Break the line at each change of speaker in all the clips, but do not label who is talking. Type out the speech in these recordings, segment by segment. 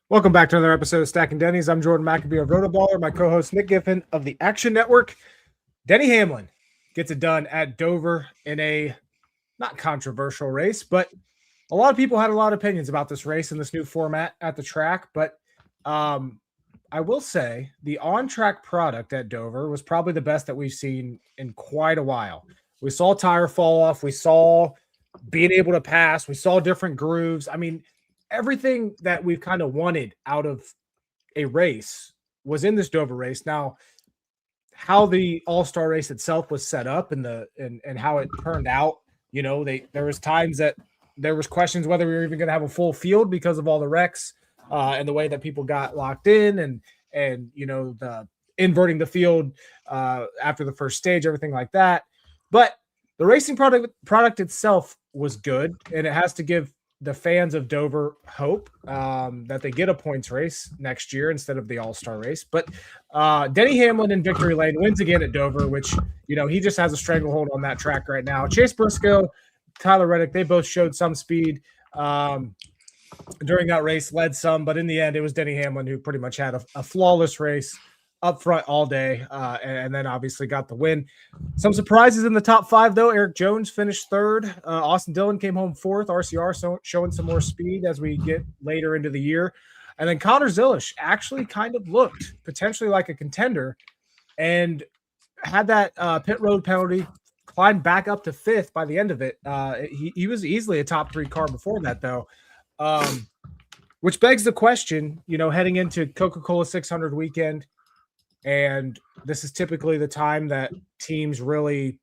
Welcome back to another episode of Stacking Dennys. I'm Jordan McAbee of RotoBaller. My co-host Nick Giffen of the Action Network. Denny Hamlin gets it done at Dover in a not controversial race, but a lot of people had a lot of opinions about this race and this new format at the track. But I will say the on-track product at Dover was probably the best that we've seen in quite a while. We saw tire fall off. We saw being able to pass. We saw different grooves. I mean, everything that we've kind of wanted out of a race was in this Dover race. Now, how the All-Star race itself was set up and how it turned out, you know, there was times that there was questions whether we were even going to have a full field because of all the wrecks and the way that people got locked in and you know, the inverting the field after the first stage, everything like that. But the racing product itself was good, and it has to give the fans of Dover hope that they get a points race next year instead of the All-Star race. But Denny Hamlin in victory lane wins again at Dover, which, you know, he just has a stranglehold on that track right now. Chase Briscoe, Tyler Reddick, they both showed some speed during that race, led some, but in the end, it was Denny Hamlin who pretty much had a flawless race up front all day, and then obviously got the win. Some surprises in the top five, though. Eric Jones finished third. Austin Dillon came home fourth. RCR showing some more speed as we get later into the year. And then Connor Zilisch actually kind of looked potentially like a contender and had that pit road penalty, climbed back up to fifth by the end of it. He was easily a top three car before that, though, which begs the question, you know, heading into Coca-Cola 600 weekend, and this is typically the time that teams really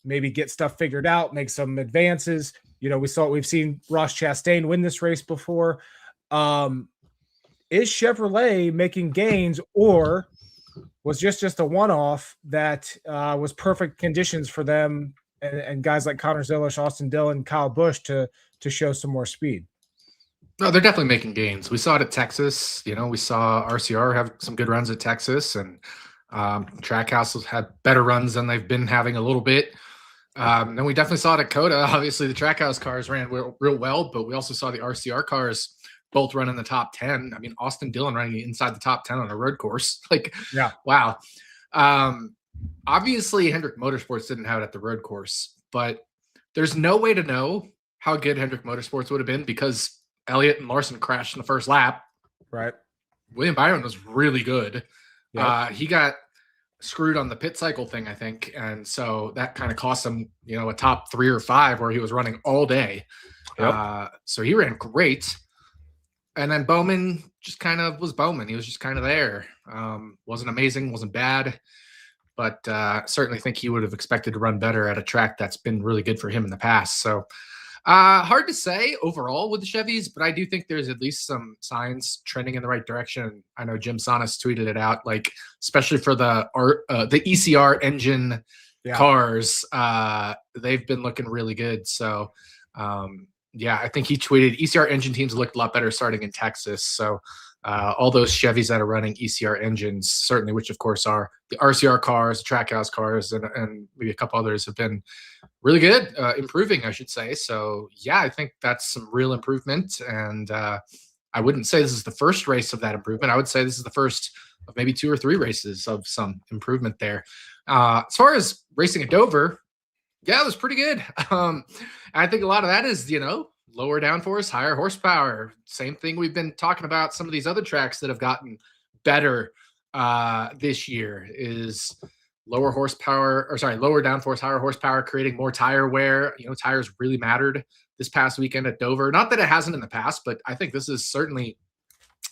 maybe get stuff figured out, make some advances. You know, we've seen Ross Chastain win this race before. Is Chevrolet making gains, or was just a one-off that was perfect conditions for them and guys like Connor Zilisch, Austin Dillon, Kyle Busch to show some more speed?
No, they're definitely making gains. We saw it at Texas. You know, we saw RCR have some good runs at Texas, and Trackhouse has had better runs than they've been having a little bit. And we definitely saw it at COTA. Obviously, the Trackhouse cars ran real well, but we also saw the RCR cars both run in the top 10. I mean, Austin Dillon running inside the top 10 on a road course. Like, yeah, wow. Obviously, Hendrick Motorsports didn't have it at the road course, but there's no way to know how good Hendrick Motorsports would have been because Elliott and Larson crashed in the first lap.
Right.
William Byron was really good.
Yep.
He got screwed on the pit cycle thing, I think. And so that kind of cost him, you know, a top 3 or 5 where he was running all day.
Yep.
So he ran great. And then Bowman just kind of was Bowman. He was just kind of there. Wasn't amazing, wasn't bad. But certainly think he would have expected to run better at a track that's been really good for him in the past. So hard to say overall with the Chevys, but I do think there's at least some signs trending in the right direction. I know Jim Sonis tweeted it out, like especially for the ECR engine cars, they've been looking really good. So yeah, I think he tweeted ECR engine teams looked a lot better starting in Texas. So all those Chevys that are running ECR engines, certainly, which of course are the RCR cars, the Trackhouse cars, and maybe a couple others have been really good, improving, I should say. So yeah, I think that's some real improvement. And I wouldn't say this is the first race of that improvement. I would say this is the first of maybe 2 or 3 races of some improvement there. As far as racing at Dover, yeah, it was pretty good. I think a lot of that is, you know, lower downforce, higher horsepower. Same thing we've been talking about some of these other tracks that have gotten better this year is lower downforce, higher horsepower, creating more tire wear. You know, tires really mattered this past weekend at Dover. Not that it hasn't in the past, but I think this is certainly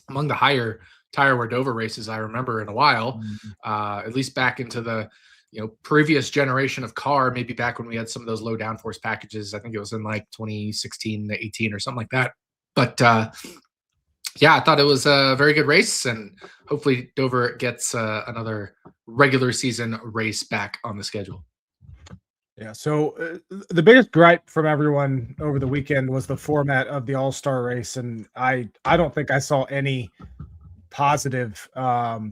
among the higher tire wear Dover races I remember in a while, at least back into the, you know, previous generation of car, maybe back when we had some of those low downforce packages. I think it was in like 2016 to 18 or something like that. But yeah, I thought it was a very good race, and hopefully Dover gets another regular season race back on the schedule.
Yeah. So the biggest gripe from everyone over the weekend was the format of the All-Star race. And I don't think I saw any positive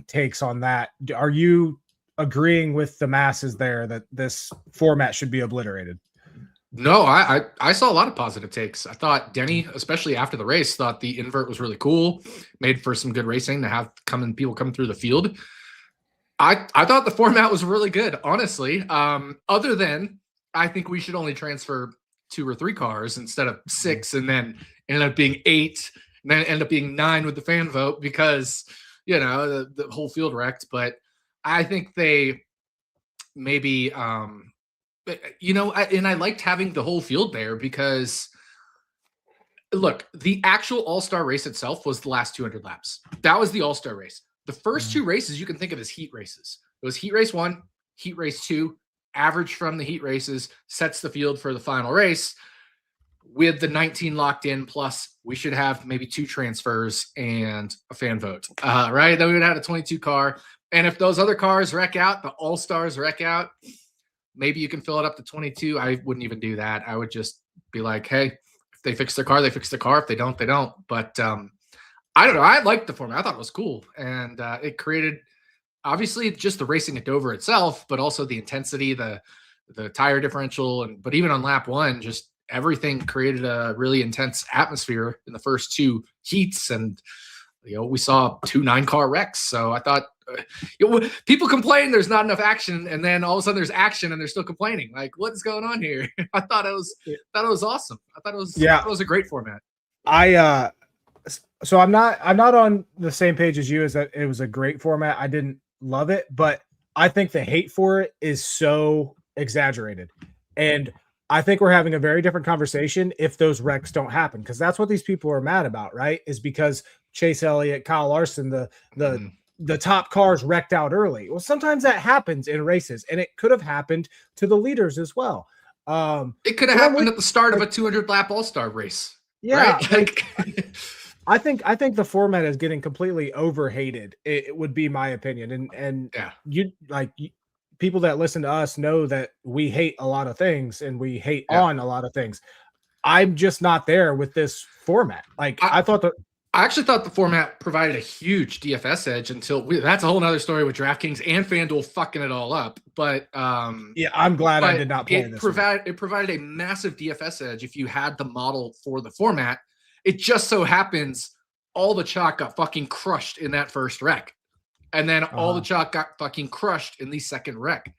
takes on that. Are you agreeing with the masses there that this format should be obliterated?
No, I saw a lot of positive takes. I thought Denny, especially after the race, thought the invert was really cool, made for some good racing to have people come through the field. I thought the format was really good, honestly. Other than I think we should only transfer 2 or 3 cars instead of 6, and then end up being 8, and then end up being 9 with the fan vote because the whole field wrecked. But I think they maybe and I liked having the whole field there because look, the actual All-Star race itself was the last 200 laps. That was the All-Star race. The first 2 races you can think of as heat races. It was heat race 1, heat race 2, average from the heat races sets the field for the final race. With the 19 locked in, plus we should have maybe 2 transfers and a fan vote, right? Then we would have a 22 car. And if those other cars wreck out, the All-Stars wreck out, maybe you can fill it up to 22. I wouldn't even do that. I would just be like, hey, if they fix their car, they fix the car. If they don't, they don't. But I don't know. I liked the format. I thought it was cool. And it created, obviously, just the racing at Dover itself, but also the intensity, the tire differential. But even on lap 1, just everything created a really intense atmosphere in the first 2 heats. And, we saw 2 9-car wrecks. So I thought, people complain there's not enough action, and then all of a sudden there's action and they're still complaining. Like, what is going on here? I thought it was awesome. I thought it was a great format.
So I'm not on the same page as you as that it was a great format. I didn't love it, but I think the hate for it is so exaggerated. And I think we're having a very different conversation if those wrecks don't happen, because that's what these people are mad about, right? Is because Chase Elliott, Kyle Larson, the top cars wrecked out early. Well, sometimes that happens in races, and it could have happened to the leaders as well.
It could have happened at the start of a 200-lap All-Star race.
Yeah.
Right?
I think the format is getting completely overhated. It would be my opinion. And people that listen to us know that we hate a lot of things and we hate on a lot of things. I'm just not there with this format. Like I
actually thought the format provided a huge DFS edge that's a whole nother story with DraftKings and FanDuel fucking it all up. But I'm
glad I did not play
this. It provided a massive DFS edge if you had the model for the format. It just so happens all the chalk got fucking crushed in that first wreck. And then all the chalk got fucking crushed in the second wreck.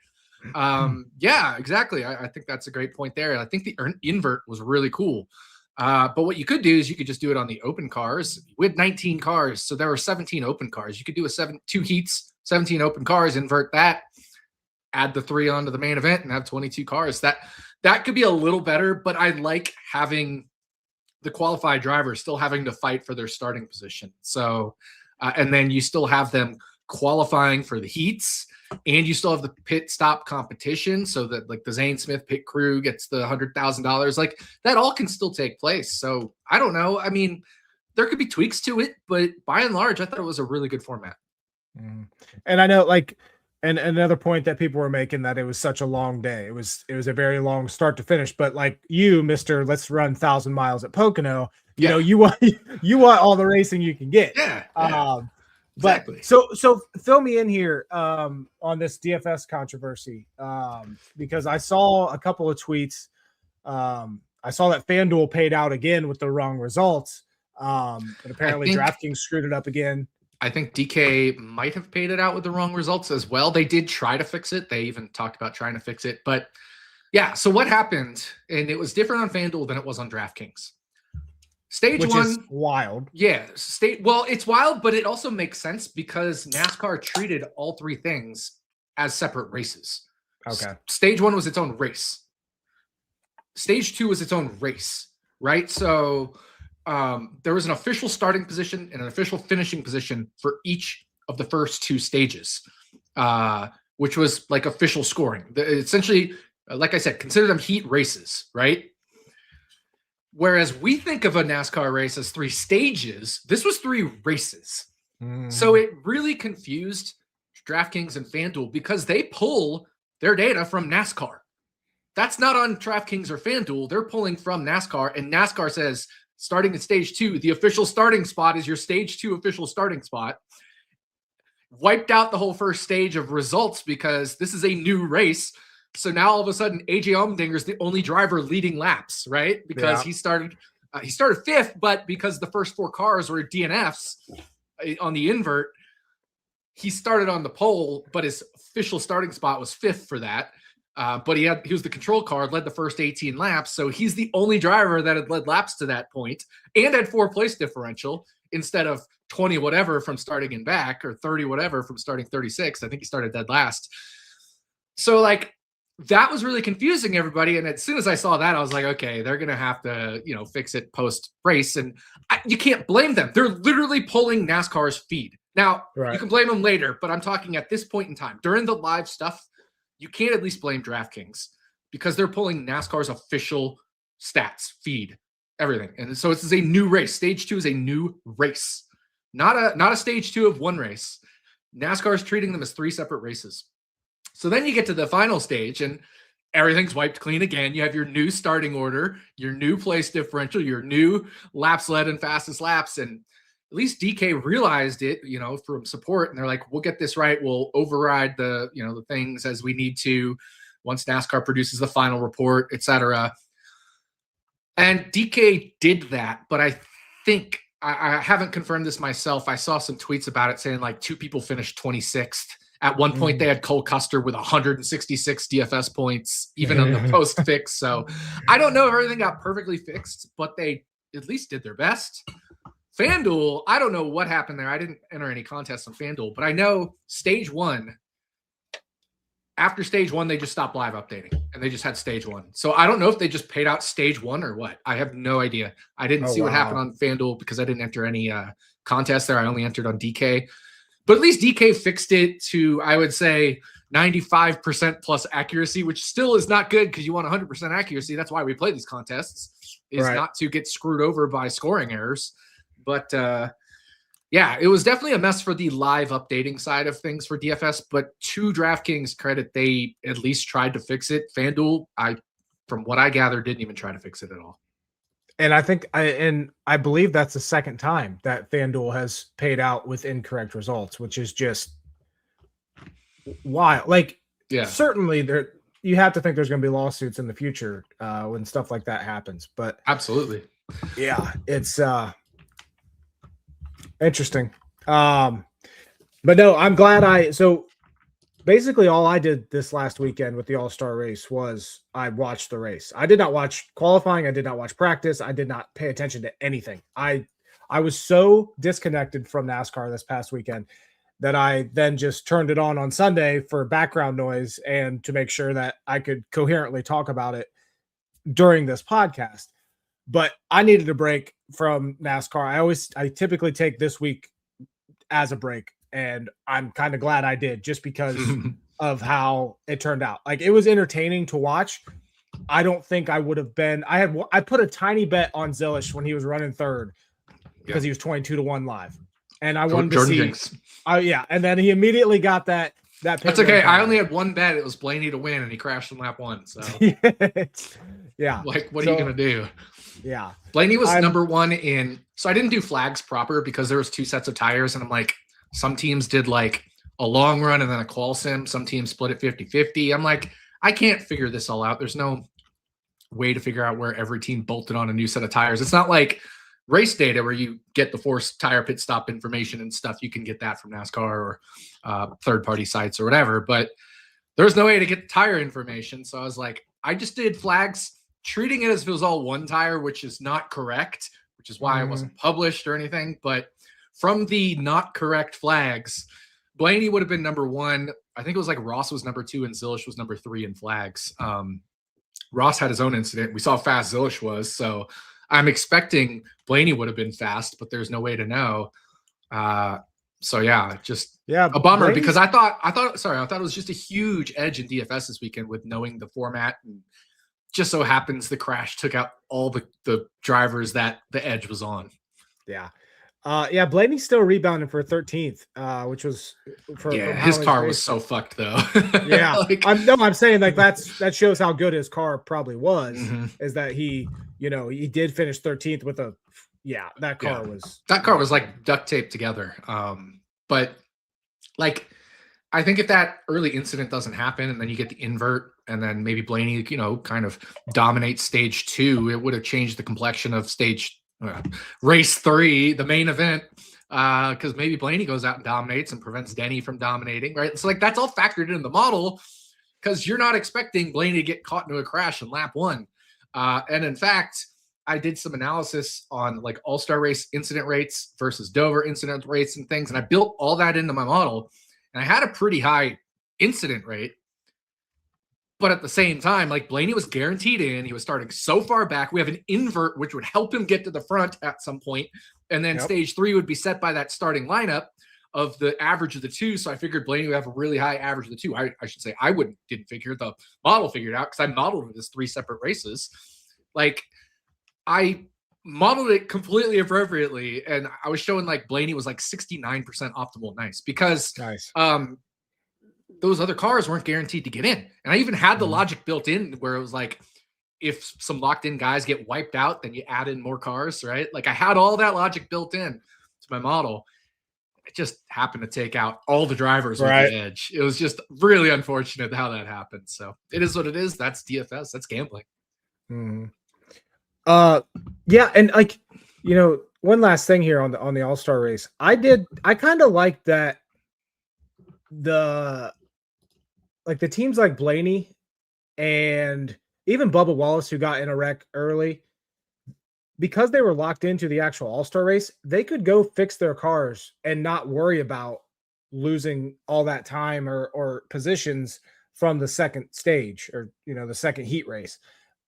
Yeah, exactly. I think that's a great point there. And I think the invert was really cool. But what you could do is you could just do it on the open cars. We had 19 cars, so there were 17 open cars. You could do 2 heats, 17 open cars, invert that, add the 3 onto the main event, and have 22 cars. That could be a little better, but I like having the qualified drivers still having to fight for their starting position. So, and then you still have them qualifying for the heats, and you still have the pit stop competition, so that like the Zane Smith pit crew gets the $100,000. Like that all can still take place. So I don't know. I mean, there could be tweaks to it, but by and large, I thought it was a really good format.
And I know, and another point that people were making, that it was such a long day. It was a very long start to finish. But like you, Mr. Let's run 1,000 miles at Pocono. You want all the racing you can get.
Yeah.
Exactly. But so fill me in here on this DFS controversy, because I saw a couple of tweets. I saw that FanDuel paid out again with the wrong results, but apparently DraftKings screwed it up again.
I think DK might have paid it out with the wrong results as well. They did try to fix it. They even talked about trying to fix it. But yeah, so what happened, and it was different on FanDuel than it was on DraftKings. Stage
Which
1
is wild.
Yeah. It's wild, but it also makes sense because NASCAR treated all 3 things as separate races.
Okay.
Stage 1 was its own race. Stage 2 was its own race, right? So there was an official starting position and an official finishing position for each of the first 2 stages, which was like official scoring. Essentially, like I said, consider them heat races, right? Whereas we think of a NASCAR race as 3 stages, this was 3 races. So it really confused DraftKings and FanDuel because they pull their data from NASCAR. That's not on DraftKings or FanDuel. They're pulling from NASCAR, and NASCAR says, starting in stage 2, the official starting spot is your stage 2 official starting spot. Wiped out the whole first stage of results because this is a new race. So now all of a sudden, AJ Allmendinger is the only driver leading laps, right? Because he started fifth, but because the first 4 cars were DNFs on the invert, he started on the pole, but his official starting spot was fifth for that. But he was the control car, led the first 18 laps. So he's the only driver that had led laps to that point and had 4 place differential instead of 20 whatever from starting in back, or 30 whatever from starting 36. I think he started dead last. So like that was really confusing everybody. And as soon as I saw that, I was like, okay, they're going to have to, fix it post race. And you can't blame them. They're literally pulling NASCAR's feed. Now, You can blame them later, but I'm talking at this point in time. During the live stuff, you can't at least blame DraftKings because they're pulling NASCAR's official stats, feed, everything. And so this is a new race. Stage 2 is a new race, not a stage 2 of one race. NASCAR is treating them as 3 separate races. So then you get to the final stage and everything's wiped clean again. You have your new starting order, your new place differential, your new laps led and fastest laps. And at least DK realized it, from support. And they're like, we'll get this right. We'll override the things as we need to once NASCAR produces the final report, etc. And DK did that. But I think I haven't confirmed this myself. I saw some tweets about it saying like 2 people finished 26th. At one point, they had Cole Custer with 166 DFS points, even on the post fix. So I don't know if everything got perfectly fixed, but they at least did their best. FanDuel, I don't know what happened there. I didn't enter any contests on FanDuel, but I know stage 1, after stage 1, they just stopped live updating and they just had stage 1. So I don't know if they just paid out stage 1 or what. I have no idea. I didn't see what happened on FanDuel because I didn't enter any contests there. I only entered on DK. But at least DK fixed it to, I would say, 95% plus accuracy, which still is not good because you want 100% accuracy. That's why we play these contests, is not to get screwed over by scoring errors. But it was definitely a mess for the live updating side of things for DFS. But to DraftKings credit, they at least tried to fix it. FanDuel, from what I gather, didn't even try to fix it at all.
And I believe that's the second time that FanDuel has paid out with incorrect results, which is just wild. Like, certainly you have to think there's going to be lawsuits in the future when stuff like that happens. But
absolutely,
it's interesting. But no, I'm glad so basically all I did this last weekend with the All-Star race was I watched the race. I did not watch qualifying. I did not watch practice. I did not pay attention to anything. I was so disconnected from NASCAR this past weekend that I then just turned it on Sunday for background noise and to make sure that I could coherently talk about it during this podcast. But I needed a break from NASCAR. I typically take this week as a break. And I'm kind of glad I did just because of how it turned out. Like, it was entertaining to watch. I don't think I would have been. I put a tiny bet on Zilish when he was running third because he was 22-1 live, and I wanted to see. Jinx. And then he immediately got that.
That's okay. I only had one bet. It was Blaney to win, and he crashed in lap 1. So like, what are you gonna do?
Yeah,
Blaney was number 1 in. So I didn't do flags proper because there was 2 sets of tires, and I'm like. Some teams did like a long run and then a qual sim. Some teams split it 50-50. I'm like, I can't figure this all out. There's no way to figure out where every team bolted on a new set of tires. It's not like race data where you get the forced tire pit stop information and stuff. You can get that from NASCAR or third-party sites or whatever. But there's no way to get tire information. So I was like, I just did flags, treating it as if it was all one tire, which is not correct, which is why it wasn't published or anything. But from the not correct flags, Blaney would have been number 1. I think it was like Ross was number 2 and Zilish was number 3 in flags. Ross had his own incident. We saw how fast Zilish was. So I'm expecting Blaney would have been fast, but there's no way to know. A bummer because I thought it was just a huge edge in DFS this weekend with knowing the format, and just so happens the crash took out all the drivers that the edge was on.
Yeah. Blaney's still rebounding for 13th, which was
his car was so fucked though.
I'm saying like that shows how good his car probably was. Is that he did finish 13th with that car was
like duct taped together. But like, I think if that early incident doesn't happen and then you get the invert and then maybe Blaney, kind of dominates stage 2, it would have changed the complexion of race 3, the main event, because maybe Blaney goes out and dominates and prevents Denny from dominating, right? So like that's all factored in the model because you're not expecting Blaney to get caught into a crash in lap 1. And in fact, I did some analysis on like all-star race incident rates versus Dover incident rates and things, and I built all that into my model, and I had a pretty high incident rate. But at the same time, like Blaney was guaranteed in. He was starting so far back. We have an invert, which would help him get to the front at some point. And then stage 3 would be set by that starting lineup of the average of the two. So I figured Blaney would have a really high average of the two. I should say I didn't figure the model figured out because I modeled it as 3 separate races. Like I modeled it completely appropriately. And I was showing like Blaney was like 69% optimal nice because those other cars weren't guaranteed to get in. And I even had the logic built in where it was like, if some locked in guys get wiped out, then you add in more cars, right? Like I had all that logic built in to my model. It just happened to take out all the drivers with the edge. It was just really unfortunate how that happened. So it is what it is. That's DFS. That's gambling.
Yeah. And like, one last thing here on the all-star race. I kind of like that the teams like Blaney and even Bubba Wallace, who got in a wreck early, because they were locked into the actual all-star race, they could go fix their cars and not worry about losing all that time or positions from the second stage or, the second heat race.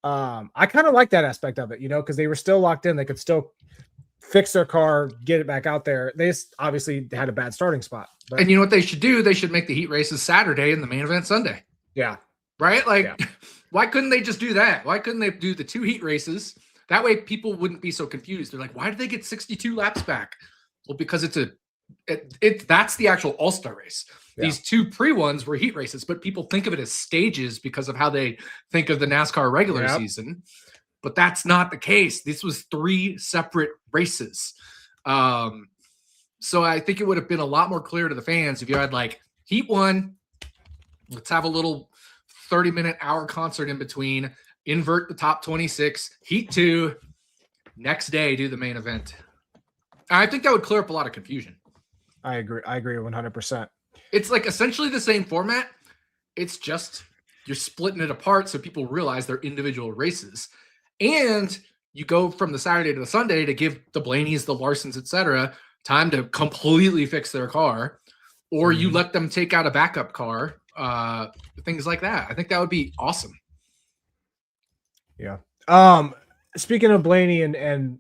I kind of like that aspect of it, because they were still locked in. They could still fix their car, get it back out there. They just obviously had a bad starting spot. But,
and you know what they should do? They should make the heat races Saturday and the main event Sunday.
Yeah.
Right? Like, why couldn't they just do that? Why couldn't they do the 2 heat races? That way people wouldn't be so confused. They're like, why did they get 62 laps back? Well, because that's the actual all-star race. Yeah. These 2 pre-ones were heat races, but people think of it as stages because of how they think of the NASCAR regular season. But that's not the case. This was 3 separate races. So I think it would have been a lot more clear to the fans if you had like heat 1, let's have a little 30-minute hour concert in between, invert the top 26, heat 2, next day do the main event. I think that would clear up a lot of confusion.
I agree 100%.
It's like essentially the same format. It's just you're splitting it apart so people realize they're individual races. And you go from the Saturday to the Sunday to give the Blaneys, the Larsons, etc., time to completely fix their car, or you let them take out a backup car, things like that. I think that would be awesome.
Yeah. Speaking of Blaney and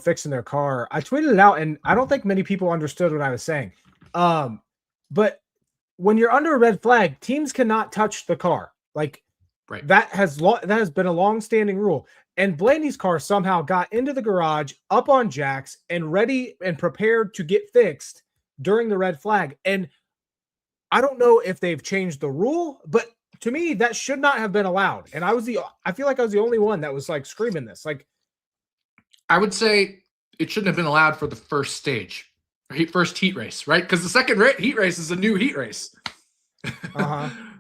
fixing their car, I tweeted it out, and I don't think many people understood what I was saying. But when you're under a red flag, teams cannot touch the car. Like that has been a long-standing rule. And Blaney's car somehow got into the garage, up on jacks, and ready and prepared to get fixed during the red flag. And I don't know if they've changed the rule, but to me, that should not have been allowed. And I feel like I was the only one that was like screaming this. Like,
I would say it shouldn't have been allowed for the first stage, first heat race, right? Because the second heat race is a new heat race.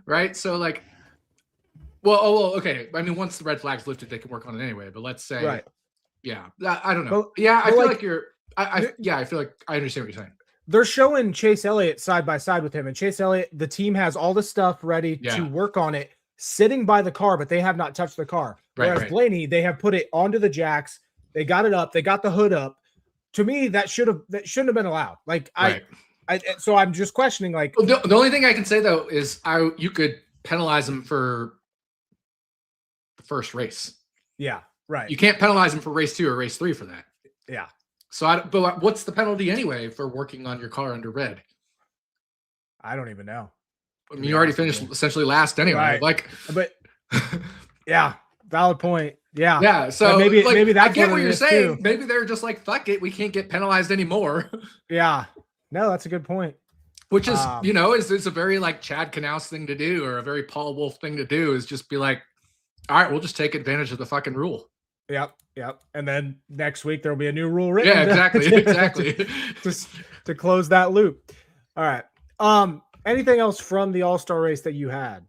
Right? So like, okay. I mean, once the red flag's lifted, they can work on it anyway. But let's say, I don't know. I feel like you're. I feel like I understand what you're saying.
They're showing Chase Elliott side by side with him, and Chase Elliott, the team has all the stuff ready to work on it, sitting by the car, but they have not touched the car. Whereas Blaney, they have put it onto the jacks, they got it up, they got the hood up. To me, that shouldn't have been allowed. Like so I'm just questioning. Like
the only thing I can say though is you could penalize them for the first race.
Yeah, right.
You can't penalize them for race 2 or race 3 for that.
Yeah.
So, but what's the penalty anyway for working on your car under red?
I don't even know.
I mean, you already finished essentially last anyway.
Right.
Like,
but yeah, valid point. Yeah.
Yeah. So
maybe that's
I get what you're saying.
Too.
Maybe they're just like, fuck it, we can't get penalized anymore.
Yeah. No, that's a good point.
Which is, it's a very like Chad Knaus thing to do, or a very Paul Wolf thing to do, is just be like, all right, we'll just take advantage of the fucking rule.
Yep. And then next week there'll be a new rule written.
Yeah, exactly.
Just to close that loop. All right. Anything else from the All-Star race that you had?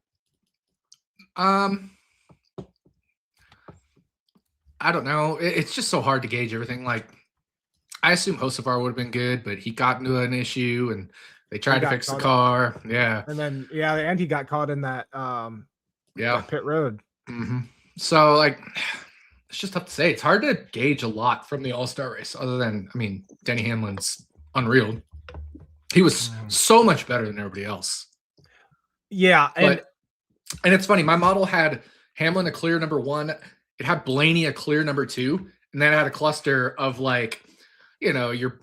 I don't know. It's just so hard to gauge everything. Like, I assume Hocevar would have been good, but he got into an issue and they tried to fix the car. Yeah.
And then, and he got caught in that, that pit road.
Mm-hmm. So, like, it's just tough to say. It's hard to gauge a lot from the All-Star race other than, I mean, Denny Hamlin's unreal. He was so much better than everybody else.
Yeah.
And it's funny. My model had Hamlin a clear number 1. It had Blaney a clear number 2. And then I had a cluster of, like, you know, your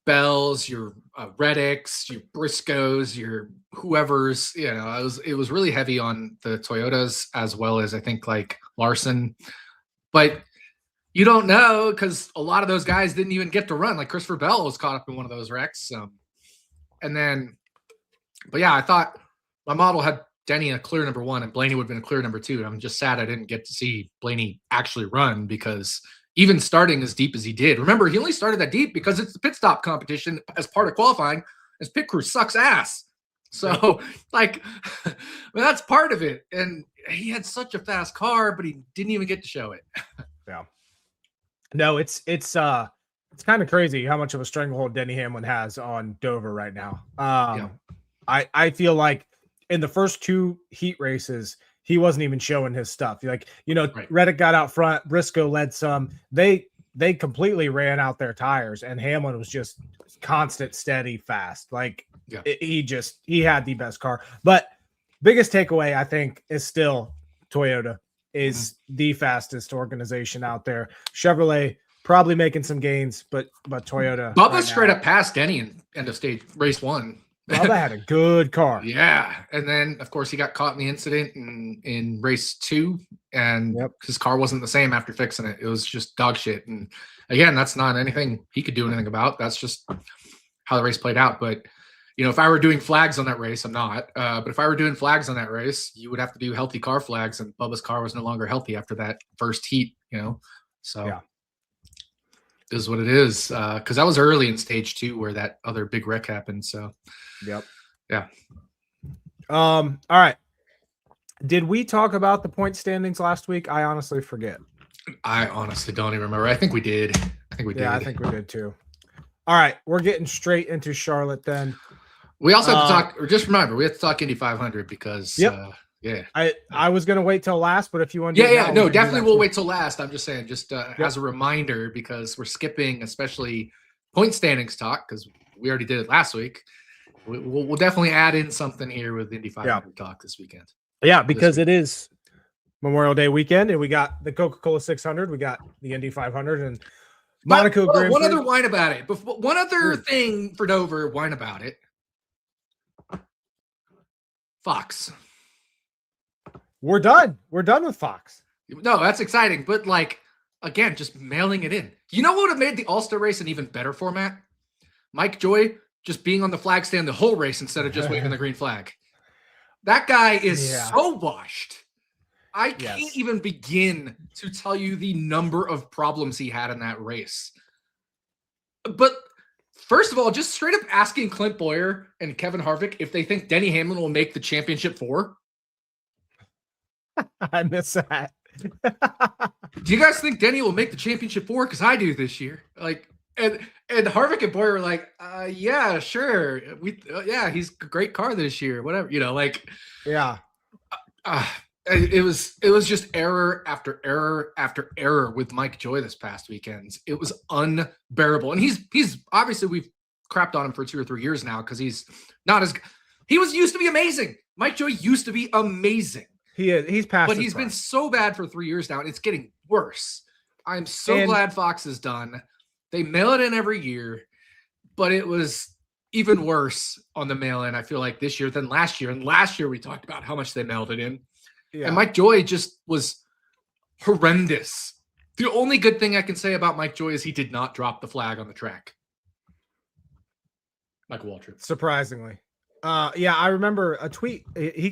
Bells, your Reddicks, your Briscoes, your whoever's, you know, it was really heavy on the Toyotas as well as I think like Larson. But you don't know because a lot of those guys didn't even get to run. Like Christopher Bell was caught up in one of those wrecks. But yeah, I thought my model had Denny a clear number 1 and Blaney would have been a clear number 2. And I'm just sad I didn't get to see Blaney actually run because even starting as deep as he did. Remember, he only started that deep because it's the pit stop competition as part of qualifying. His pit crew sucks ass. So, like, that's part of it. And he had such a fast car, but he didn't even get to show it.
Yeah. No, it's kind of crazy how much of a stranglehold Denny Hamlin has on Dover right now. I feel like in the first 2 heat races, he wasn't even showing his stuff. Like, you know, right. Reddick got out front, Briscoe led some. They completely ran out their tires, and Hamlin was just constant, steady, fast. Like, he had the best car. But biggest takeaway, I think, is still Toyota is the fastest organization out there. Chevrolet probably making some gains, but Toyota.
Bubba straight up passed Denny in end of stage race 1.
Bubba had a good car.
Yeah. And then, of course, he got caught in the incident in race 2, and his car wasn't the same after fixing it. It was just dog shit. And again, that's not anything he could do anything about. That's just how the race played out. But, you know, if I were doing flags on that race, I'm not. But if I were doing flags on that race, you would have to do healthy car flags, and Bubba's car was no longer healthy after that first heat, you know? So it is what it is. Because that was early in stage 2 where that other big wreck happened. So, yeah.
All right. Did we talk about the point standings last week? I honestly forget.
I honestly don't even remember. I think we did.
Yeah, I think we did too. All right. We're getting straight into Charlotte then.
We also have to talk, or just remember, we have to talk Indy 500 because,
I was going to wait till last, but if you want to
definitely we'll wait till last. I'm just saying, just as a reminder, because we're skipping especially point standings talk because we already did it last week. We'll definitely add in something here with Indy 500 talk this weekend.
Yeah, because it is Memorial Day weekend, and we got the Coca-Cola 600, we got the Indy 500, and Monaco Grand Prix.
One other whine about it. One other thing for Dover, whine about it. Fox.
We're done. We're done with Fox.
No, that's exciting, but like again, just mailing it in. You know what would have made the All-Star race an even better format? Mike Joy just being on the flag stand the whole race instead of just waving the green flag. That guy is so washed. I can't even begin to tell you the number of problems he had in that race. But first of all, just straight up asking Clint Boyer and Kevin Harvick if they think Denny Hamlin will make the championship 4.
I miss that.
Do you guys think Denny will make the championship 4? Because I do this year. Like, and Harvick and Boyer were like, yeah, sure. He's a great car this year. Whatever, you know, like, it was just error after error after error with Mike Joy this past weekend. It was unbearable, and he's obviously we've crapped on him for 2 or 3 years now because he's not as he was used to be amazing. Mike Joy used to be amazing.
He's past,
but he's been so bad for 3 years now, and it's getting worse. I'm so glad Fox is done. They mail it in every year, but it was even worse on the mail-in, I feel like, this year than last year. And last year we talked about how much they mailed it in. Yeah. And Mike Joy just was horrendous. The only good thing I can say about Mike Joy is he did not drop the flag on the track. Michael Waltrip.
Surprisingly. I remember a tweet. He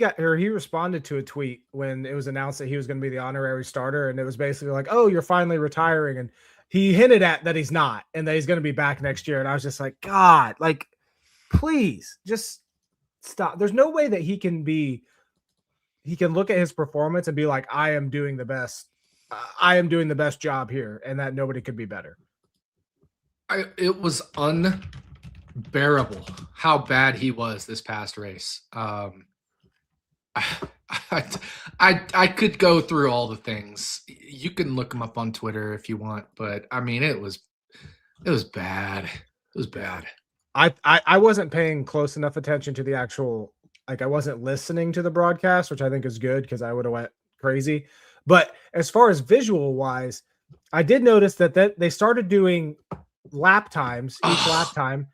responded to a tweet when it was announced that he was going to be the honorary starter. And it was basically like, oh, you're finally retiring. And he hinted at that he's not, and that he's going to be back next year. And I was just like, God, like, please just stop. There's no way that he can he can look at his performance and be like, I am doing the best. I am doing the best job here, and that nobody could be better.
It was unbearable how bad he was this past race. I could go through all the things. You can look him up on Twitter if you want, but I mean, it was bad. It was bad.
I wasn't paying close enough attention to the actual, like I wasn't listening to the broadcast, which I think is good because I would have went crazy. But as far as visual wise, I did notice that they started doing lap times, each lap time,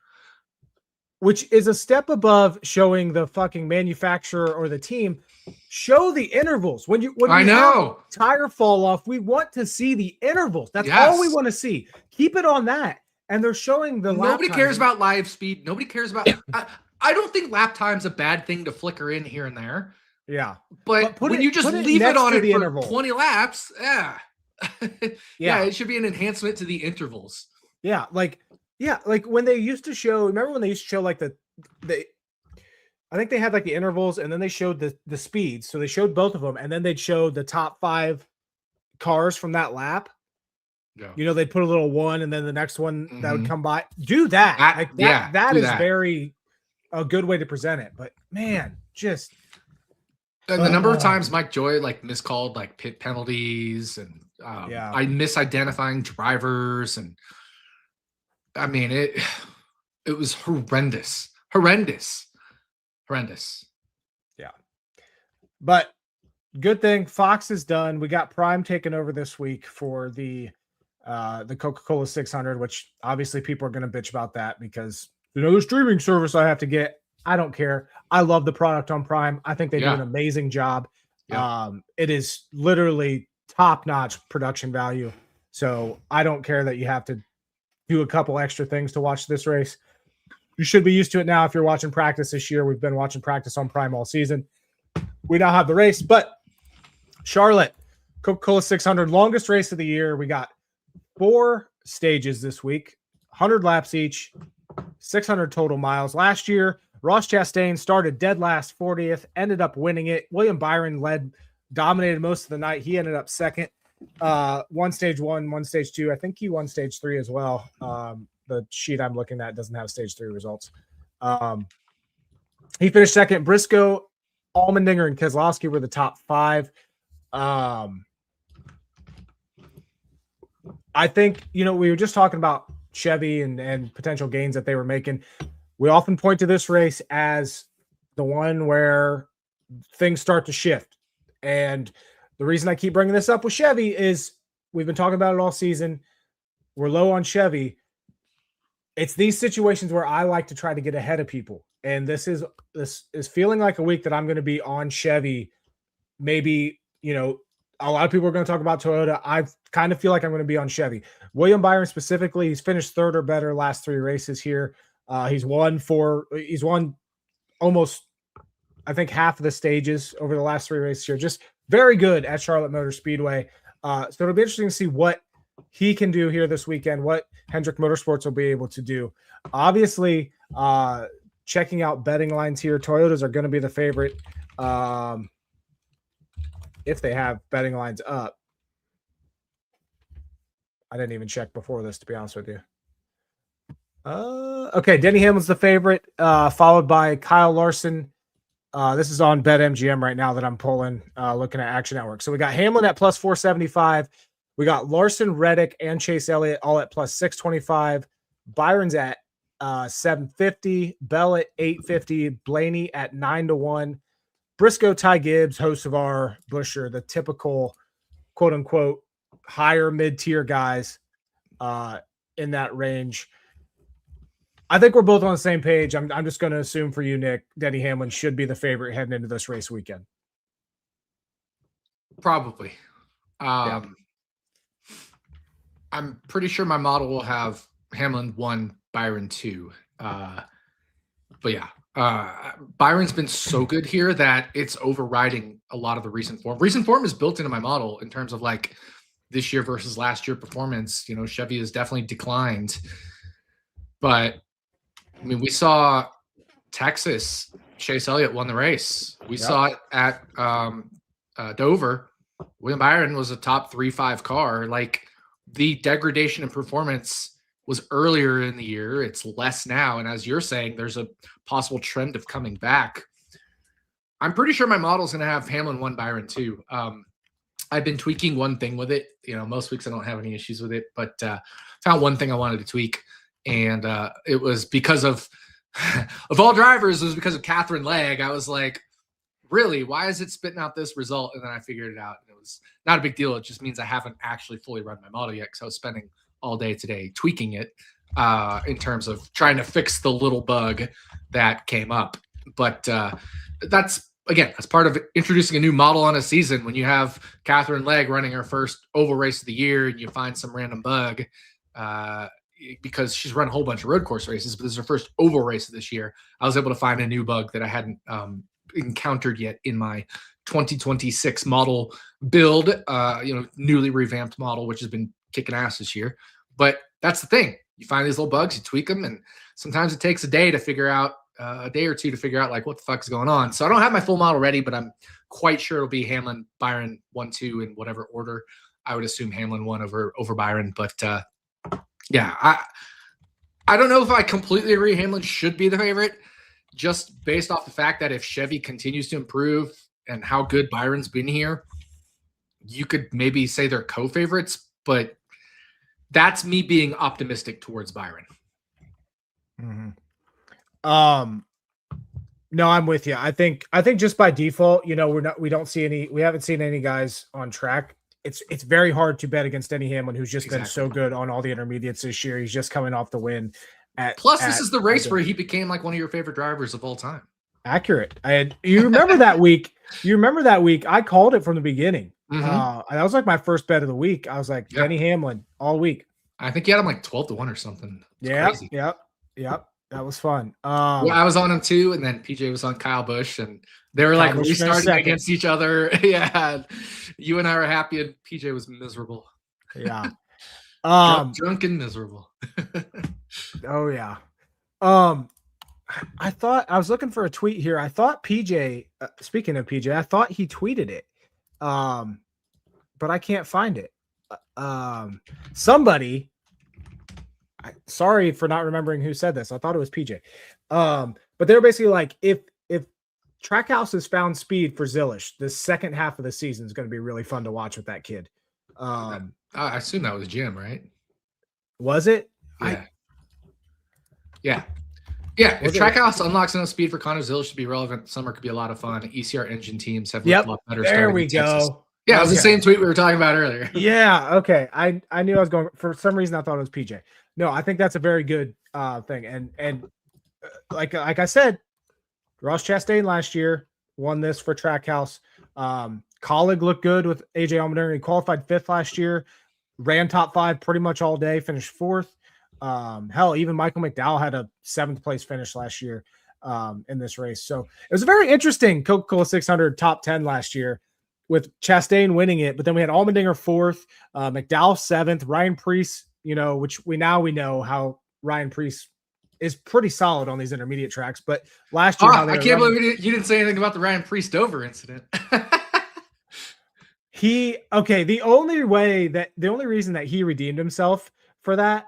which is a step above showing the fucking manufacturer or the team. Show the intervals. When you have tire fall off, we want to see the intervals. That's all we want to see. Keep it on that. And they're showing the lap
Nobody cares about live speed. Nobody cares about I don't think lap time's a bad thing to flicker in here and there.
Yeah.
But when you just leave it on it for interval. 20 laps, yeah, it should be an enhancement to the intervals.
Yeah, like when they used to show, remember when they used to show like I think they had like the intervals and then they showed the speeds. So they showed both of them and then they'd show the top 5 cars from that lap. Yeah. You know, they'd put a little one and then the next one that would come by. Do that. That is very a good way to present it. But man, just
and the number of times Mike Joy like miscalled like pit penalties and I misidentifying drivers, and I mean it was horrendous.
Yeah. But good thing Fox is done. We got Prime taking over this week for the Coca-Cola 600, which obviously people are going to bitch about that because the streaming service I have to get. I don't care. I love the product on Prime. I think they do an amazing job. Yeah. It is literally top-notch production value. So I don't care that you have to do a couple extra things to watch this race. You should be used to it now if you're watching practice this year. We've been watching practice on Prime all season. We now have the race, but Charlotte, Coca-Cola 600, longest race of the year. We got 4 stages this week, 100 laps each, 600 total miles. Last year, Ross Chastain started dead last, 40th, ended up winning it. William Byron dominated most of the night. He ended up second. One stage 1, one stage 2. I think he won stage 3 as well. The sheet I'm looking at doesn't have stage 3 results. He finished second. Briscoe, Allmendinger, and Keselowski were the top 5. I think, we were just talking about Chevy and potential gains that they were making. We often point to this race as the one where things start to shift. And the reason I keep bringing this up with Chevy is we've been talking about it all season. We're low on Chevy. It's these situations where I like to try to get ahead of people. And this is feeling like a week that I'm going to be on Chevy. Maybe, a lot of people are going to talk about Toyota. I kind of feel like I'm going to be on Chevy. William Byron specifically, he's finished 3rd or better last 3 races here. He's won almost, I think, half of the stages over the last 3 races here. Just very good at Charlotte Motor Speedway. So it'll be interesting to see what he can do here this weekend, what Hendrick Motorsports will be able to do. Obviously, checking out betting lines here, Toyotas are going to be the favorite if they have betting lines up. I didn't even check before this, to be honest with you. Okay, Denny Hamlin's the favorite, followed by Kyle Larson. This is on BetMGM right now that I'm pulling, looking at Action Network. So we got Hamlin at plus 475. We got Larson, Reddick, and Chase Elliott all at plus 625. Byron's at 750. Bell at 850. Blaney at 9-1. Briscoe, Ty Gibbs, host of our Busher, the typical quote unquote higher mid-tier guys in that range. I think we're both on the same page. I'm just going to assume for you, Nick, Denny Hamlin should be the favorite heading into this race weekend.
Probably. I'm pretty sure my model will have Hamlin 1, Byron 2. But yeah, Byron's been so good here that it's overriding a lot of the recent form. Recent form is built into my model in terms of like this year versus last year performance. Chevy has definitely declined. But I mean, we saw Texas Chase Elliott won the race. We saw it at Dover. William Byron was a top 3-5 car. Like, the degradation in performance was earlier in the year. It's less now. And as you're saying, there's a possible trend of coming back. I'm pretty sure my model is going to have Hamlin 1, Byron 2. I've been tweaking one thing with it. Most weeks I don't have any issues with it, but found one thing I wanted to tweak. And it was because of all drivers, it was because of Catherine Legg. I was like, really, why is it spitting out this result? And then I figured it out. It was not a big deal. It just means I haven't actually fully run my model yet, because I was spending all day today tweaking it in terms of trying to fix the little bug that came up. But that's part of introducing a new model on a season. When you have Catherine Legg running her first oval race of the year and you find some random bug, because she's run a whole bunch of road course races, but this is her first oval race of this year. I was able to find a new bug that I hadn't encountered yet in my 2026 model build, newly revamped model, which has been kicking ass this year. But that's the thing. You find these little bugs, you tweak them, and sometimes it takes a day or two to figure out like what the fuck is going on. So I don't have my full model ready, but I'm quite sure it'll be Hamlin, Byron 1, 2 in whatever order. I would assume Hamlin 1 over Byron, but yeah, I don't know if I completely agree Hamlin should be the favorite, just based off the fact that if Chevy continues to improve and how good Byron's been here, you could maybe say they're co-favorites, but that's me being optimistic towards Byron.
Mm-hmm. No, I'm with you. I think just by default, we haven't seen any guys on track. It's very hard to bet against Denny Hamlin, who's just been so good on all the intermediates this year. He's just coming off the win.
This is the race where he became like one of your favorite drivers of all time.
Accurate. You remember that week? I called it from the beginning. That was like my first bet of the week. I was like, Denny Hamlin all week.
I think he had him like 12-1 or something.
Crazy. Yep. That was fun.
I was on him too, and then PJ was on Kyle Busch, and they were like restarting against each other. Yeah, you and I were happy, and PJ was miserable.
Yeah,
drunk and miserable.
Oh yeah. I thought I was looking for a tweet here. I thought PJ. Speaking of PJ, I thought he tweeted it, but I can't find it. Somebody. Sorry for not remembering who said this. I thought it was PJ. But they're basically like, if Trackhouse has found speed for Zilish, the second half of the season is going to be really fun to watch with that kid.
I assume that was Jim, right?
Was it?
Yeah. If Trackhouse unlocks enough speed for Connor Zilish to be relevant, summer could be a lot of fun. ECR engine teams have looked a lot better.
There we go.
Texas. Yeah, it was the same tweet we were talking about earlier.
Yeah, okay. I knew I was going, for some reason I thought it was PJ. No, I think that's a very good thing. And like I said, Ross Chastain last year won this for Trackhouse. Colleague looked good with AJ Allmendinger. He qualified 5th last year, ran top 5 pretty much all day, finished 4th. Hell, even Michael McDowell had a 7th place finish last year in this race. So it was a very interesting Coca-Cola 600 top 10 last year, with Chastain winning it, but then we had Allmendinger 4th, McDowell 7th, Ryan Preece, which we know how Ryan Preece is pretty solid on these intermediate tracks. But last year,
I can't believe you didn't say anything about the Ryan Preece Dover incident.
The only reason that he redeemed himself for that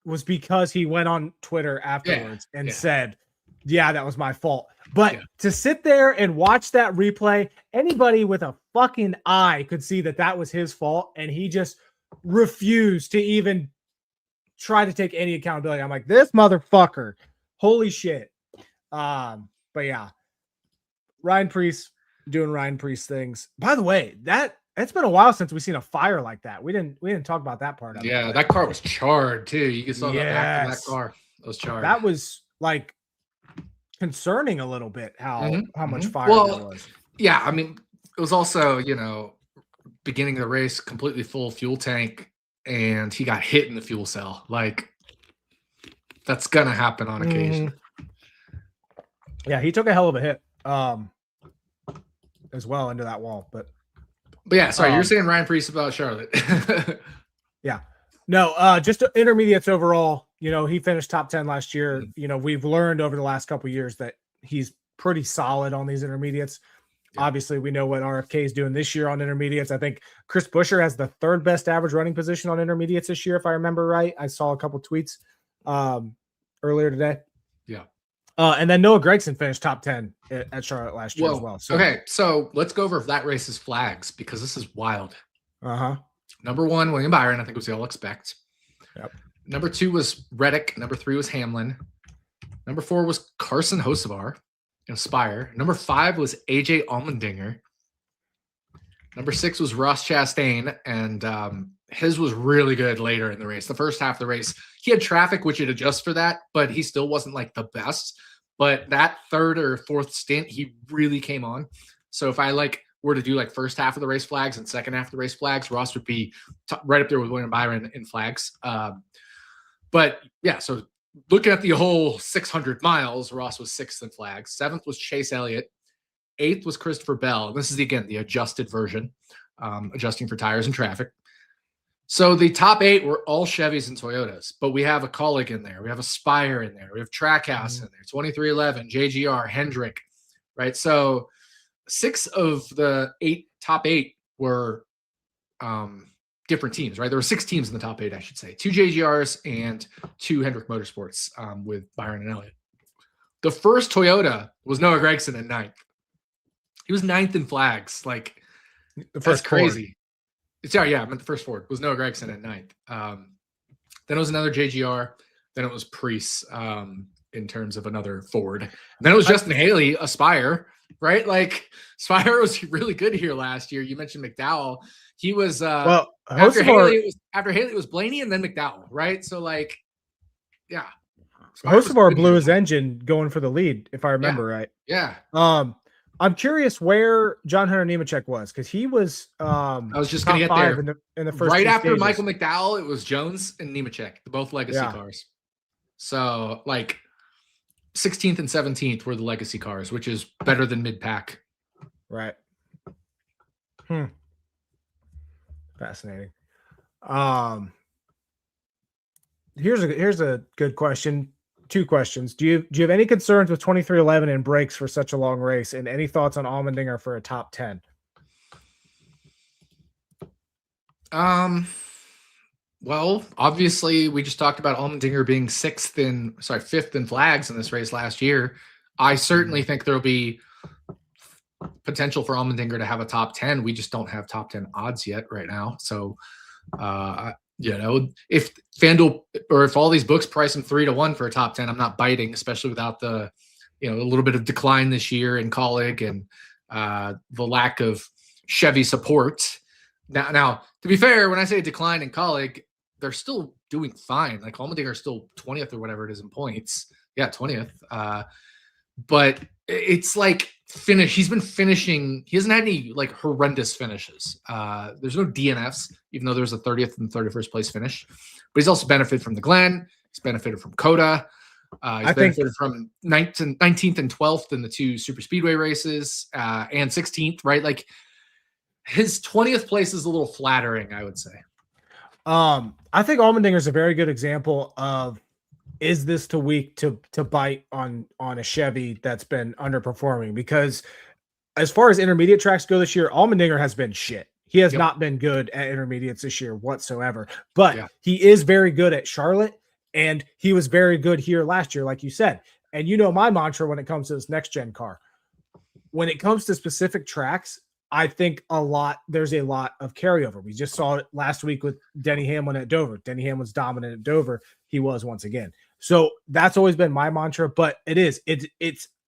was because he went on Twitter afterwards and said, yeah, that was my fault. But to sit there and watch that replay, anybody with a fucking eye could see that was his fault, and he just refused to even try to take any accountability. I'm like, this motherfucker, holy shit. But yeah, Ryan Preece doing Ryan Preece things. By the way, it's been a while since we've seen a fire like that. We didn't talk about that part of it.
Yeah, that car was charred too. You can saw the back of that car. It was charred.
That was like concerning a little bit how much fire there was.
Yeah, I mean, it was also, beginning of the race, completely full fuel tank, and he got hit in the fuel cell. Like, that's gonna happen on occasion.
Yeah, he took a hell of a hit as well into that wall. But
yeah, sorry, you're saying Ryan Preece about Charlotte.
Yeah. No, just intermediates overall. he finished top 10 last year. We've learned over the last couple of years that he's pretty solid on these intermediates. Yeah. Obviously, we know what RFK is doing this year on intermediates. I think Chris Buescher has the third best average running position on intermediates this year, if I remember right. I saw a couple tweets earlier today.
Yeah.
And then Noah Gragson finished top 10 at Charlotte last year as well. So.
Okay, so let's go over that race's flags because this is wild. Number 1, William Byron, I think was the all expect.
Yep.
Number 2 was Reddick. Number 3 was Hamlin. Number 4 was Carson Hocevar, Inspire. Number 5 was AJ Allmendinger. Number 6 was Ross Chastain, and his was really good later in the race. The first half of the race, he had traffic, which would adjust for that, but he still wasn't like the best. But that third or fourth stint, he really came on. So if I were to do first half of the race flags and second half of the race flags, Ross would be right up there with William Byron in flags. But yeah, so looking at the whole 600 miles, Ross was 6th in flags. 7th was Chase Elliott. 8th was Christopher Bell. And this is, again, the adjusted version, adjusting for tires and traffic. So the top 8 were all Chevys and Toyotas, but we have a Colleague in there. We have a Spire in there. We have Trackhouse in there, 2311, JGR, Hendrick, right? So 6 of the top 8 were different teams, right? There were 6 teams in the top 8, I should say. 2 JGRs and 2 Hendrick Motorsports with Byron and Elliott. The first Toyota was Noah Gragson in 9th. He was 9th in flags. The first crazy. Sorry, yeah, I meant the first Ford was Noah Gragson at 9th. Then it was another JGR. Then it was Preece in terms of another Ford. And then it was Justin Haley, Aspire, right? Spire was really good here last year. You mentioned McDowell. He was after Haley was Blaney and then McDowell, right? So yeah.
Hocevar blew his engine going for the lead, if I remember right.
Yeah.
I'm curious where John Hunter Nemechek was because he was.
I was just going to get there
in the first
right after stages. Michael McDowell. It was Jones and Nemechek, both legacy cars. So 16th and 17th were the legacy cars, which is better than mid pack.
Right. Fascinating. Here's a good question. 2 questions. Do you have any concerns with 2311 and brakes for such a long race, and any thoughts on Allmendinger for a top 10?
Well, obviously we just talked about Allmendinger being 5th in flags in this race last year. I certainly think there'll be potential for Allmendinger to have a top 10. We just don't have top 10 odds yet right now. So, if FanDuel or if all these books price him 3-1 for a top 10, I'm not biting, especially without the, a little bit of decline this year in Colleague and the lack of Chevy support. Now, to be fair, when I say decline in Colleague, they're still doing fine. Allmendinger is still 20th or whatever it is in points. Yeah, 20th. But it's finish. He's been finishing. He hasn't had any horrendous finishes. There's no DNFs, even though there's a 30th and 31st place finish. But he's also benefited from the Glen. He's benefited from Coda. He's benefited from 19th and 12th in the 2 super speedway races and 16th, right? His 20th place is a little flattering, I would say.
I think Allmendinger is a very good example of, is this too weak to bite on a Chevy that's been underperforming? Because as far as intermediate tracks go this year, Allmendinger has been shit. He has not been good at intermediates this year whatsoever, but he is very good at Charlotte, and he was very good here last year, like you said. And my mantra when it comes to this next gen car, when it comes to specific tracks, I think there's a lot of carryover. We just saw it last week with Denny Hamlin at Dover. Denny Hamlin's dominant at Dover. He was once again. So that's always been my mantra, but it's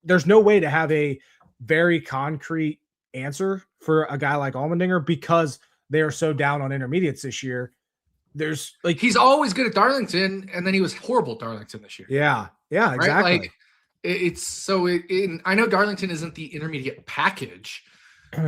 there's no way to have a very concrete answer for a guy like Allmendinger because they are so down on intermediates this year. There's
he's always good at Darlington, and then he was horrible at Darlington this year.
Yeah, exactly.
Right? It's so I know Darlington isn't the intermediate package,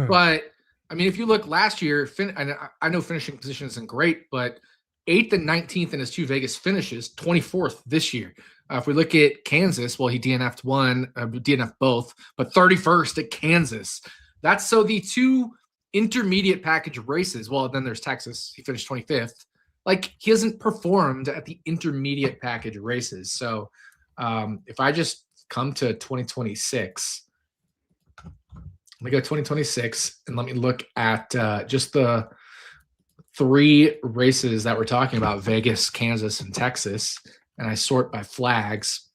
but I mean, if you look last year, I know finishing position isn't great, but 8th and 19th in his 2 Vegas finishes, 24th this year. If we look at Kansas, well, he DNF'd DNF'd both, but 31st at Kansas. That's so the 2 intermediate package races. Well, then there's Texas. He finished 25th. like he hasn't performed at the intermediate package races. So if I just come to 2026, let me go 2026 and let me look at just the 3 races that we're talking about: Vegas, Kansas, and Texas. And I sort by flags.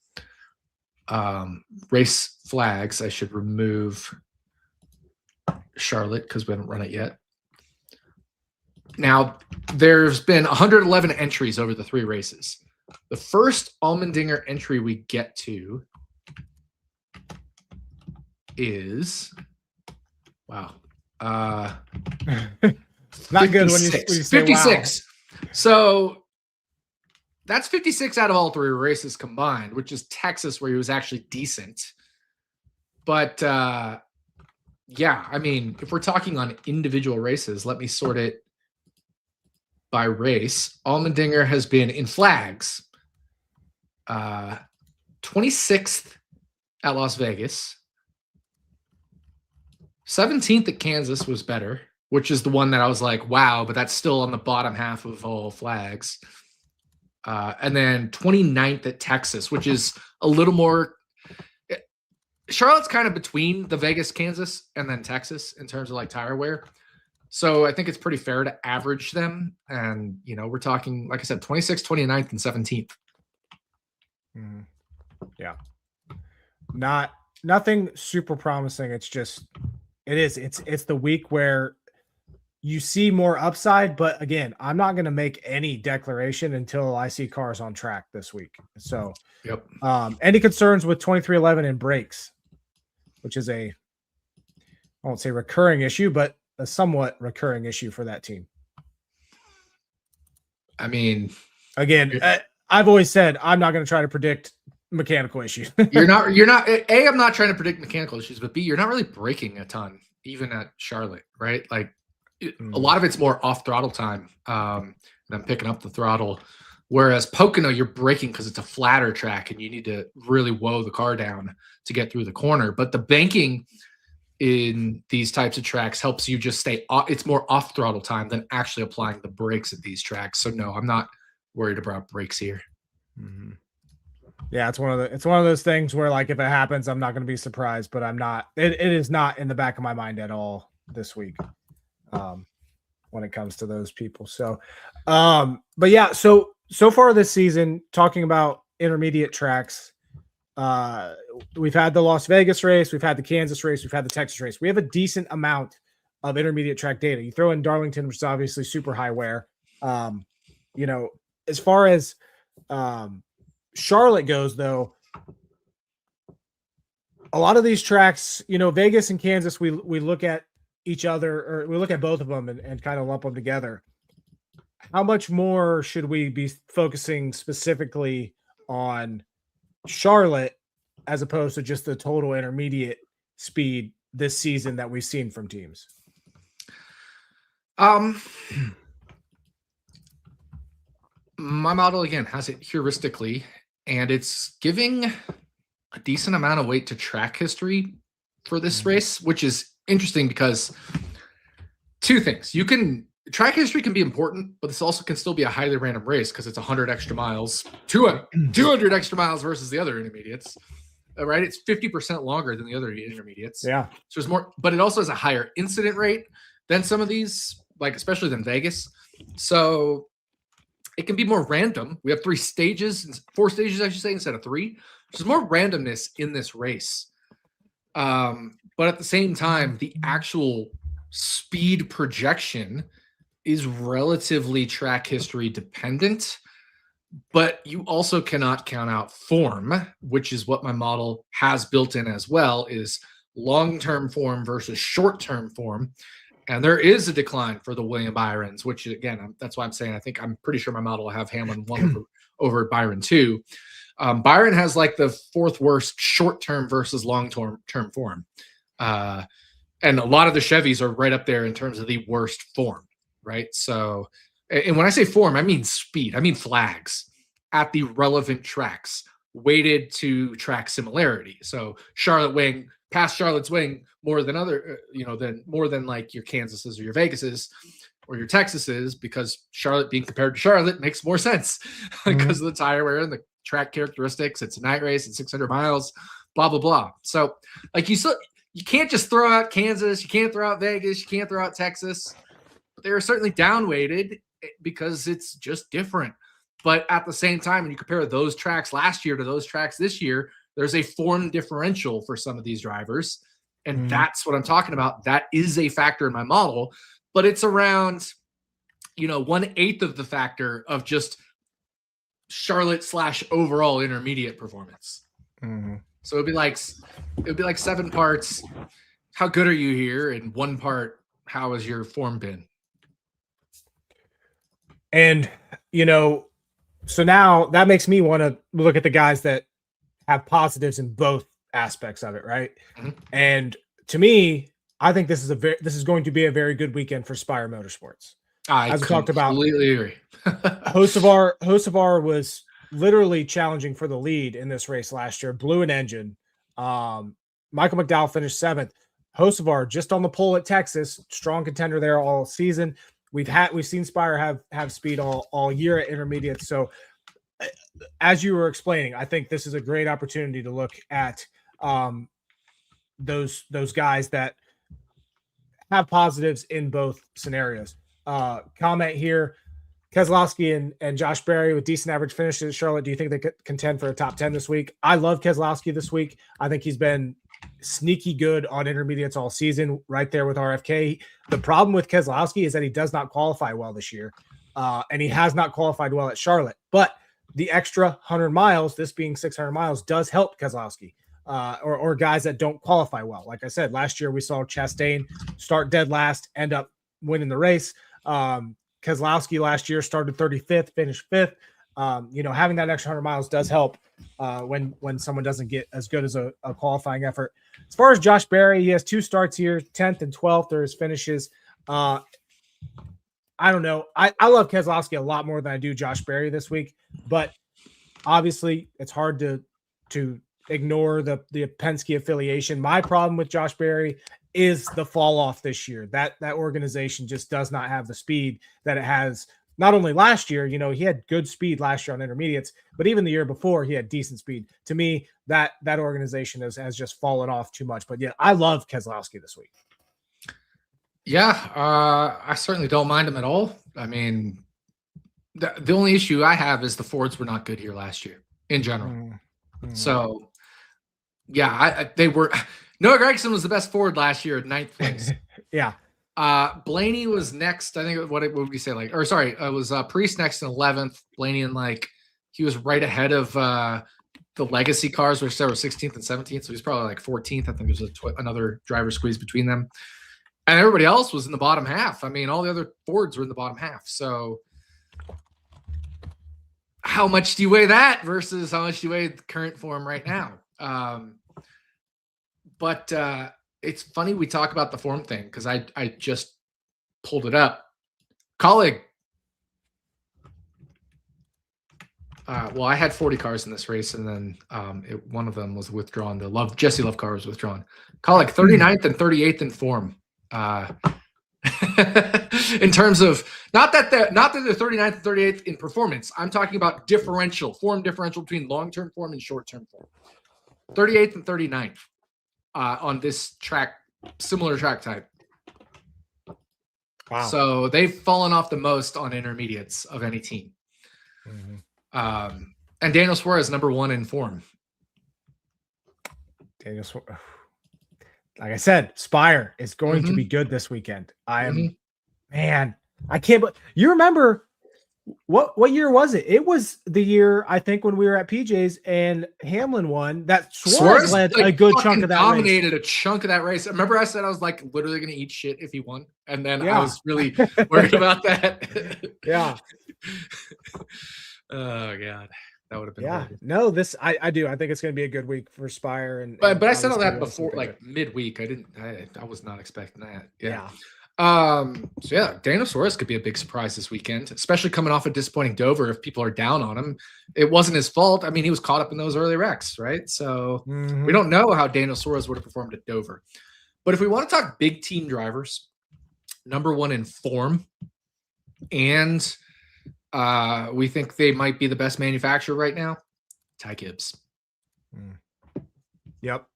Race flags. I should remove Charlotte because we haven't run it yet. Now, there's been 111 entries over the 3 races. The first Allmendinger entry we get to is, wow.
Not good when you say
56.
Wow.
So that's 56 out of all 3 races combined, which is Texas, where he was actually decent. But yeah, I mean, if we're talking on individual races, let me sort it by race. Allmendinger has been in flags 26th at Las Vegas. 17th at Kansas was better, which is the one that I was like, wow, but that's still on the bottom half of all flags. And then 29th at Texas, which is a little more. Charlotte's kind of between the Vegas, Kansas, and then Texas in terms of like tire wear. So I think it's pretty fair to average them. And, you know, we're talking, like I said, 26th, 29th, and 17th.
Yeah. Nothing super promising. It's just, it's the week where you see more upside, but again, I'm not going to make any declaration until I see cars on track this week. So,
yep.
Any concerns with 2311 and brakes, which is I won't say recurring issue, but a somewhat recurring issue for that team.
I mean,
again, I've always said I'm not going to try to predict mechanical issues.
you're not. A, I'm not trying to predict mechanical issues, but B, you're not really braking a ton, even at Charlotte, right? Like a lot of it's more off throttle time than picking up the throttle. Whereas Pocono, you're braking because it's a flatter track and you need to really woe the car down to get through the corner. But the banking in these types of tracks helps you just stay off. It's more off throttle time than actually applying the brakes at these tracks. So no, I'm not worried about brakes here.
Yeah, it's one of those things where, like, if it happens, I'm not going to be surprised, but I'm not. It is not in the back of my mind at all this week when it comes to those people. So, but yeah, so far this season, talking about intermediate tracks, we've had the Las Vegas race, we've had the Kansas race, we've had the Texas race. We have a decent amount of intermediate track data. You throw in Darlington, which is obviously super high wear. You know, as far as Charlotte goes, though, a lot of these tracks, you know, Vegas and Kansas, we look at each other, or we look at both of them and kind of lump them together. How much more should we be focusing specifically on Charlotte as opposed to just the total intermediate speed this season that we've seen from teams?
My model, again, has it heuristically, and it's giving a decent amount of weight to track history for this race, which is interesting because 2 things. Track history can be important, but this also can still be a highly random race because it's 100 extra miles, 200 extra miles versus the other intermediates, right? It's 50% longer than the other intermediates.
Yeah.
So there's more, but it also has a higher incident rate than some of these, like especially than Vegas. So it can be more random. We have 4 stages, I should say, instead of 3. There's more randomness in this race. But at the same time, the actual speed projection is relatively track history dependent, but you also cannot count out form, which is what my model has built in as well, is long-term form versus short-term form. And there is a decline for the William Byrons, which again, that's why I'm saying I'm pretty sure my model will have Hamlin 1 over Byron 2. Byron has like the 4th worst short-term versus long-term form. And a lot of the Chevys are right up there in terms of the worst form, right? So, and when I say form, I mean speed. I mean flags at the relevant tracks, weighted to track similarity. So Charlotte weighing past Charlotte's weighing more than more than like your Kansases or your Vegases, or your Texases, because Charlotte being compared to Charlotte makes more sense because of the tire wear and the track characteristics. It's a night race, it's 600 miles, blah, blah, blah. So like you can't just throw out Kansas, you can't throw out Vegas, you can't throw out Texas. But they are certainly down-weighted because it's just different. But at the same time, when you compare those tracks last year to those tracks this year, there's a form differential for some of these drivers. And that's what I'm talking about. That is a factor in my model, but it's around, 1/8 of the factor of just Charlotte / overall intermediate performance. So it'd be like 7 parts. How good are you here? And 1 part, how has your form been?
And, so now that makes me want to look at the guys that have positives in both aspects of it, right? And to me, I think this is going to be a very good weekend for Spire Motorsports.
I completely agree.
Hocevar was literally challenging for the lead in this race last year, blew an engine. Michael McDowell finished 7th. Hocevar just on the pole at Texas, strong contender there all season. We've seen Spire have speed all year at intermediate. So as you were explaining, I think this is a great opportunity to look at those guys that have positives in both scenarios. Comment here, Keselowski and Josh Berry with decent average finishes at Charlotte. Do you think they could contend for a top 10 this week? I love Keselowski this week. I think he's been sneaky good on intermediates all season, right there with RFK. The problem with Keselowski is that he does not qualify well this year, and he has not qualified well at Charlotte. But the extra 100 miles, this being 600 miles, does help Keselowski or guys that don't qualify well. Like I said, last year we saw Chastain start dead last, end up winning the race. Keselowski last year started 35th, finished 5th. Having that extra 100 miles does help when someone doesn't get as good as a qualifying effort. As far as Josh Berry, he has 2 starts here, 10th and 12th are his finishes. I don't know. I love Keselowski a lot more than I do Josh Berry this week, but obviously it's hard to ignore the Penske affiliation. My problem with Josh Berry is the fall off this year. That organization just does not have the speed that it has. Not only last year, he had good speed last year on intermediates, but even the year before he had decent speed. To me, that organization has just fallen off too much. But yeah, I love Keselowski this week.
Yeah, I certainly don't mind him at all. I mean, the only issue I have is the Fords were not good here last year in general. So, yeah, they were. Noah Gragson was the best Ford last year at 9th place.
Yeah.
Blaney was next. I think what would we say? It was Priest next in 11th. Blaney he was right ahead of the legacy cars, which they were 16th and 17th. So he's probably 14th. I think there's another driver squeeze between them. And everybody else was in the bottom half. I mean, all the other Fords were in the bottom half. So how much do you weigh that versus how much do you weigh the current form right now? But it's funny we talk about the form thing because I just pulled it up. Colleague. I had 40 cars in this race, and then one of them was withdrawn. The Jesse Love car was withdrawn. Colleague, 39th and 38th in form. In terms of not that they're 39th and 38th in performance. I'm talking about form differential between long-term form and short-term form. 38th and 39th on this track, similar track type.
Wow.
So they've fallen off the most on intermediates of any team. And Daniel Suarez, number 1 in form.
Daniel Suarez. Like I said, Spire is going to be good this weekend. Man, I can't. You remember what year was it? It was the year I think when we were at PJ's and Hamlin won. That Suarez led a good chunk of that
dominated
race.
A chunk of that race. Remember, I said I was literally going to eat shit if he won, and then I was really worried about that.
Yeah.
Oh God. That would have been
weird. No, I do. I think it's going to be a good week for Spire.
But I said all that before, midweek. I was not expecting that. Yeah. Daniel Suarez could be a big surprise this weekend, especially coming off a disappointing Dover. If people are down on him, it wasn't his fault. I mean, he was caught up in those early wrecks, right? So we don't know how Daniel Suarez would have performed at Dover. But if we want to talk big team drivers, number 1 in form, and we think they might be the best manufacturer right now. Ty Gibbs.
Yep.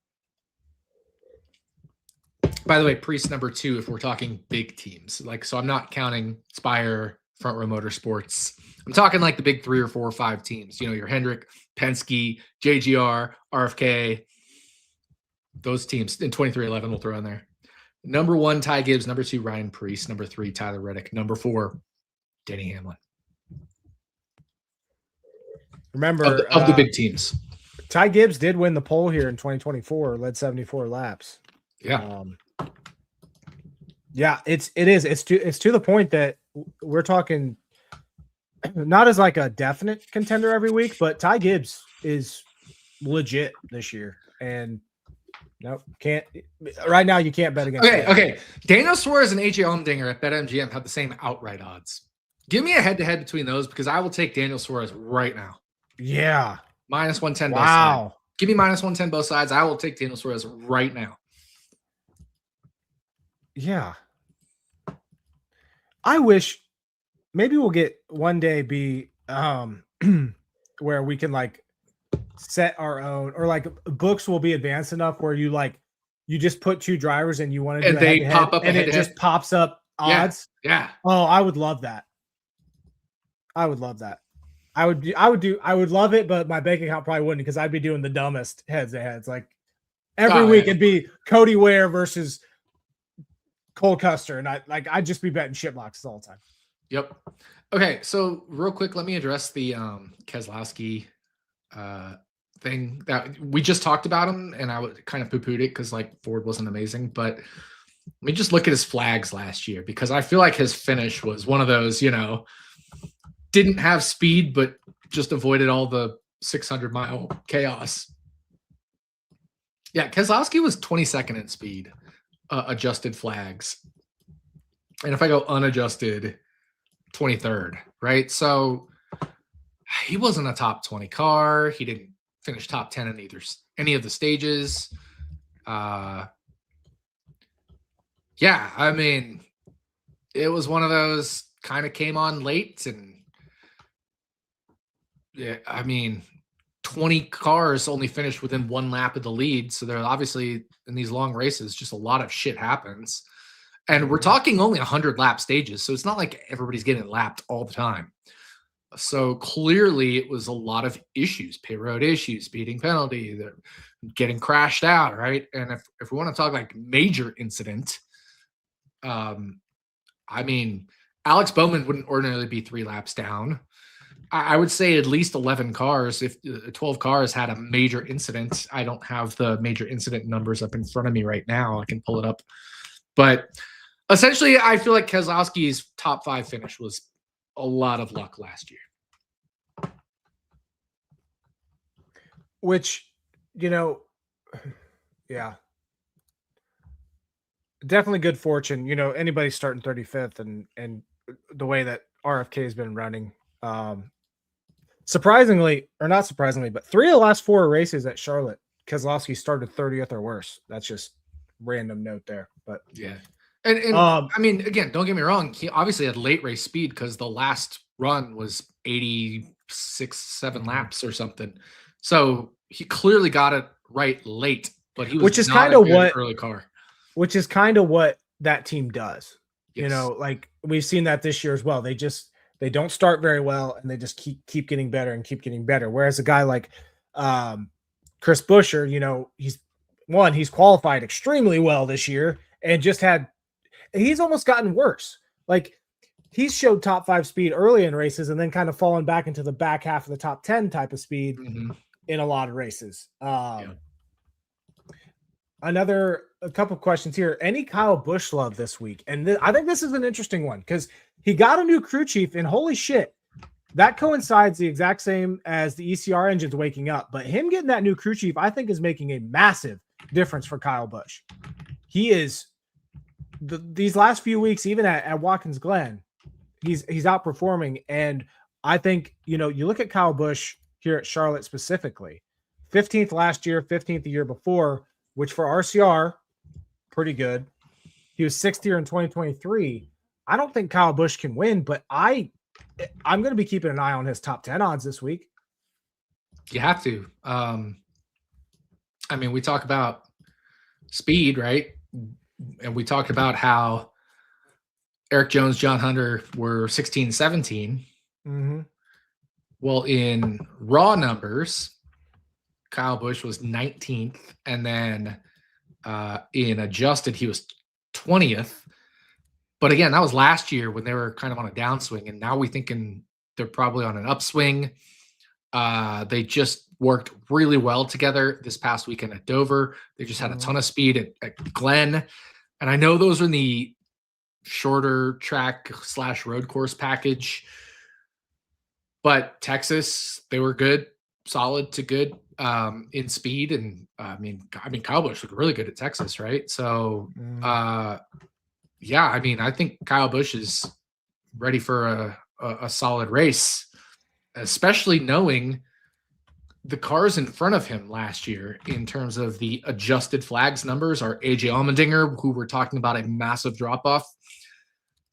By the way, Priest number 2 if we're talking big teams. Like, so I'm not counting Spire, Front Row Motorsports. I'm talking like the big 3 or 4 or 5 teams. You know, your Hendrick, Penske, JGR, RFK. Those teams in 2311 we'll throw in there. Number 1, Ty Gibbs. Number 2, Ryan Priest. Number 3, Tyler Reddick. Number 4, Denny Hamlin.
Remember,
of the big teams.
Ty Gibbs did win the pole here in 2024, led 74 laps.
Yeah.
Yeah, it's to the point that we're talking not as like a definite contender every week, but Ty Gibbs is legit this year. And nope, can't right now. You can't bet against.
Okay. Daniel Suarez and AJ Allmendinger at BetMGM have the same outright odds. Give me a head-to-head between those because I will take Daniel Suarez right now.
Yeah,
minus 110.
Wow.
Both sides. Give me minus 110 both sides. I will take Daniel Suarez right now.
Yeah. I wish maybe we'll get one day be where we can like set our own, or like books will be advanced enough where you just put 2 drivers and you want to do
and they pop up
and it just pops up odds.
Yeah.
Oh, I would love that. I would love it, but my bank account probably wouldn't because I'd be doing the dumbest heads to heads. Like every week it'd be Cody Ware versus Cole Custer, and I'd just be betting shit boxes all the time.
Yep. Okay, so real quick, let me address the Keselowski thing that we just talked about him, and I would kind of poo-pooed it because like Ford wasn't amazing, but let me just look at his flags last year because I feel like his finish was one of those, you know, didn't have speed, but just avoided all the 600-mile chaos. Yeah, Keselowski was 22nd in speed. Adjusted flags, and if I go unadjusted, 23rd, right? So he wasn't a top 20 car. He didn't finish top 10 in any of the stages. Yeah, I mean, it was one of those kind of came on late, and yeah, I mean, 20 cars only finished within 1 lap of the lead. So they're obviously in these long races, just a lot of shit happens. And we're talking only 100 lap stages. So it's not like everybody's getting lapped all the time. So clearly it was a lot of issues, pit road issues, speeding penalty, they're getting crashed out. Right. And if we want to talk like major incident, I mean, Alex Bowman wouldn't ordinarily be 3 laps down. I would say at least 11 cars, if 12 cars had a major incident. I don't have the major incident numbers up in front of me right now. I can pull it up. But essentially, I feel like Keselowski's top 5 finish was a lot of luck last year.
Which, you know, yeah. Definitely good fortune. You know, anybody starting 35th and the way that RFK has been running. Surprisingly, or not surprisingly, but 3 of the last 4 races at Charlotte, Keselowski started 30th or worse. That's just random note there. But
yeah. And I mean, again, don't get me wrong. He obviously had late race speed because the last run was 7 laps or something. So he clearly got it right late, but he was
which is
kind of what early car.
Which is kind of what that team does.
Yes.
You know, like we've seen that this year as well. They don't start very well, and they just keep getting better and keep getting better. Whereas a guy like Chris Buescher, you know, he's qualified extremely well this year and he's almost gotten worse. Like he's showed top 5 speed early in races and then kind of fallen back into the back half of the top 10 type of speed in a lot of races. A couple of questions here. Any Kyle Busch love this week? And I think this is an interesting one because he got a new crew chief, and holy shit, that coincides the exact same as the ECR engines waking up. But him getting that new crew chief, I think, is making a massive difference for Kyle Busch. He is these last few weeks, even at Watkins Glen, he's outperforming. And I think, you know, you look at Kyle Busch here at Charlotte specifically, 15th last year, 15th the year before, which for RCR, pretty good. He was 6th here in 2023. I don't think Kyle Busch can win, but I'm going to be keeping an eye on his top 10 odds this week.
You have to. We talk about speed, right? And we talked about how Eric Jones, John Hunter were 16, 17.
Mm-hmm.
Well, in raw numbers, Kyle Busch was 19th, and then in adjusted, he was 20th. But again, that was last year when they were kind of on a downswing, and now we're thinking they're probably on an upswing. They just worked really well together this past weekend at Dover. They just had a ton of speed at Glen. And I know those are in the shorter track / road course package. But Texas, they were good, solid to good in speed. And Kyle Busch looked really good at Texas, right? So, I think Kyle Busch is ready for a solid race, especially knowing the cars in front of him last year in terms of the adjusted flags numbers are AJ Allmendinger, who we're talking about a massive drop-off.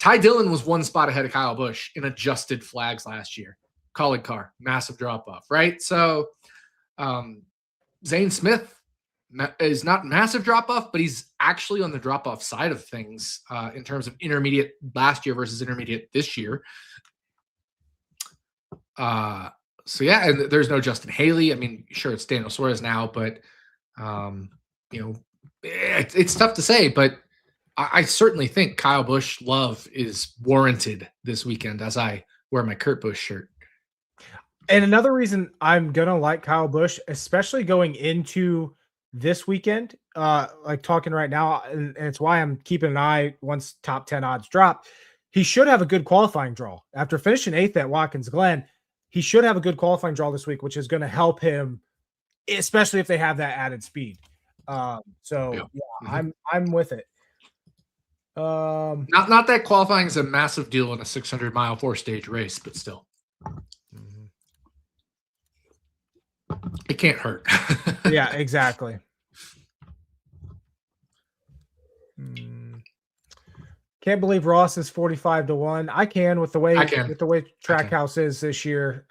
Ty Dillon was one spot ahead of Kyle Busch in adjusted flags last year. Colleague car, massive drop-off, right? So Zane Smith is not massive drop-off, but he's actually on the drop-off side of things in terms of intermediate last year versus intermediate this year. And there's no Justin Haley. Sure, it's Daniel Suarez now, but it's tough to say. But I certainly think Kyle Busch love is warranted this weekend as I wear my Kurt Busch shirt.
And another reason I'm gonna like Kyle Busch, especially going into this weekend, like talking right now, and it's why I'm keeping an eye once top 10 odds drop. He should have a good qualifying draw after finishing 8th at Watkins Glen. He should have a good qualifying draw this week, which is going to help him, especially if they have that added speed. I'm with it.
Not that qualifying is a massive deal in a 600-mile 4-stage race, but still, it can't hurt.
Yeah, exactly. Can't believe Ross is 45-1. I can with the way Trackhouse is this year.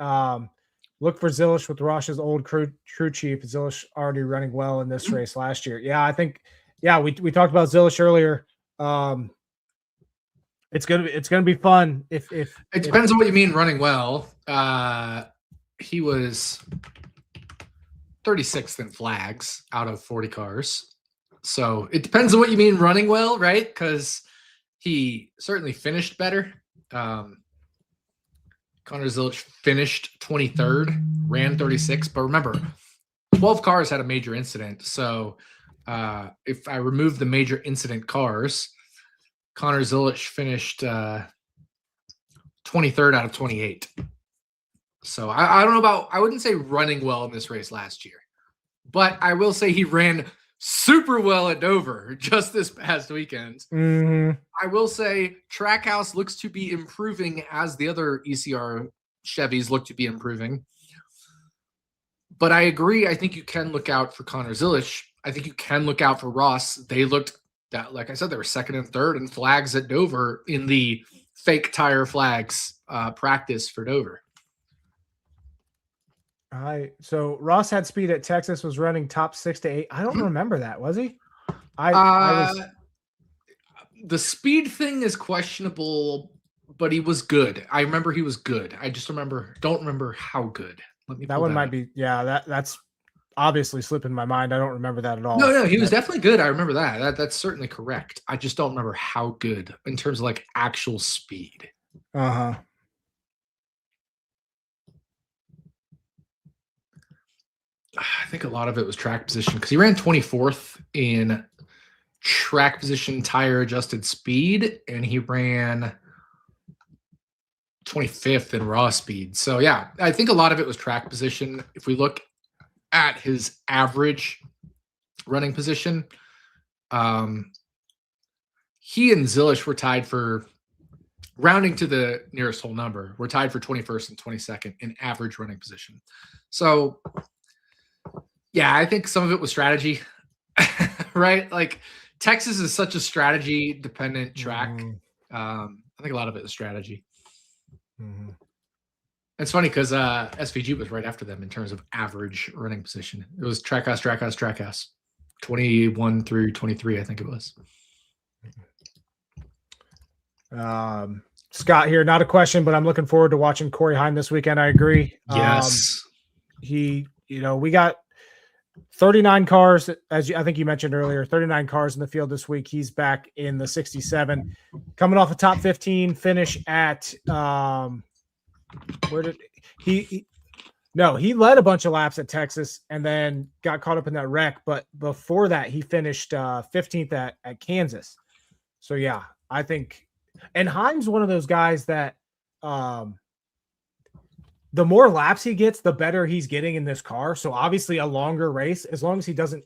Look for Zilish with Ross's old crew chief. Zilish already running well in this race last year. Yeah, I think. Yeah, we talked about Zilish earlier. It's gonna be fun. If it
depends on what you mean running well. He was 36th in flags out of 40 cars. So it depends on what you mean running well, right? Because he certainly finished better. Connor Zilish finished 23rd, ran 36. But remember, 12 cars had a major incident. So if I remove the major incident cars, Connor Zilish finished 23rd out of 28. So I don't know about, I wouldn't say running well in this race last year. But I will say he ran super well at Dover just this past weekend.
Mm-hmm.
I will say Trackhouse looks to be improving as the other ECR Chevys look to be improving. But I agree. I think you can look out for Connor Zilish. I think you can look out for Ross. They looked that, like I said, they were 2nd and 3rd in flags at Dover in the fake tire flags practice for Dover.
All right. So Ross had speed at Texas, was running top 6 to 8. I don't remember that. Was he?
The speed thing is questionable, but he was good. I remember he was good. I just don't remember how good.
That one might be. Yeah, that's obviously slipping my mind. I don't remember that at all.
No, he was definitely good. I remember that. That's certainly correct. I just don't remember how good in terms of like actual speed.
Uh-huh.
I think a lot of it was track position because he ran 24th in track position tire adjusted speed, and he ran 25th in raw speed. So yeah, I think a lot of it was track position. If we look at his average running position, he and Zilish were tied for, rounding to the nearest whole number, we're tied for 21st and 22nd in average running position. So yeah, I think some of it was strategy, right? Like Texas is such a strategy dependent track. think a lot of it is strategy.
Mm-hmm.
It's funny because SVG was right after them in terms of average running position. It was Trackhouse, 21 through 23, I think it was.
Scott here, not a question, but I'm looking forward to watching Corey Heim this weekend. I agree.
Yes.
We got 39 cars, I think you mentioned earlier, 39 cars in the field this week. He's back in the 67, coming off a top 15 finish at he led a bunch of laps at Texas and then got caught up in that wreck. But before that, he finished 15th at Kansas. So yeah, I think, and Heim's one of those guys that the more laps he gets, the better he's getting in this car. So obviously a longer race, as long as he doesn't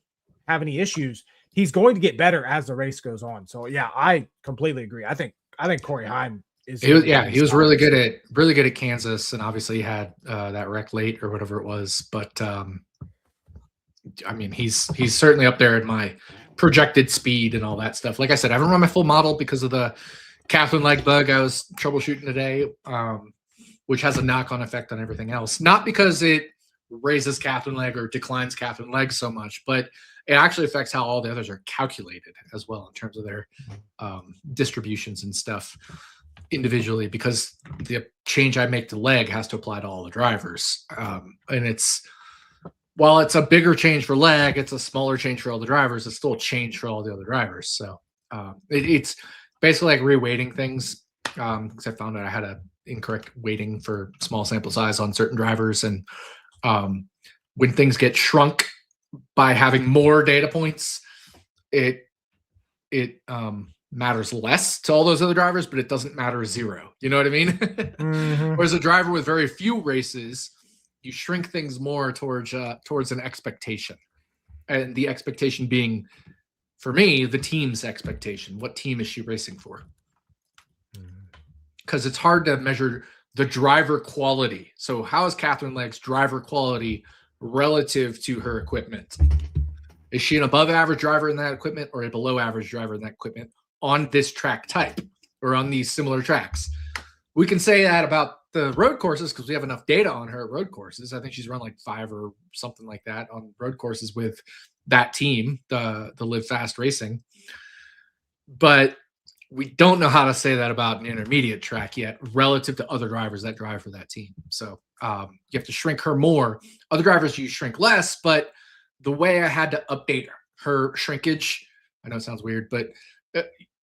have any issues, he's going to get better as the race goes on. So yeah, I completely agree. I think Corey Heim is.
He was really good at Kansas, and obviously he had that wreck late or whatever it was. But I mean, he's certainly up there in my projected speed and all that stuff. Like I said, I haven't run my full model because of the Catherine leg bug I was troubleshooting today. Which has a knock-on effect on everything else. Not because it raises Catherine leg or declines Catherine leg so much, but it actually affects how all the others are calculated as well in terms of their distributions and stuff individually, because the change I make to leg has to apply to all the drivers. And while it's a bigger change for leg, it's a smaller change for all the drivers. It's still a change for all the other drivers. So it's basically like reweighting things, because I found out I had a incorrect weighting for small sample size on certain drivers, and when things get shrunk by having more data points, it matters less to all those other drivers, but it doesn't matter zero. You know what I mean? Mm-hmm. Whereas a driver with very few races, you shrink things more towards an expectation, and the expectation being, for me, the team's expectation. What team is she racing for? Because it's hard to measure the driver quality. So how is Catherine Legg's driver quality relative to her equipment? Is she an above average driver in that equipment or a below average driver in that equipment on this track type or on these similar tracks? We can say that about the road courses because we have enough data on her road courses. I think she's run like 5 or something like that on road courses with that team, the Live Fast Racing. But we don't know how to say that about an intermediate track yet relative to other drivers that drive for that team. So you have to shrink her more. Other drivers, you shrink less, but the way I had to update her shrinkage, I know it sounds weird, but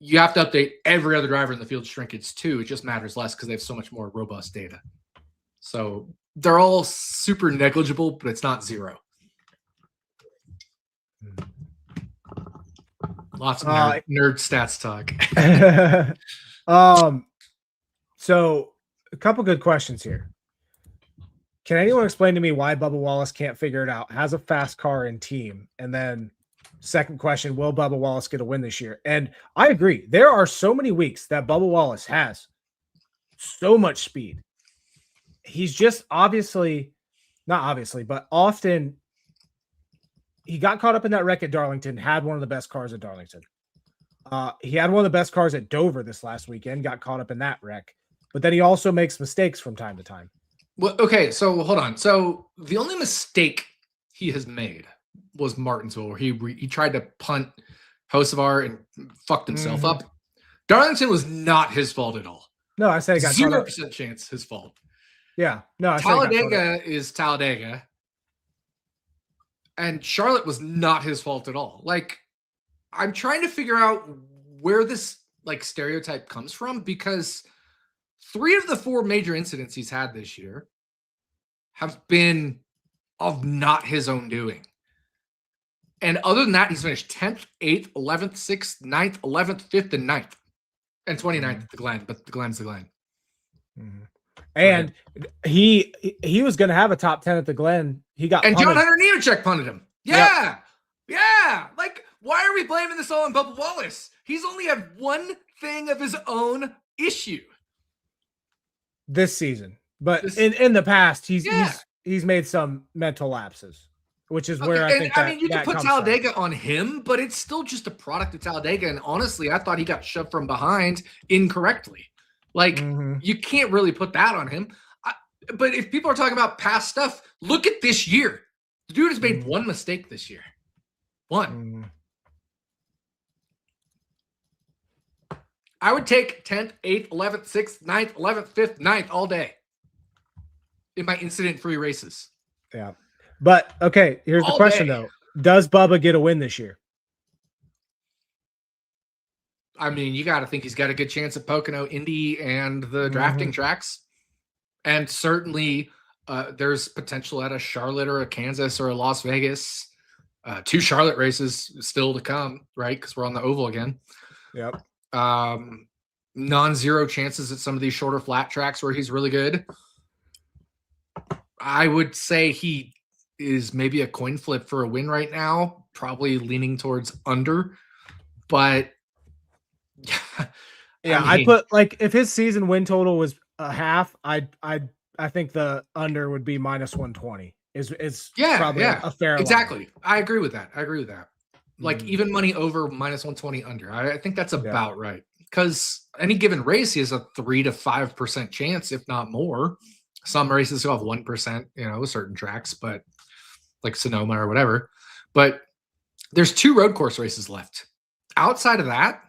you have to update every other driver in the field shrinkage too. It just matters less because they have so much more robust data. So they're all super negligible, but it's not zero. Lots of nerd stats talk.
So a couple good questions here. Can anyone explain to me why Bubba Wallace can't figure it out? Has a fast car and team. And then second question, will Bubba Wallace get a win this year? And I agree. There are so many weeks that Bubba Wallace has so much speed. He's just not obviously, but often he got caught up in that wreck at Darlington, had one of the best cars at Darlington. He had one of the best cars at Dover this last weekend, got caught up in that wreck. But then he also makes mistakes from time to time.
Well, okay, so hold on. So the only mistake he has made was Martinsville, where he tried to punt Hocevar and fucked himself up. Darlington was not his fault at all.
No, I said he got
0% chance his fault.
Yeah, no,
Talladega is Talladega. And Charlotte was not his fault at all. Like, I'm trying to figure out where this like stereotype comes from, because 3 of the 4 major incidents he's had this year have been of not his own doing. And other than that, he's finished 10th, 8th, 11th, 6th, 9th, 11th, 5th, and 9th. And 29th at the Glen, but the Glen's the Glen.
Mm-hmm. And he was going to have a top 10 at the Glen. He got
and
punted.
John Hunter Nemechek punted him. Yeah. Yep. Yeah. Like, why are we blaming this all on Bubba Wallace? He's only had one thing of his own issue
this season. But in the past, he's made some mental lapses, which is where I think
you can put Talladega on him, but it's still just a product of Talladega. And honestly, I thought he got shoved from behind incorrectly. Like, you can't really put that on him. But if people are talking about past stuff, look at this year. The dude has made one mistake this year. One. I would take 10th, 8th, 11th, 6th, 9th, 11th, 5th, 9th all day in my incident-free races.
Yeah. But, okay, here's the question, though. Does Bubba get a win this year?
I mean, you got to think he's got a good chance at Pocono, Indy, and the drafting tracks. And certainly there's potential at a Charlotte or a Kansas or a Las Vegas. 2 Charlotte races still to come, right? Because we're on the oval again.
Yep.
Non-zero chances at some of these shorter flat tracks where he's really good. I would say he is maybe a coin flip for a win right now, probably leaning towards under. But
yeah, I put like if his season win total was a half, I think the under would be -120. Is probably a fair
exactly
line.
I agree with that. Like even money over -120 under. I think that's about right. Because any given race, he has a 3 to 5% chance, if not more. Some races will have 1%, with certain tracks, but like Sonoma or whatever. But there's 2 road course races left. Outside of that,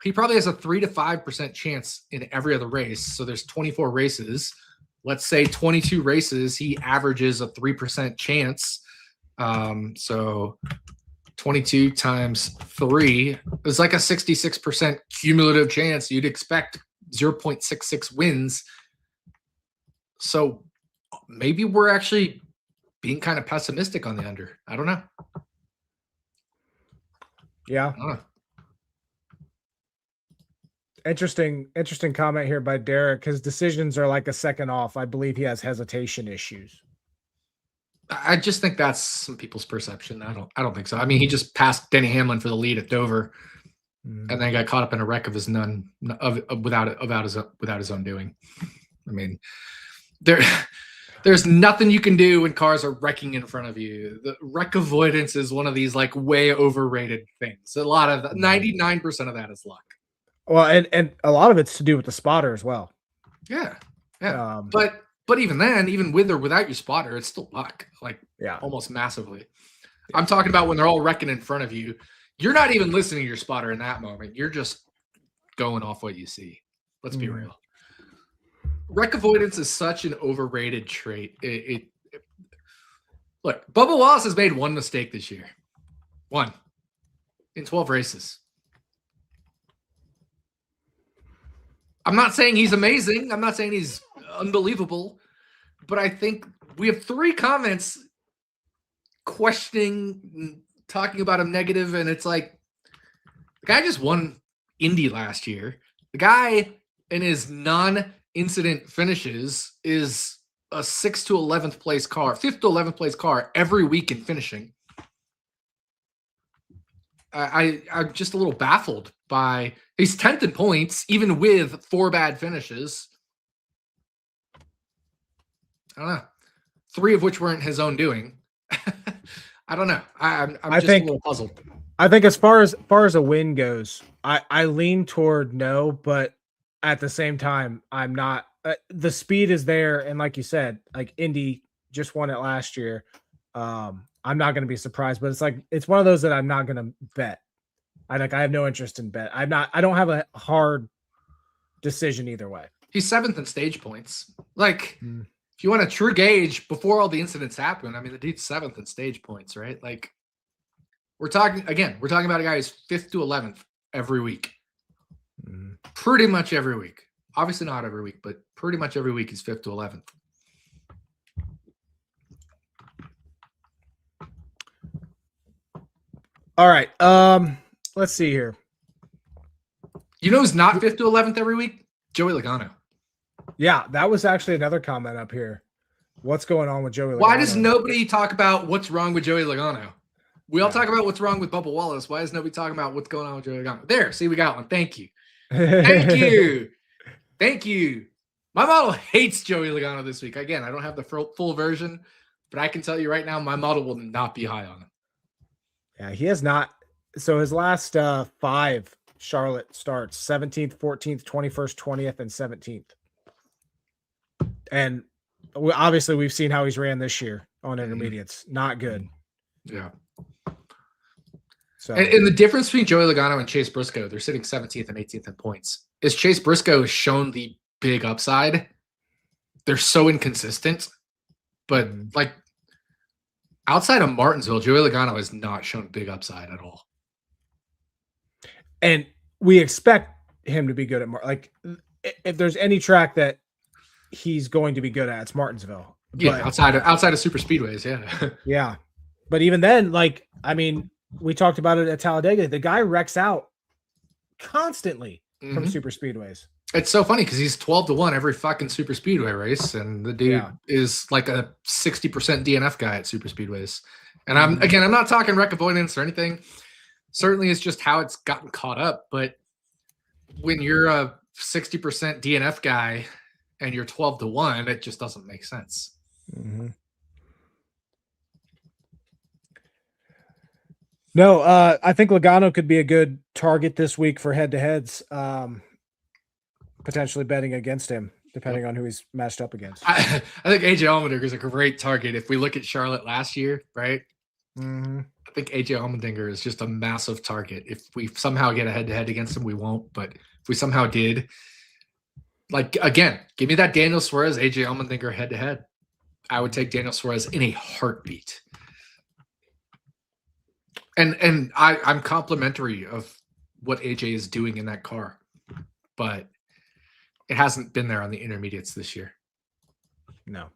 he probably has a 3 to 5% chance in every other race. So there's 24 races. Let's say 22 races, he averages a 3% chance. So 22 times 3 is like a 66% cumulative chance. You'd expect 0.66 wins. So maybe we're actually being kind of pessimistic on the under. I don't know.
Yeah. Interesting comment here by Derek. His decisions are like a second off. I believe he has hesitation issues.
I just think that's some people's perception. I don't think so. I mean, he just passed Denny Hamlin for the lead at Dover, and then got caught up in a wreck of his without his own doing. I mean, there's nothing you can do when cars are wrecking in front of you. The wreck avoidance is one of these like way overrated things. A lot of 99% of that is luck.
Well, and a lot of it's to do with the spotter as well.
Yeah. But even then, even with or without your spotter, it's still luck. Almost massively. I'm talking about when they're all wrecking in front of you. You're not even listening to your spotter in that moment. You're just going off what you see. Let's be real. Wreck avoidance is such an overrated trait. Look, Bubba Wallace has made one mistake this year. One. In 12 races. I'm not saying he's amazing. I'm not saying he's unbelievable. But I think we have 3 comments questioning, talking about him negative, and it's like, the guy just won Indy last year. The guy in his non-incident finishes is a 6th to 11th place car, 5th to 11th place car every week in finishing. I'm just a little baffled by he's 10th in points, even with 4 bad finishes. I don't know. 3 of which weren't his own doing. I don't know. I'm just a little puzzled.
I think as far as a win goes, I lean toward no, but at the same time, I'm not. The speed is there, and like you said, like Indy just won it last year. I'm not going to be surprised, but it's one of those that I'm not going to bet. I have no interest in bet. I don't have a hard decision either way.
He's 7th in stage points. If you want a true gauge before all the incidents happen, I mean, the dude's 7th in stage points, right? Like, we're talking about a guy who's 5th to 11th every week. Pretty much every week. Obviously not every week, but pretty much every week he's 5th to 11th.
All right. Let's see here.
You know who's not 5th to 11th every week? Joey Logano.
Yeah, that was actually another comment up here. What's going on with Joey Logano?
Why does nobody talk about what's wrong with Joey Logano? We all talk about what's wrong with Bubba Wallace. Why is nobody talking about what's going on with Joey Logano? There, see, we got one. Thank you. Thank you. Thank you. My model hates Joey Logano this week. Again, I don't have the full version, but I can tell you right now, my model will not be high on him.
Yeah, he has not. So his last 5 Charlotte starts 17th, 14th, 21st, 20th, and 17th. And obviously we've seen how he's ran this year on intermediates. Not good.
Yeah.
So
and the difference between Joey Logano and Chase Briscoe, they're sitting 17th and 18th in points, is Chase Briscoe has shown the big upside. They're so inconsistent, but like outside of Martinsville, Joey Logano has not shown big upside at all.
And we expect him to be good at like if there's any track that he's going to be good at, it's Martinsville.
Yeah, outside of super speedways, yeah.
Yeah. But even then, like, I mean, we talked about it at Talladega. The guy wrecks out constantly from super speedways.
It's so funny because he's 12-1 every fucking super speedway race, and the dude is like a 60% DNF guy at super speedways. And I'm not talking wreck avoidance or anything. Certainly, it's just how it's gotten caught up. But when you're a 60% DNF guy and you're 12-1, it just doesn't make sense.
No, I think Logano could be a good target this week for head-to-heads. Potentially betting against him, depending on who he's matched up against.
I think AJ Allmendinger is a great target. If we look at Charlotte last year, right? I think AJ Allmendinger is just a massive target. If we somehow get a head-to-head against him, we won't. But if we somehow did, like, again, give me that Daniel Suarez, AJ Allmendinger head-to-head. I would take Daniel Suarez in a heartbeat. And I'm complimentary of what AJ is doing in that car, but it hasn't been there on the intermediates this year.
No.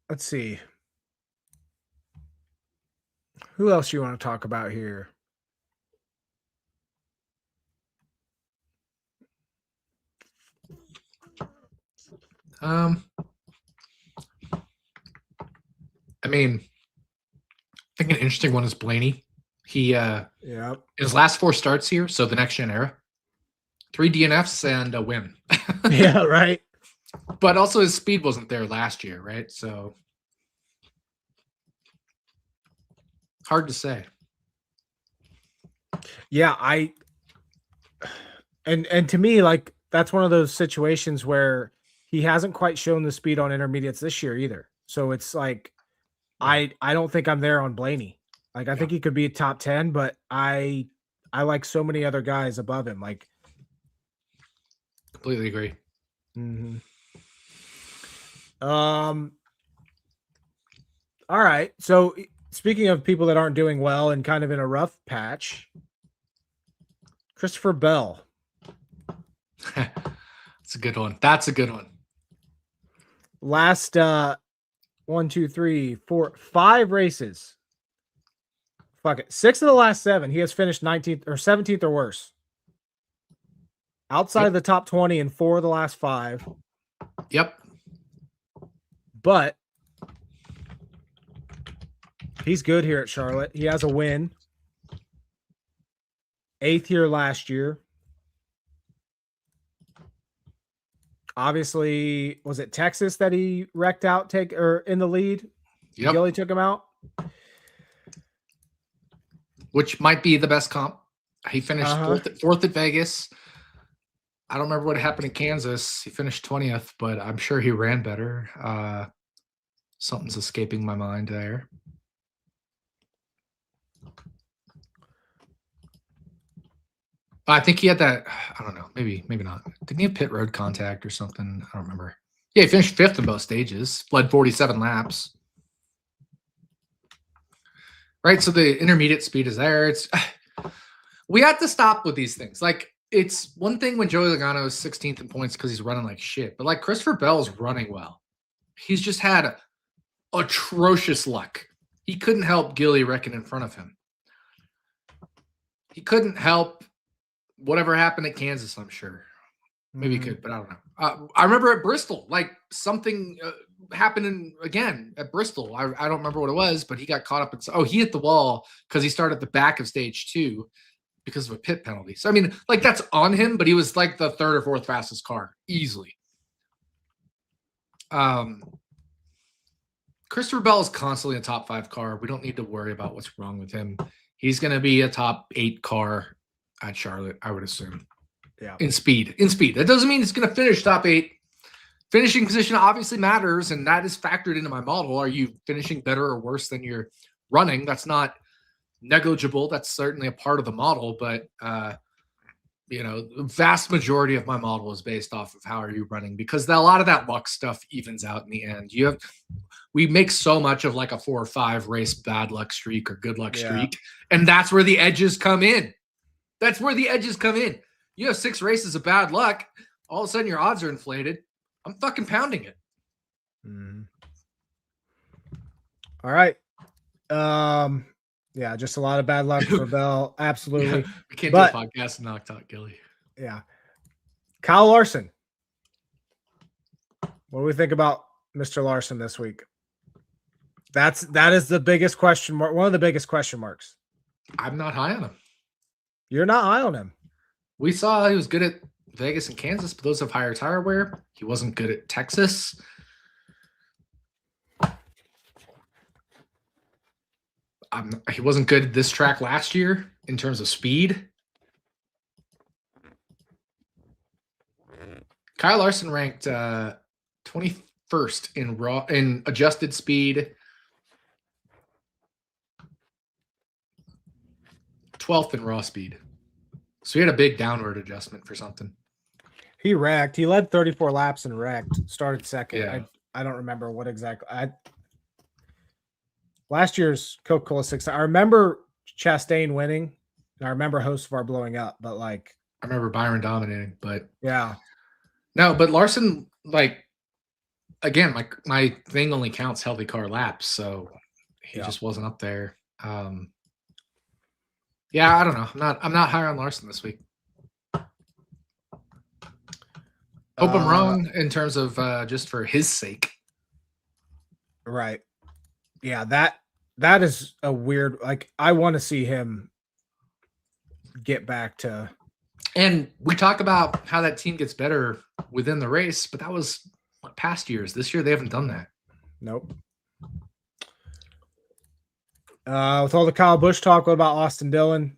Let's see. Who else you want to talk about here?
I mean, I think an interesting one is Blaney. He his last 4 starts here, so the next gen era, 3 DNFs and a win.
Yeah, right.
But also his speed wasn't there last year, right? So hard to say.
Yeah, and to me, like, that's one of those situations where he hasn't quite shown the speed on intermediates this year either. So it's like I don't think I'm there on Blaney. Like, I think he could be top 10, but I like so many other guys above him. Like,
completely agree.
All right. So speaking of people that aren't doing well and kind of in a rough patch, Christopher Bell.
That's a good one. That's a good one.
Last 1, 2, 3, 4, 5 races. Fuck it. 6 of the last 7, he has finished 19th or 17th or worse. Outside of the top 20 in 4 of the last 5.
Yep.
But he's good here at Charlotte. He has a win. 8th here last year. Obviously, was it Texas that he wrecked out in the lead?
Yep.
Gilly took him out.
Which might be the best comp. He finished fourth at Vegas. I don't remember what happened in Kansas. He finished 20th, but I'm sure he ran better. Something's escaping my mind there. I think he had that. I don't know. Maybe not. Didn't he have pit road contact or something? I don't remember. Yeah, he finished 5th in both stages. Led 47 laps. Right, so the intermediate speed is there. We have to stop with these things. Like, it's one thing when Joey Logano is 16th in points because he's running like shit, but like Christopher Bell is running well. He's just had atrocious luck. He couldn't help Gilly wrecking in front of him. He couldn't help whatever happened at Kansas, I'm sure. Maybe he could, but I don't know. I remember at Bristol, like something happened again at Bristol. I don't remember what it was, but he got caught up in. He hit the wall because he started at the back of stage 2 because of a pit penalty. So, I mean, like, that's on him, but he was like the 3rd or 4th fastest car easily. Christopher Bell is constantly a top 5 car. We don't need to worry about what's wrong with him. He's going to be a top 8 car at Charlotte, I would assume.
Yeah.
In speed. That doesn't mean it's going to finish top 8. Finishing position obviously matters, and that is factored into my model. Are you finishing better or worse than you're running? That's not negligible. That's certainly a part of the model, but the vast majority of my model is based off of how are you running, because a lot of that luck stuff evens out in the end. We make so much of like a 4 or 5 race bad luck streak or good luck streak, and that's where the edges come in. You have 6 races of bad luck, all of a sudden your odds are inflated. I'm fucking pounding it.
All right. Yeah, just a lot of bad luck for Bell. Absolutely.
Yeah, we can't do a podcast and not talk Gilly.
Yeah. Kyle Larson. What do we think about Mr. Larson this week? That is the biggest question mark. One of the biggest question marks.
I'm not high on him.
You're not high on him.
We saw he was good at Vegas and Kansas, but those have higher tire wear. He wasn't good at Texas. He wasn't good at this track last year in terms of speed. Kyle Larson ranked 21st in adjusted speed, 12th in raw speed. So he had a big downward adjustment for something.
He wrecked. He led 34 laps and wrecked. Started second.
Yeah.
I don't remember what exactly. Last year's Coca-Cola 6. I remember Chastain winning, and I remember Hocevar blowing up. But I
remember Byron dominating. But
yeah,
no. But Larson, again, my thing only counts healthy car laps, so he just wasn't up there. Yeah, I don't know. I'm not higher on Larson this week. Hope I'm wrong in terms of just for his sake.
Right. Yeah, that is a weird. I want to see him get back to.
And we talk about how that team gets better within the race, but that was past years. This year they haven't done that.
Nope. With all the Kyle Busch talk, what about Austin Dillon?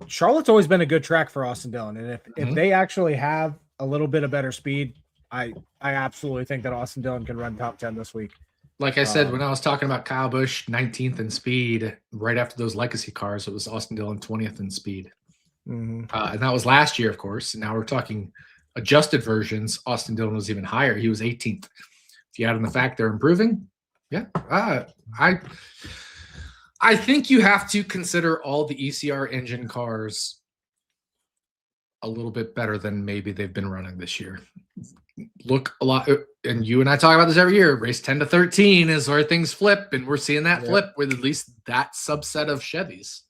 Charlotte's always been a good track for Austin Dillon, and if they actually have a little bit of better speed, I absolutely think that Austin Dillon can run top 10 this week.
Like I said, when I was talking about Kyle Busch 19th in speed, right after those legacy cars, it was Austin Dillon 20th in speed. And that was last year, of course. And now we're talking adjusted versions. Austin Dillon was even higher. He was 18th. If you add in the fact they're improving, I think you have to consider all the ECR engine cars a little bit better than maybe they've been running this year. Look a lot, and you and I talk about this every year. Race 10 to 13 is where things flip, and we're seeing that flip with at least that subset of Chevys.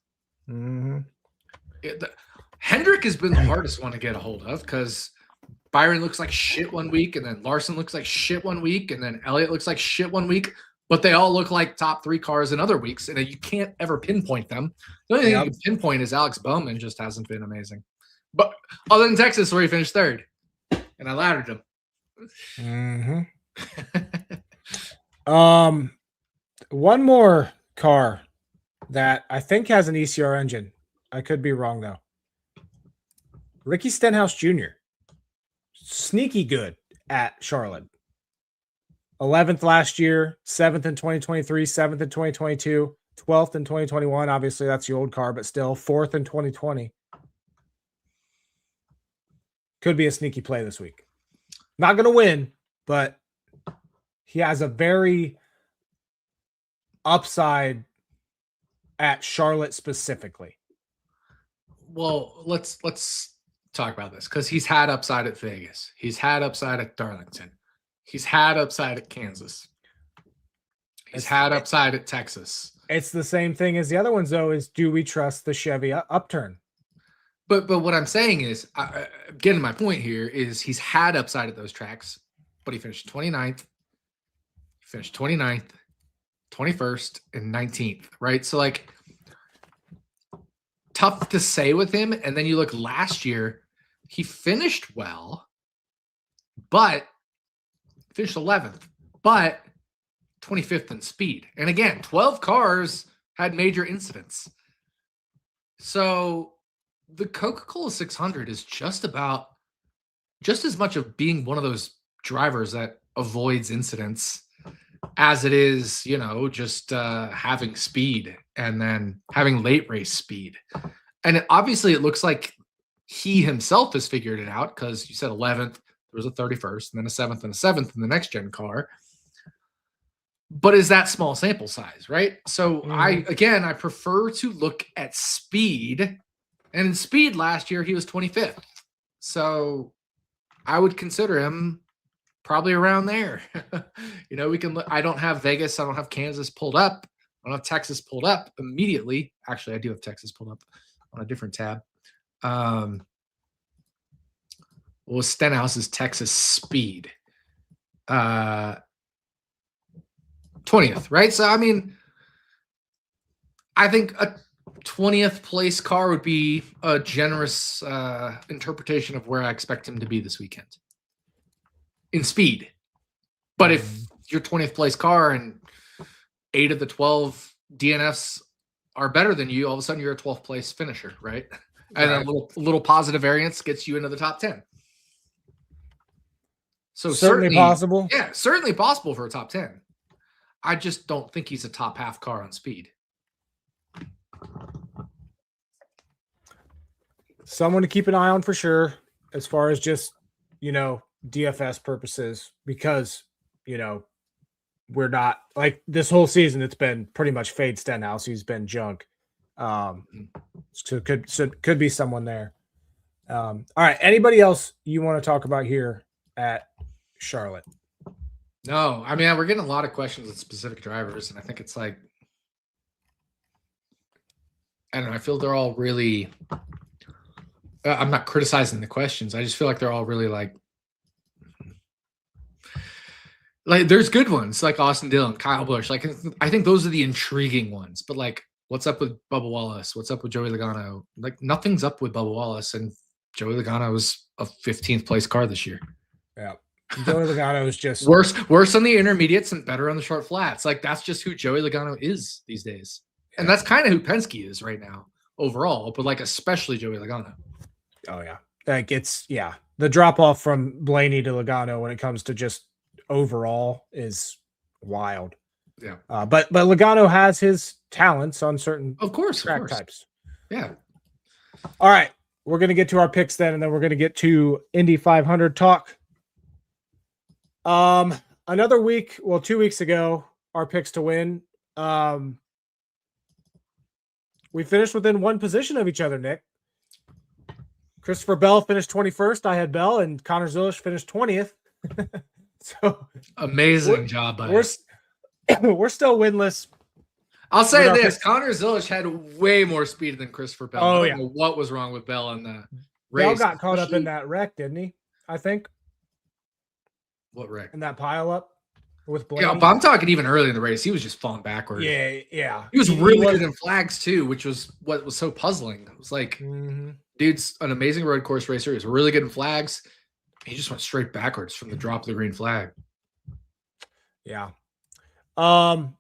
Hendrick has been the hardest one to get a hold of because Byron looks like shit one week, and then Larson looks like shit one week, and then Elliott looks like shit one week. But they all look like top 3 cars in other weeks, and you can't ever pinpoint them. The only thing you can pinpoint is Alex Bowman just hasn't been amazing. But other than Texas, where he finished 3rd, and I laddered him.
One more car that I think has an ECR engine. I could be wrong though. Ricky Stenhouse Jr. Sneaky good at Charlotte. 11th last year, 7th in 2023, 7th in 2022, 12th in 2021. Obviously, that's the old car, but still 4th in 2020. Could be a sneaky play this week. Not going to win, but he has a very upside at Charlotte specifically.
Well, let's talk about this because he's had upside at Vegas. He's had upside at Darlington. He's had upside at Kansas. He's had upside at Texas.
It's the same thing as the other ones, though, is do we trust the Chevy upturn?
But what I'm saying is, getting my point here is he's had upside at those tracks, but he finished 29th. He finished 29th, 21st, and 19th, right? So, tough to say with him. And then you look last year, he finished well, but finished 11th. but 25th in speed. And again, 12 cars had major incidents. So the Coca-Cola 600 is just as much of being one of those drivers that avoids incidents as it is, just having speed and then having late race speed. And obviously it looks like he himself has figured it out, because you said 11th, there was a 31st, and then a 7th and a 7th in the next gen car. But is that small sample size, right? So I prefer to look at speed. And in speed last year, he was 25th. So I would consider him probably around there. We can look. I don't have Vegas. I don't have Kansas pulled up. I don't have Texas pulled up immediately. Actually, I do have Texas pulled up on a different tab. What was Stenhouse's Texas speed? 20th, right? So, I think a 20th place car would be a generous interpretation of where I expect him to be this weekend in speed. But if your 20th place car and 8 of the 12 DNFs are better than you, all of a sudden you're a 12th place finisher, right? And a little positive variance gets you into the top 10. So certainly
possible.
Yeah, certainly possible for a top 10. I just don't think he's a top half car on speed.
Someone to keep an eye on for sure, as far as just, DFS purposes, because, we're not like this whole season. It's been pretty much fade Stenhouse. He's been junk. So could be someone there. All right. Anybody else you want to talk about here at Charlotte?
No, we're getting a lot of questions on specific drivers, and I think it's like, I don't know. I feel they're all really. I'm not criticizing the questions. I just feel like they're all really like there's good ones like Austin Dillon, Kyle Busch. Like I think those are the intriguing ones. But like, what's up with Bubba Wallace? What's up with Joey Logano? Like nothing's up with Bubba Wallace, and Joey Logano was a 15th place car this year.
Yeah. Joey Logano is just
worse on the intermediates and better on the short flats. Like that's just who Joey Logano is these days. Yeah. And that's kind of who Penske is right now overall, but like especially Joey Logano.
Oh yeah. Like the drop off from Blaney to Logano when it comes to just overall is wild.
Yeah.
But Logano has his talents on certain track types.
Yeah.
All right. We're going to get to our picks then, and then we're going to get to Indy 500 talk. Another week, 2 weeks ago, our picks to win. We finished within one position of each other, Nick. Christopher Bell finished 21st. I had Bell, and Connor Zilish finished 20th. So
amazing job, buddy.
We're still winless.
I'll say this: Connor Zilish had way more speed than Christopher Bell.
Oh,
I don't know what was wrong with Bell in the race.
Bell got caught up in that wreck, didn't he? I think.
What wreck?
In that pile up with Blaney.
Yeah, but I'm talking even early in the race. He was just falling backward.
Yeah.
He was really good in flags too, which was what was so puzzling. It was like, dude's an amazing road course racer. He was really good in flags. He just went straight backwards from the drop of the green flag.
Yeah. All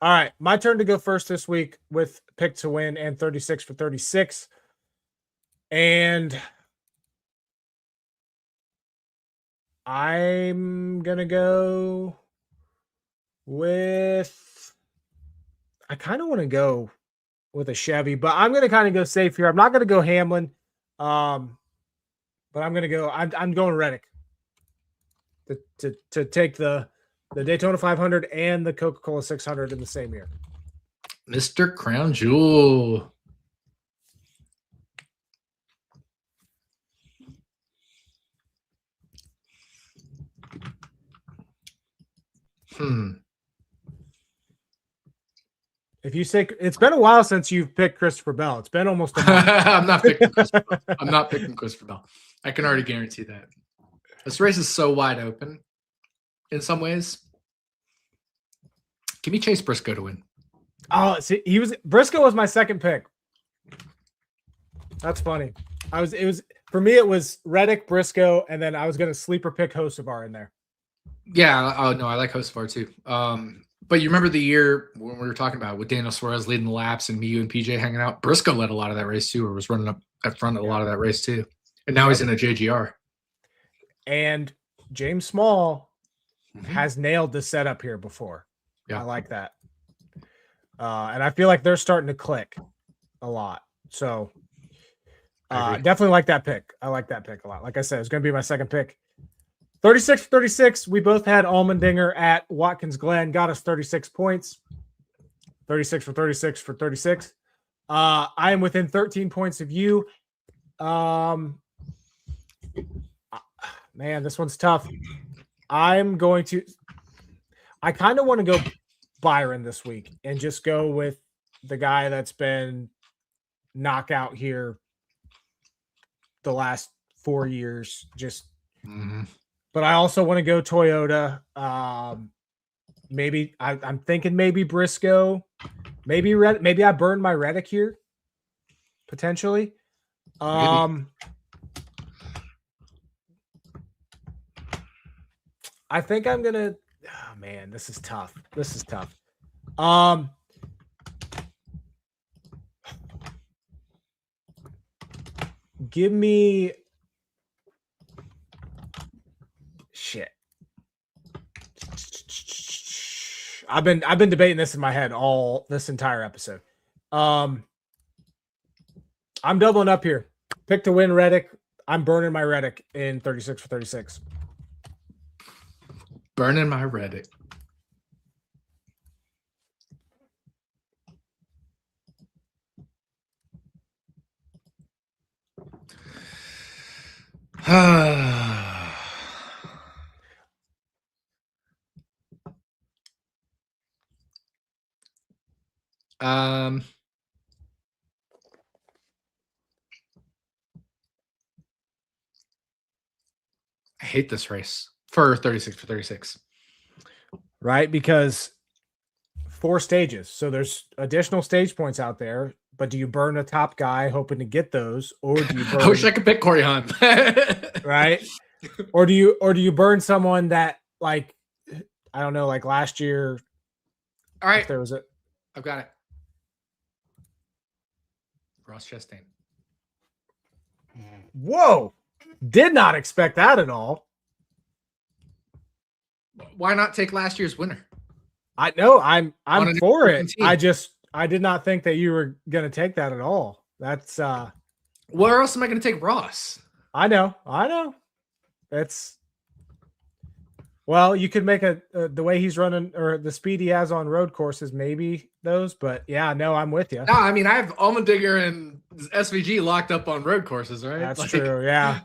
right. My turn to go first this week with pick to win and 36 for 36. And I'm going to go with, I kind of want to go with a Chevy, but I'm going to kind of go safe here. I'm not going to go Hamlin. But I'm going to go, I'm going Reddick to take the Daytona 500 and the Coca-Cola 600 in the same year.
Mr. Crown Jewel.
If you say it's been a while since you've picked Christopher Bell, it's been almost a month.
I'm not picking Christopher Bell. I can already guarantee that. This race is so wide open in some ways. Give me Chase Briscoe to win.
Oh, see, Briscoe was my second pick. That's funny. For me, it was Reddick, Briscoe, and then I was going to sleeper pick Hocevar in there.
Yeah. Oh no, I like Hocevar too. But you remember the year when we were talking about with Daniel Suarez leading the laps and Miyu and PJ hanging out? Briscoe led a lot of that race too, or was running up at front of a lot of that race too. And now he's in a JGR.
And James Small has nailed the setup here before. Yeah, I like that. And I feel like they're starting to click a lot. So definitely like that pick. I like that pick a lot. Like I said, it's going to be my second pick. 36 for 36. We both had Allmendinger at Watkins Glen. Got us 36 points. 36 for 36 for 36. I am within 13 points of you. Man, this one's tough. I kind of want to go Byron this week and just go with the guy that's been knockout here the last 4 years. But I also want to go Toyota. Maybe I'm thinking maybe Briscoe, maybe I burned my Reddick here potentially. I think I'm gonna. Oh man, this is tough. Give me shit. I've been debating this in my head all this entire episode. I'm doubling up here. Pick to win Reddick. I'm burning my Reddick in 36 for 36.
Burning my Reddick. I hate this race for 36 for 36.
Right? Because 4 stages. So there's additional stage points out there. But do you burn a top guy hoping to get those, or do you burn?
I wish I could pick Corey Hunt.
Right? Or do you burn someone that, like, I don't know, like last year?
All right,
there was
I've got it. Ross Chastain.
Whoa! Did not expect that at all.
Why not take last year's winner?
I know I'm for it. I did not think that you were going to take that at all. That's
where else am I going to take Ross?
I know. It's well, you could make the way he's running or the speed he has on road courses, maybe those, but yeah, no, I'm with you.
No, I mean, I have Allmendinger and SVG locked up on road courses, right?
That's true. Yeah.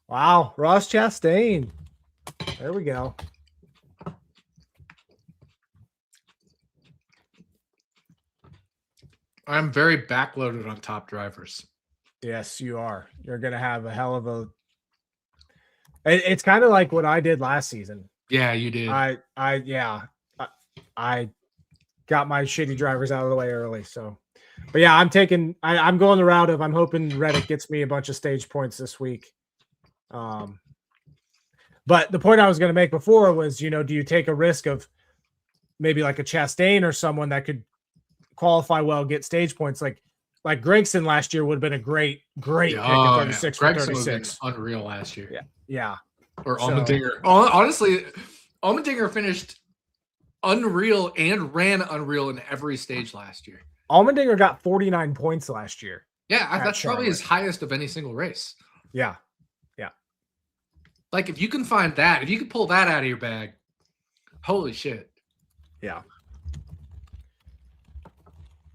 Wow. Ross Chastain. There we go.
I'm very backloaded on top drivers.
Yes, you are. You're going to have a hell of a. It's kind of like what I did last season.
Yeah, you did.
I got my shitty drivers out of the way early. So, but yeah, I'm going the route of I'm hoping Reddick gets me a bunch of stage points this week. But the point I was going to make before was, do you take a risk of maybe like a Chastain or someone that could qualify well, get stage points like Gregson last year would have been a great pick at 36 for 36.
Unreal last year.
Yeah.
Or Allmendinger. Honestly, Allmendinger finished unreal and ran unreal in every stage last year.
Allmendinger got 49 points last year.
Yeah, that's probably his highest of any single race.
Yeah.
Like if you can find that, if you can pull that out of your bag, holy shit.
Yeah.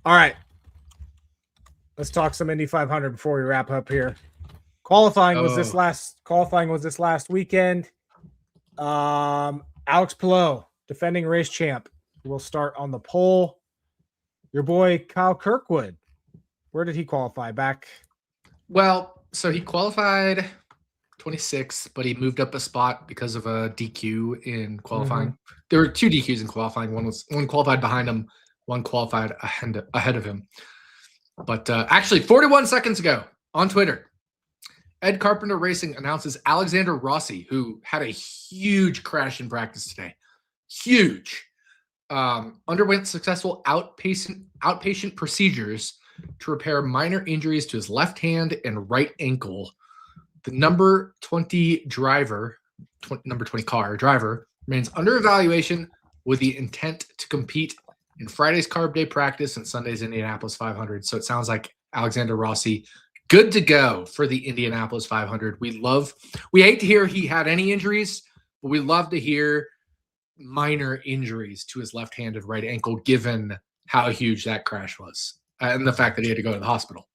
All right. Let's talk some Indy 500 before we wrap up here. Qualifying was this last weekend. Alex Palou, defending race champ, will start on the pole. Your boy Kyle Kirkwood, where did he qualify back?
Well, so he qualified 26th, but he moved up a spot because of a DQ in qualifying. There were 2 DQs in qualifying. One qualified behind him, one qualified ahead of him. But actually, 41 seconds ago on Twitter, Ed Carpenter Racing announces Alexander Rossi, who had a huge crash in practice today. Huge. Underwent successful outpatient procedures to repair minor injuries to his left hand and right ankle. The number 20 car driver remains under evaluation with the intent to compete in Friday's Carb Day practice and Sunday's Indianapolis 500. So it sounds like Alexander Rossi good to go for the Indianapolis 500. We hate to hear he had any injuries, but we love to hear minor injuries to his left hand and right ankle, given how huge that crash was and the fact that he had to go to the hospital.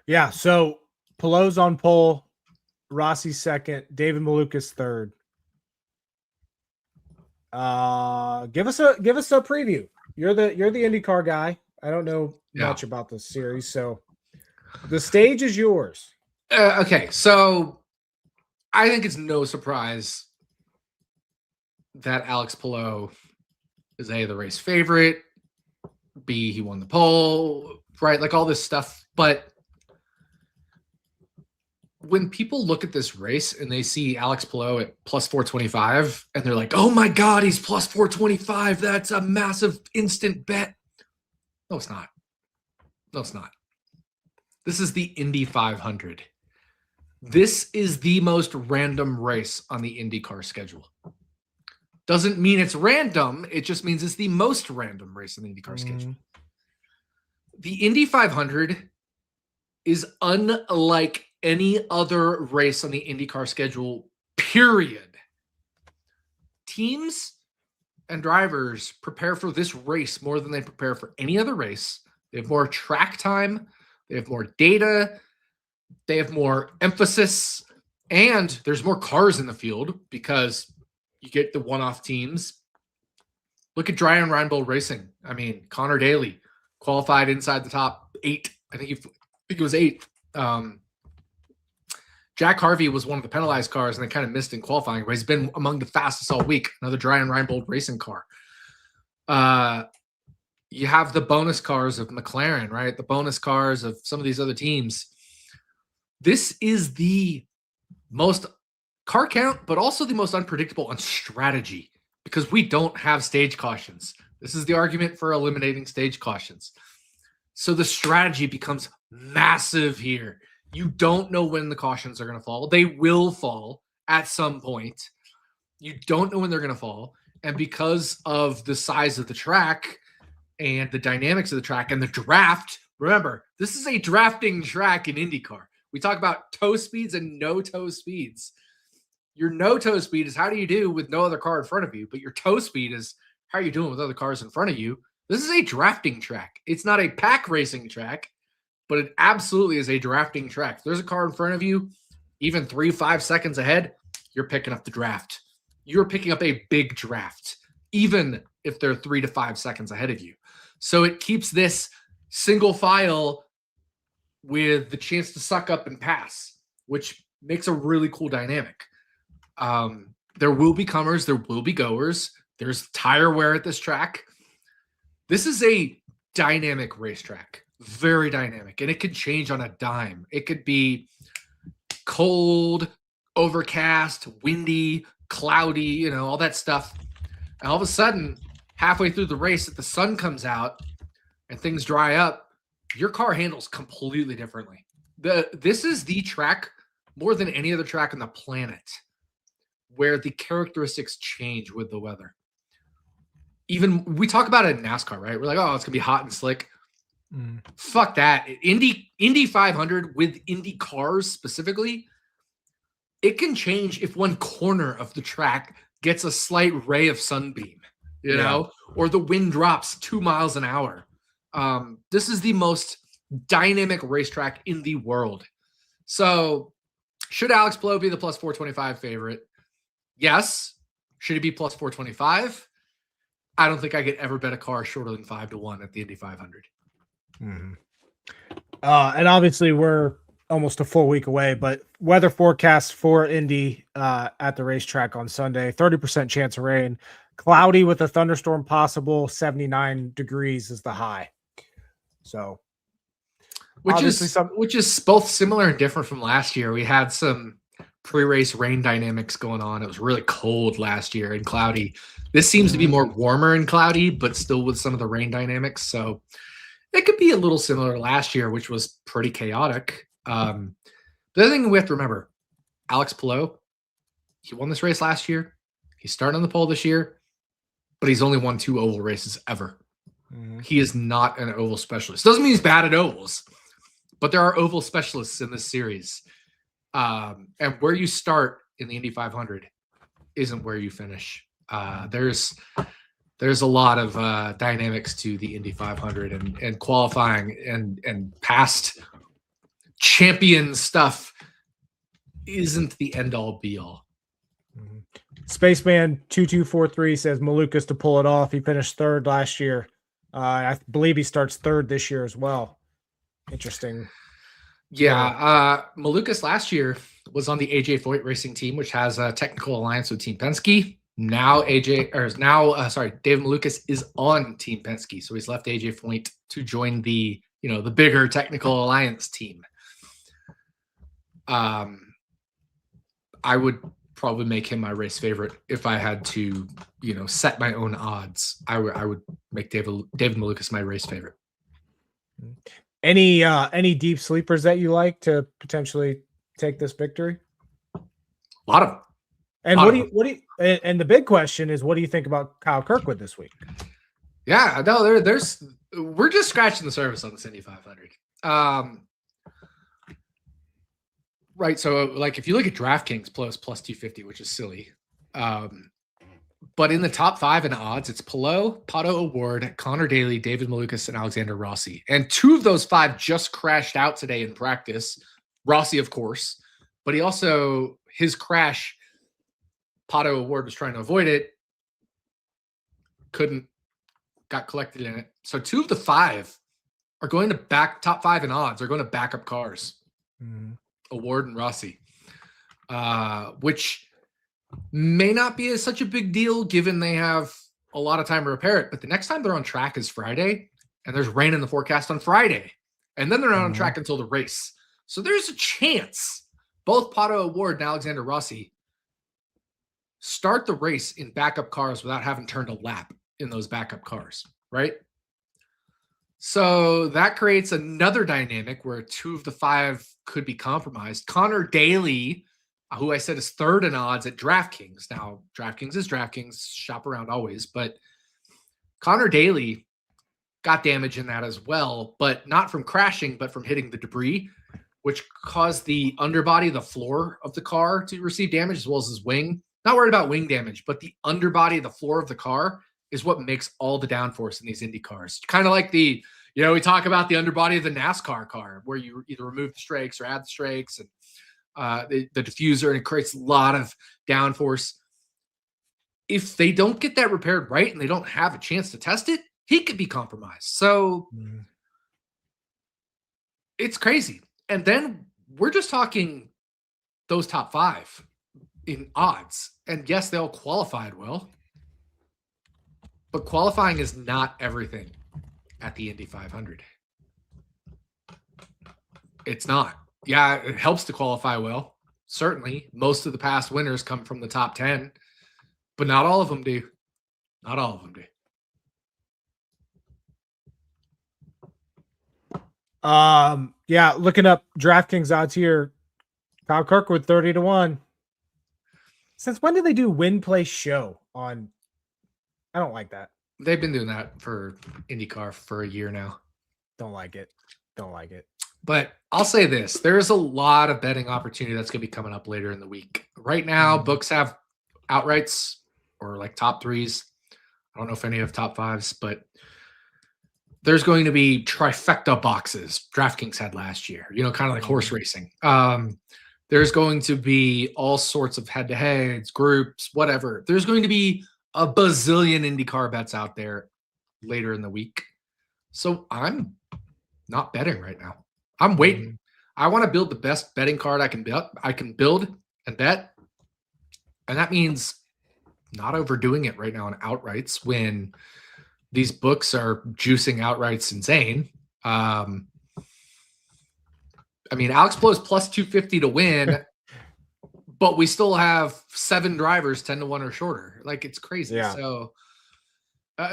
Yeah, so Pelot's on pole, Rossi second, David Malukas third. Give us a preview. You're the IndyCar guy. I don't know much about this series, so the stage is yours.
Okay, so I think it's no surprise that Alex Pelot is A, the race favorite, B, he won the pole, right? Like all this stuff. But when people look at this race and they see Alex Pelot at plus 425 and they're like, oh my God, he's plus 425. That's a massive instant bet. No, it's not. No, it's not. This is the Indy 500. This is the most random race on the IndyCar schedule. Doesn't mean it's random. It just means it's the most random race on the IndyCar schedule. The Indy 500 is unlike any other race on the IndyCar schedule, period. Teams and drivers prepare for this race more than they prepare for any other race. They have more track time. They have more data. They have more emphasis. And there's more cars in the field because you get the one-off teams. Look at Ryan Reinbold Racing. I mean, Connor Daly qualified inside the top 8. I think it was 8. Jack Harvey was one of the penalized cars, and they kind of missed in qualifying, but he's been among the fastest all week. Another Ryan Reinbold Racing car. You have the bonus cars of McLaren, right? The bonus cars of some of these other teams. This is the most car count, but also the most unpredictable on strategy because we don't have stage cautions. This is the argument for eliminating stage cautions. So the strategy becomes massive here. You don't know when the cautions are going to fall. They will fall at some point. You don't know when they're going to fall. And because of the size of the track and the dynamics of the track and the draft, remember, this is a drafting track in IndyCar. We talk about toe speeds and no toe speeds. Your no toe speed is how do you do with no other car in front of you, but your toe speed is how are you doing with other cars in front of you. This is a drafting track. It's not a pack racing track, but it absolutely is a drafting track. If there's a car in front of you, even 3-5 seconds ahead, you're picking up the draft. You're picking up a big draft, even if they're 3 to 5 seconds ahead of you. So it keeps this single file with the chance to suck up and pass, which makes a really cool dynamic. There will be comers, there will be goers. There's tire wear at this track. This is a dynamic racetrack, very dynamic, and it could change on a dime. It could be cold, overcast, windy, cloudy, all that stuff. And all of a sudden, halfway through the race, if the sun comes out and things dry up, your car handles completely differently. This is the track, more than any other track on the planet, where the characteristics change with the weather. Even we talk about it in NASCAR, right? We're like, oh, it's gonna be hot and slick. Fuck that. Indy 500 with Indy cars specifically, it can change if one corner of the track gets a slight ray of sunbeam, or the wind drops 2 miles an hour. This is the most dynamic racetrack in the world. So should Alex Pelot be the plus 425 favorite? Yes. Should he be plus 425? I don't think I could ever bet a car shorter than 5-1 at the Indy 500.
And obviously we're almost a full week away, but weather forecast for Indy at the racetrack on Sunday, 30% chance of rain, cloudy with a thunderstorm possible, 79 degrees is the high. So
which is both similar and different from last year. We had some pre-race rain dynamics going on. It was really cold last year and cloudy. This seems to be more warmer and cloudy, but still with some of the rain dynamics. So it could be a little similar to last year, which was pretty chaotic. The other thing we have to remember, Alex Palou, he won this race last year. He's starting on the pole this year, but he's only won 2 oval races ever. He is not an oval specialist. Doesn't mean he's bad at ovals, but there are oval specialists in this series. And where you start in the Indy 500 isn't where you finish. There's a lot of dynamics to the Indy 500 and qualifying and past champion stuff isn't the end all be all.
Spaceman 2243 says Malukas to pull it off. He finished 3rd last year. I believe he starts 3rd this year as well. Interesting.
Yeah. Malukas last year was on the AJ Foyt racing team, which has a technical alliance with Team Penske. Now David Malukas is on Team Penske. So he's left AJ Foyt to join the bigger technical alliance team. I would probably make him my race favorite if I had to, set my own odds. I would make David Malukas my race favorite.
Any deep sleepers that you like to potentially take this victory?
A lot of them.
And and the big question is, what do you think about Kyle Kirkwood this week?
Yeah, no, we're just scratching the surface on the Indy 500. Right. So like if you look at DraftKings plus 250, which is silly. But in the top 5 in odds, it's Palou, Pato O'Ward, Connor Daly, David Malukas, and Alexander Rossi. And 2 of those 5 just crashed out today in practice. Rossi, of course, but his crash, Pato O'Ward was trying to avoid it. Got collected in it. So 2 of the 5 are going to top 5 in odds are going to back up cars. O'Ward and Rossi, which may not be such a big deal given they have a lot of time to repair it. But the next time they're on track is Friday, and there's rain in the forecast on Friday. And then they're not on track until the race. So there's a chance both Pato O'Ward and Alexander Rossi start the race in backup cars without having turned a lap in those backup cars, right? So that creates another dynamic where 2 of the 5 could be compromised. Connor Daly, who I said is 3rd in odds at DraftKings. Now, DraftKings is DraftKings, shop around always, but Connor Daly got damage in that as well, but not from crashing, but from hitting the debris, which caused the underbody, the floor of the car to receive damage, as well as his wing. Not worried about wing damage, but the underbody, the floor of the car is what makes all the downforce in these Indy cars. Kind of like we talk about the underbody of the NASCAR car, where you either remove the strakes or add the strakes and the diffuser, and it creates a lot of downforce. If they don't get that repaired right and they don't have a chance to test it, he could be compromised. So it's crazy. And then we're just talking those top 5 in odds. And yes, they all qualified well, but qualifying is not everything at the Indy 500. It's not. Yeah, it helps to qualify well. Certainly, most of the past winners come from the top 10, but not all of them do. Not all of them do.
Yeah, looking up DraftKings odds here, Kyle Kirkwood 30-1. Since when did they do win play show on? I don't like that.
They've been doing that for IndyCar for a year now.
Don't like it.
But I'll say this, there's a lot of betting opportunity that's going to be coming up later in the week. Right now, books have outrights or like top 3s. I don't know if any have top 5s, but there's going to be trifecta boxes DraftKings had last year, kind of like horse racing. There's going to be all sorts of head-to-heads, groups, whatever. There's going to be a bazillion IndyCar bets out there later in the week. So I'm not betting right now. I'm waiting. I want to build the best betting card I can build and bet. And that means not overdoing it right now on outrights when these books are juicing outrights insane. I mean, Alex Palou plus 250 to win, but we still have 7 drivers 10-1 or shorter. Like, it's crazy.
Yeah.
So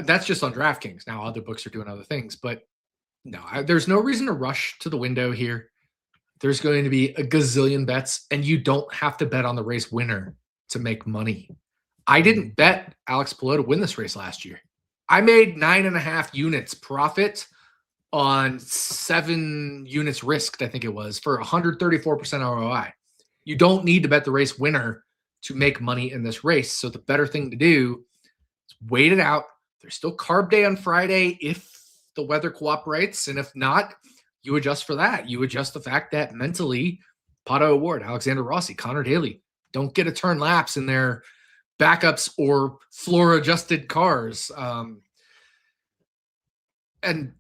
that's just on DraftKings. Now other books are doing other things, but no, there's no reason to rush to the window here. There's going to be a gazillion bets, and you don't have to bet on the race winner to make money. I didn't bet Alex Palou to win this race last year. I made 9.5 units profit on 7 units risked, I think it was, for 134% ROI. You don't need to bet the race winner to make money in this race. So the better thing to do is wait it out. There's still carb day on Friday if the weather cooperates. And if not, you adjust for that. You adjust the fact that mentally, Pato O'Ward, Alexander Rossi, Connor Daly don't get a turn laps in their backups or floor adjusted cars. And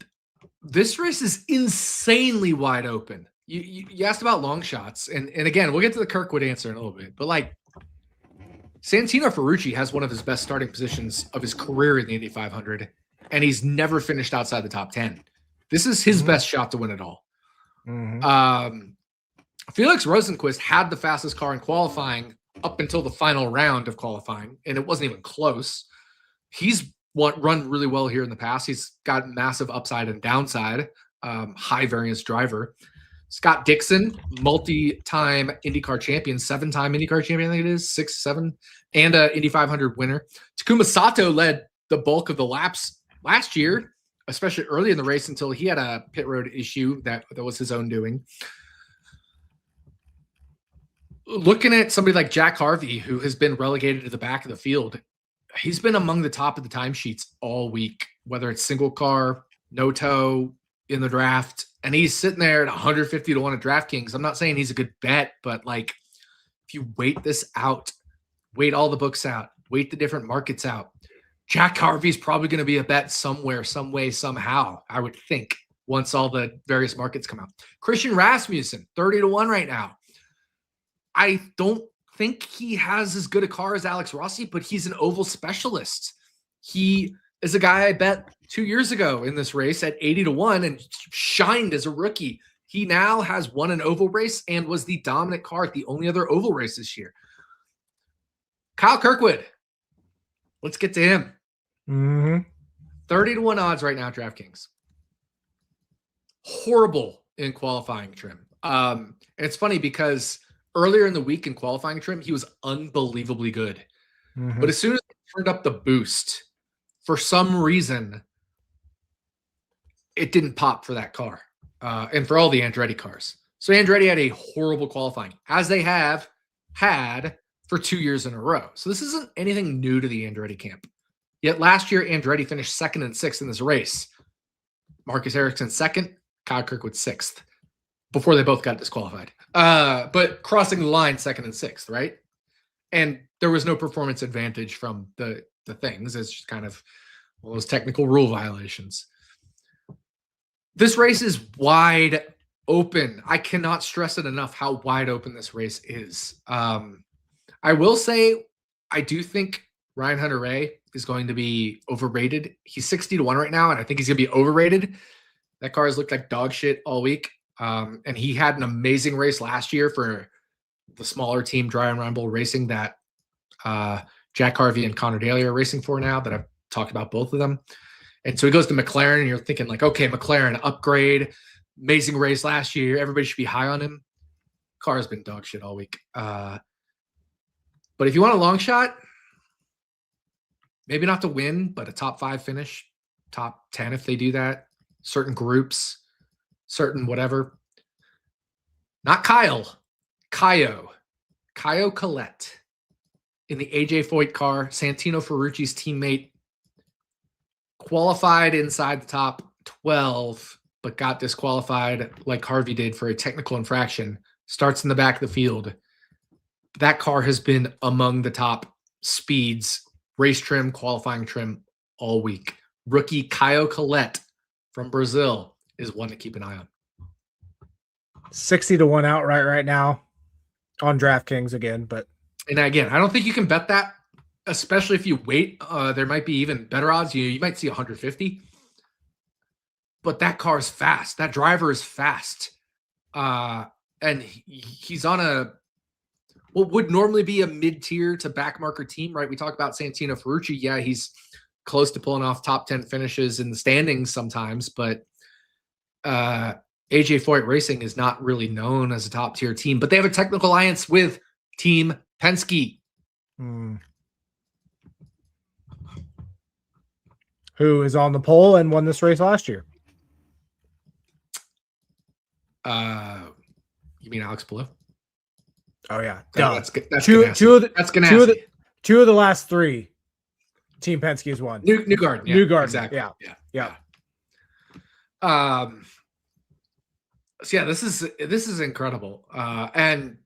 this race is insanely wide open. You asked about long shots. And again, we'll get to the Kirkwood answer in a little bit. But like, Santino Ferrucci has one of his best starting positions of his career in the Indy 500. And he's never finished outside the top 10. This is his best shot to win it all. Felix Rosenqvist had the fastest car in qualifying up until the final round of qualifying, and it wasn't even close. He's run really well here in the past. He's got massive upside and downside, high variance driver. Scott Dixon, multi-time IndyCar champion, 7-time IndyCar champion, I think it is, 6, 7, and a Indy 500 winner. Takuma Sato led the bulk of the laps last year, especially early in the race until he had a pit road issue that was his own doing. Looking at somebody like Jack Harvey, who has been relegated to the back of the field, he's been among the top of the timesheets all week, whether it's single car, no toe in the draft, and he's sitting there at 150 to 1 at DraftKings. I'm not saying he's a good bet, but like, if you wait this out, wait all the books out, wait the different markets out, Jack Harvey's probably going to be a bet somewhere, some way, somehow, I would think, once all the various markets come out. Christian Rasmussen, 30 to 1 right now. I don't think he has as good a car as Alex Rossi, but he's an oval specialist. He is a guy I bet 2 years ago in this race at 80 to 1 and shined as a rookie. He now has won an oval race and was the dominant car at the only other oval race this year. Kyle Kirkwood. Let's get to him. 30 to 1 odds right now, DraftKings. Horrible in qualifying trim. And it's funny because earlier in the week in qualifying trim, he was unbelievably good. But as soon as he turned up the boost, for some reason, it didn't pop for that car and for all the Andretti cars. So Andretti had a horrible qualifying, as they have had for 2 years in a row. So this isn't anything new to the Andretti camp. Yet last year, Andretti finished 2nd and 6th in this race. Marcus Ericsson 2nd, Kyle Kirkwood 6th, before they both got disqualified. But crossing the line 2nd and 6th, right? And there was no performance advantage from the things. It's just kind of one of those technical rule violations. This race is wide open. I cannot stress it enough how wide open this race is. I will say, I do think Ryan Hunter-Reay is going to be overrated. He's 60 to 1 right now, and I think he's going to be overrated. That car has looked like dog shit all week. And he had an amazing race last year for the smaller team, Dry and Rumble Racing, that Jack Harvey and Connor Daly are racing for now, that I've talked about both of them. And so he goes to McLaren, and you're thinking like, okay, McLaren upgrade, amazing race last year. Everybody should be high on him. Car has been dog shit all week. But if you want a long shot, maybe not to win, but a top 5 finish, top 10 if they do that, certain groups, certain whatever. Not Kyle. Caio Colette in the AJ Foyt car, Santino Ferrucci's teammate, qualified inside the top 12, but got disqualified like Harvey did for a technical infraction, starts in the back of the field. That car has been among the top speeds, race trim, qualifying trim all week. Rookie Caio Colette from Brazil is one to keep an eye on.
60 to 1 outright right now on DraftKings again.
And again, I don't think you can bet that, especially if you wait. There might be even better odds. You might see 150. But that car is fast. That driver is fast. And he's on what would normally be a mid-tier to backmarker team, right? We talk about Santino Ferrucci. Yeah, he's close to pulling off top 10 finishes in the standings sometimes, but AJ Foyt Racing is not really known as a top-tier team, but they have a technical alliance with Team Penske.
Who is on the pole and won this race last year?
You mean Alex Palou?
Oh yeah,
that's
two of the last three Team Penske has won.
New Garden,
New Garden,
exactly.
Yeah.
So yeah, this is incredible. And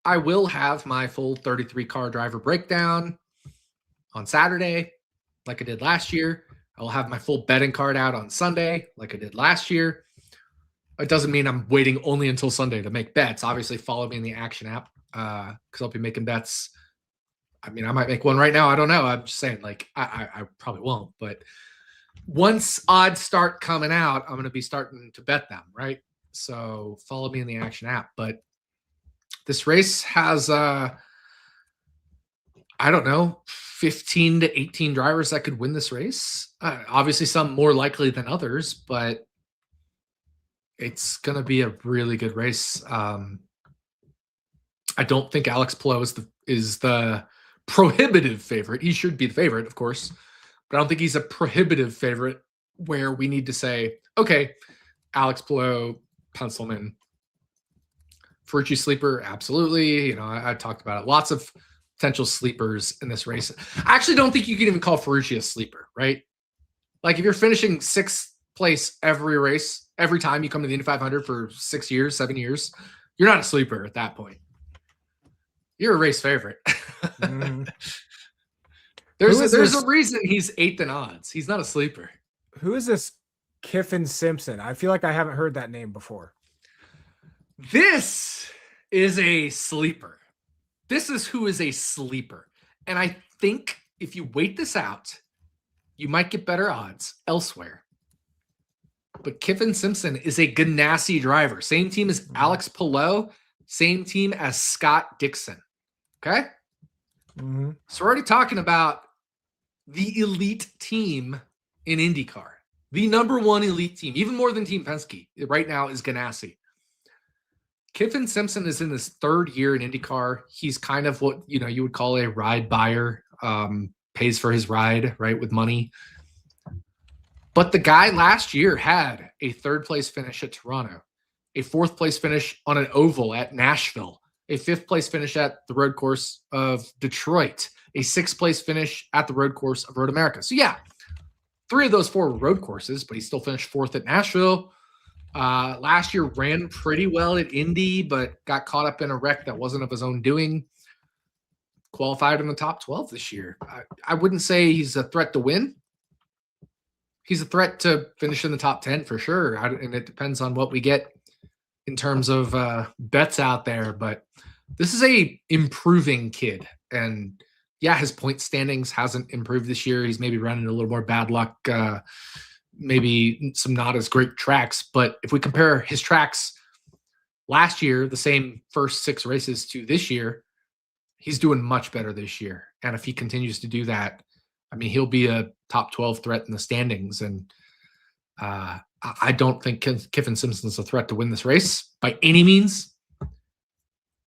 I will have my full 33 car driver breakdown on Saturday, like I did last year. I will have my full betting card out on Sunday, like I did last year. It doesn't mean I'm waiting only until Sunday to make bets. Obviously, follow me in the Action app because I'll be making bets. I mean, I might make one right now. I don't know. I'm just saying, like, I probably won't. But once odds start coming out, I'm going to be starting to bet them, right? So follow me in the Action app. But this race has, I don't know, 15 to 18 drivers that could win this race. Obviously, some more likely than others, but it's going to be a really good race. I don't think Alex Palou is the prohibitive favorite. He should be the favorite, of course, but I don't think he's a prohibitive favorite where we need to say, okay, Alex Palou, Pencilman, Ferrucci sleeper, absolutely. You know, I talked about it. Lots of potential sleepers in this race. I actually don't think you can even call Ferrucci a sleeper, right? Like if you're finishing sixth place every race, every time you come to the Indy 500 for 6 years, 7 years, you're not a sleeper at that point. You're a race favorite. There's a reason he's 8th in odds. He's not a sleeper.
Who is this Giffen Simpson? I feel like I haven't heard that name before.
This is a sleeper. This is who is a sleeper. And I think if you wait this out, you might get better odds elsewhere. But Giffen Simpson is a Ganassi driver. Same team as Alex Palou. Same team as Scott Dixon. Okay?
Mm-hmm.
So we're already talking about the elite team in IndyCar. The number one elite team, even more than Team Penske right now, is Ganassi. Giffen Simpson is in his third year in IndyCar. He's kind of what you would call a ride buyer, pays for his ride, right, with money. But the guy last year had a third place finish at Toronto, a fourth place finish on an oval at Nashville, a fifth place finish at the road course of Detroit, a sixth place finish at the road course of Road America. So yeah, 3 of those 4 were road courses, but he still finished 4th at Nashville. Last year ran pretty well at Indy, but got caught up in a wreck that wasn't of his own doing. Qualified in the top 12 this year. I wouldn't say he's a threat to win. He's a threat to finish in the top 10 for sure. And it depends on what we get in terms of bets out there. But this is a improving kid. And yeah, his point standings hasn't improved this year. He's maybe running a little more bad luck, maybe some not as great tracks. But if we compare his tracks last year, the same first 6 races to this year, he's doing much better this year. And if he continues to do that, I mean, he'll be a top 12 threat in the standings. And I don't think Giffen Simpson's a threat to win this race by any means.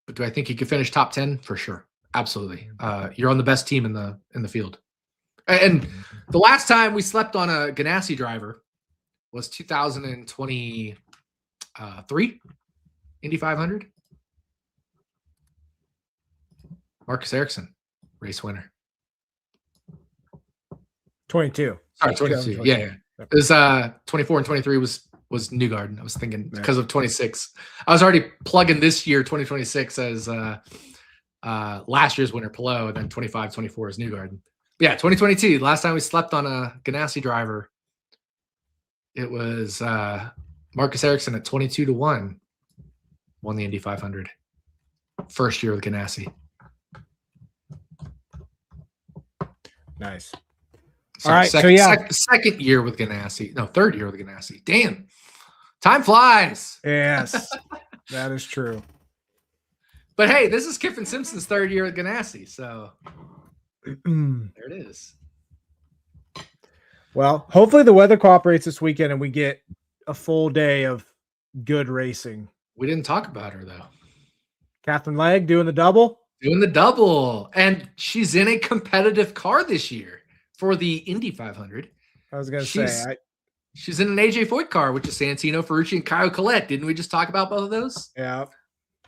But do I think he could finish top 10? For sure. Absolutely. You're on the best team in the field. And the last time we slept on a Ganassi driver was 2023 Indy 500. Marcus Ericsson, race winner.
22.
Sorry, 22. Yeah. It was 24 and 23 was New Garden. I was thinking because of 26. I was already plugging this year, 2026, as last year's winner, Palou, and then 25, 24 is New Garden. But yeah, 2022, last time we slept on a Ganassi driver, it was Marcus Ericsson at 22-1, won the Indy 500. First year with Ganassi.
Nice.
Sorry,
all right.
second year with Ganassi. No, third year with Ganassi. Damn. Time flies.
Yes, that is true.
But hey, this is Kiffin Simpson's third year at Ganassi, so there it is.
Well, hopefully the weather cooperates this weekend and we get a full day of good racing.
We didn't talk about her, though.
Catherine Legg doing the double?
Doing the double. And she's in a competitive car this year for the Indy 500.
I was going to say.
She's in an AJ Foyt car, which is Santino Ferrucci and Kyle Collette. Didn't we just talk about both of those?
Yeah.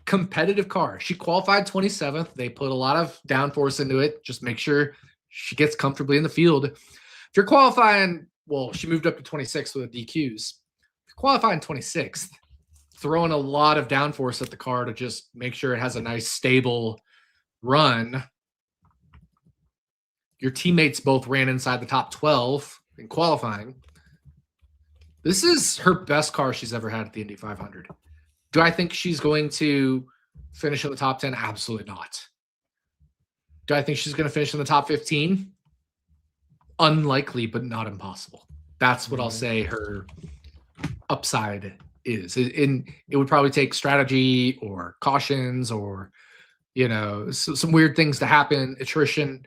Competitive car. She qualified 27th. They put a lot of downforce into it. Just make sure she gets comfortably in the field. If you're qualifying, well, she moved up to 26th with the DQs. If you're qualifying 26th, throwing a lot of downforce at the car to just make sure it has a nice, stable run. Your teammates both ran inside the top 12 in qualifying. This is her best car she's ever had at the Indy 500. Do I think she's going to finish in the top 10? Absolutely not. Do I think she's going to finish in the top 15? Unlikely, but not impossible. That's what I'll say her upside is. It would probably take strategy or cautions or, some weird things to happen, attrition.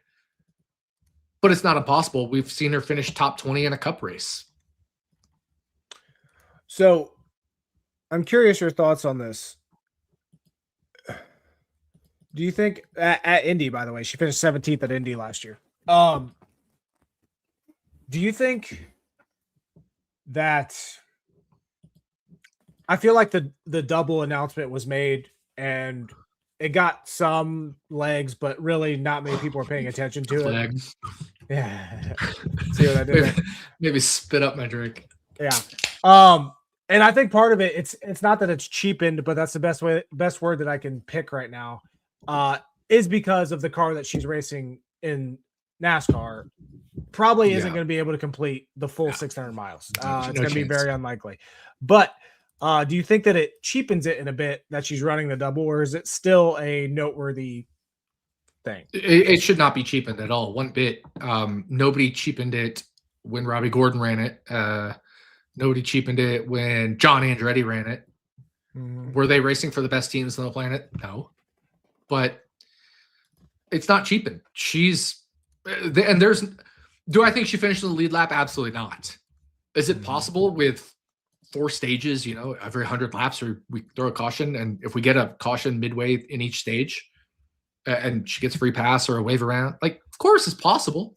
But it's not impossible. We've seen her finish top 20 in a cup race.
So I'm curious your thoughts on this. Do you think at Indy, by the way, she finished 17th at Indy last year. Do you think that I feel like the double announcement was made and it got some legs, but really not many people are paying attention to it.
Legs.
Yeah. See what I did there?
Maybe spit up my drink.
Yeah. And I think part of it, it's not that it's cheapened, but that's the best word that I can pick right now, is because of the car that she's racing in NASCAR probably isn't going to be able to complete the full 600 miles. It's going to be very unlikely. But do you think that it cheapens it in a bit that she's running the double, or is it still a noteworthy thing?
It should not be cheapened at all. One bit. Nobody cheapened it when Robbie Gordon ran it. Nobody cheapened it when John Andretti ran it. Mm-hmm. Were they racing for the best teams on the planet? No. But it's not cheapened. Do I think she finished in the lead lap? Absolutely not. Is it possible with 4 stages, every 100 laps, or we throw a caution, and if we get a caution midway in each stage and she gets a free pass or a wave around, of course it's possible.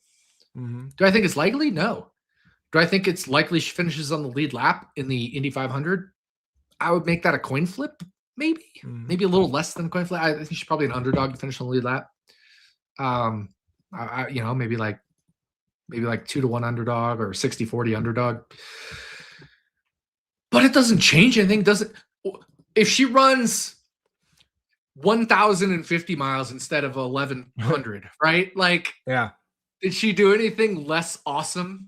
Mm-hmm. Do I think it's likely? No. Do I think it's likely she finishes on the lead lap in the Indy 500? I would make that a coin flip, maybe. Maybe a little less than a coin flip. I think she's probably an underdog to finish on the lead lap. Maybe like 2-1 underdog or 60-40 underdog. But it doesn't change anything. If she runs 1,050 miles instead of 1,100, right?
Yeah.
Did she do anything less awesome?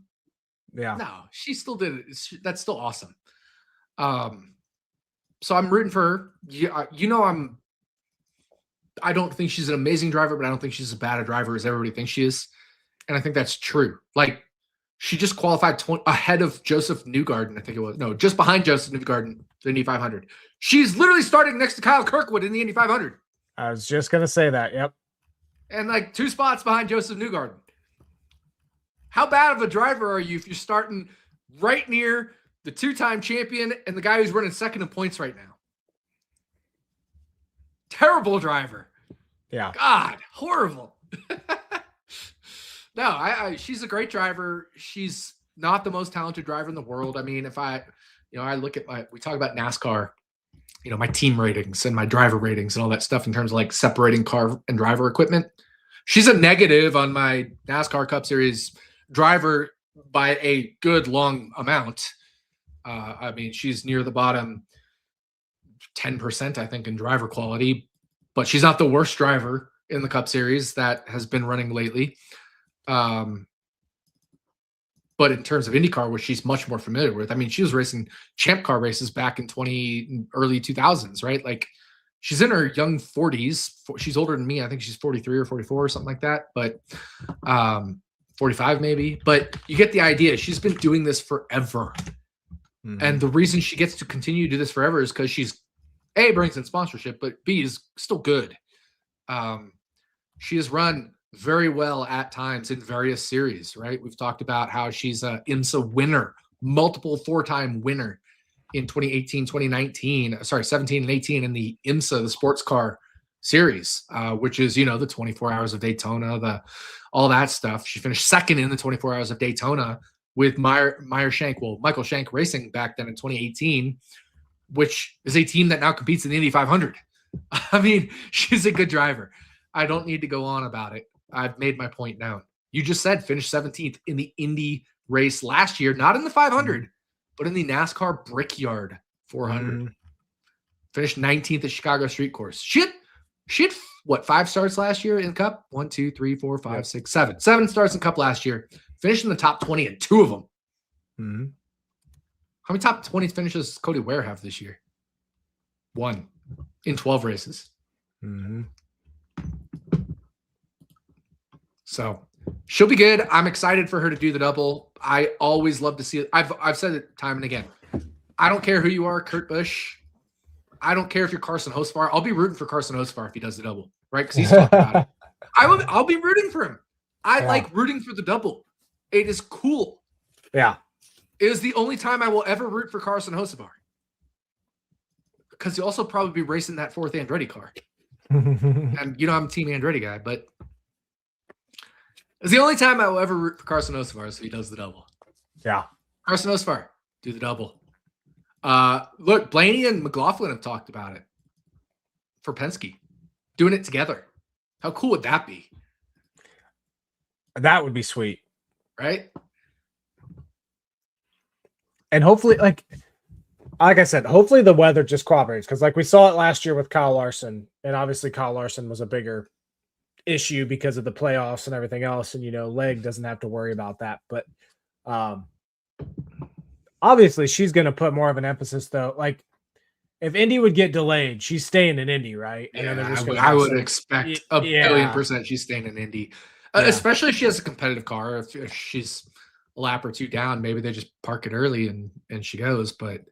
Yeah.
No, she still did it. That's still awesome. So I'm rooting for her. I don't think she's an amazing driver, but I don't think she's as bad a driver as everybody thinks she is. And I think that's true. She just qualified ahead of Joseph Newgarden, I think it was. No, just behind Joseph Newgarden, the Indy 500. She's literally starting next to Kyle Kirkwood in the Indy 500.
I was just going to say that. Yep.
And 2 spots behind Joseph Newgarden. How bad of a driver are you if you're starting right near the 2-time champion and the guy who's running second in points right now? Terrible driver.
Yeah.
God, horrible. No, she's a great driver. She's not the most talented driver in the world. I mean, if I look at we talk about NASCAR, my team ratings and my driver ratings and all that stuff in terms of separating car and driver equipment. She's a negative on my NASCAR Cup Series driver by a good long amount. I mean, she's near the bottom 10%, I think, in driver quality, but she's not the worst driver in the Cup Series that has been running lately. But in terms of IndyCar, which she's much more familiar with, I mean, she was racing champ car races back in early 2000s, right? She's in her young 40s. She's older than me. I think she's 43 or 44 or something like that. But 45 maybe. But you get the idea. She's been doing this forever. And the reason she gets to continue to do this forever is because she's A, brings in sponsorship, but B, is still good. She has run very well at times in various series, right? We've talked about how she's a IMSA winner, multiple 4-time winner in 2018, 2019, 17 and 18 in the IMSA, the sports car series, which is, the 24 hours of Daytona, all that stuff. She finished second in the 24 hours of Daytona with Michael Shank Racing back then in 2018, which is a team that now competes in the Indy 500. I mean, she's a good driver. I don't need to go on about it. I've made my point known. You just said finished 17th in the Indy race last year, not in the 500, but in the NASCAR Brickyard 400. Finished 19th at Chicago Street Course. She had what, 5 starts last year in Cup? 1, 2, 3, 4, 5, 6, 7. 7 starts in Cup last year. Finished in the top 20 in 2 of them. How many top 20 finishes does Cody Ware have this year? 1 in 12 races. So she'll be good. I'm excited for her to do the double. I always love to see it. I've said it time and again. I don't care who you are, Kurt Busch. I don't care if you're Carson Hocevar. I'll be rooting for Carson Hocevar if he does the double, right? Because he's talking about it. I'll be rooting for him. I like rooting for the double. It is cool. Yeah. It is the only time I will ever root for Carson Hocevar. Because he'll also probably be racing that 4th Andretti car. And I'm a Team Andretti guy, but it's the only time I will ever root for Carson Hocevar if he does the double. Yeah. Carson Hocevar, do the double. Look, Blaney and McLaughlin have talked about it for Penske, doing it together. How cool would that be?
That would be sweet.
Right?
And hopefully, like I said, hopefully the weather just cooperates. Because like we saw it last year with Kyle Larson, and obviously Kyle Larson was a bigger issue because of the playoffs and everything else. And, Leg doesn't have to worry about that. But obviously she's going to put more of an emphasis, though. Like, if Indy would get delayed, she's staying in Indy, right?
Yeah, I would expect a billion% she's staying in Indy. Especially if she has a competitive car. If she's a lap or 2 down, maybe they just park it early and she goes. But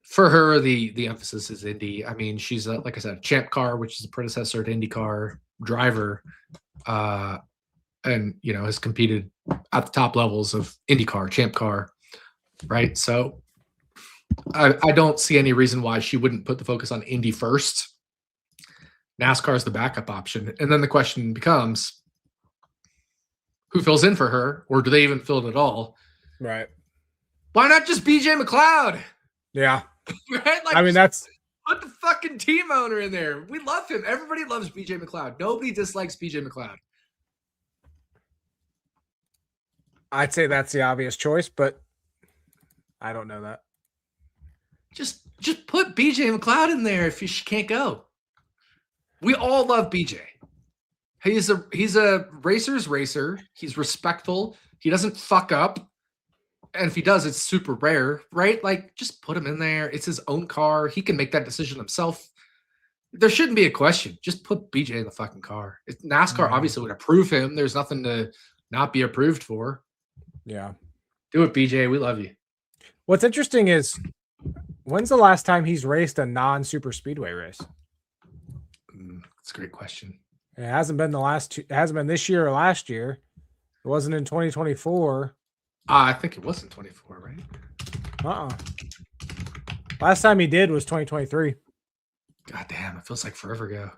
for her, the emphasis is Indy. I mean, she's like I said, a champ car, which is a predecessor to Indy car driver, and has competed at the top levels of IndyCar, champ car, right? So I don't see any reason why she wouldn't put the focus on Indy first. NASCAR is the backup option, and then the question becomes, who fills in for her, or do they even fill it at all? Right. Why not just BJ McLeod? Yeah. Right? Like, I mean, that's put the fucking team owner in there. We love him. Everybody loves BJ McLeod. Nobody dislikes BJ McLeod.
I'd say that's the obvious choice, but I don't know that.
Just put BJ McLeod in there if she can't go. We all love BJ. He's a racer's racer. He's respectful. He doesn't fuck up. And if he does, it's super rare, right? Like, just put him in there. It's his own car. He can make that decision himself. There shouldn't be a question. Just put BJ in the fucking car. NASCAR obviously would approve him. There's nothing to not be approved for. Yeah. Do it, BJ. We love you.
What's interesting is, when's the last time he's raced a non-super speedway race?
That's a great question.
It hasn't been it hasn't been this year or last year. It wasn't in 2024.
I think it was in 24, right?
Last time he did was 2023.
God damn, it feels like forever ago.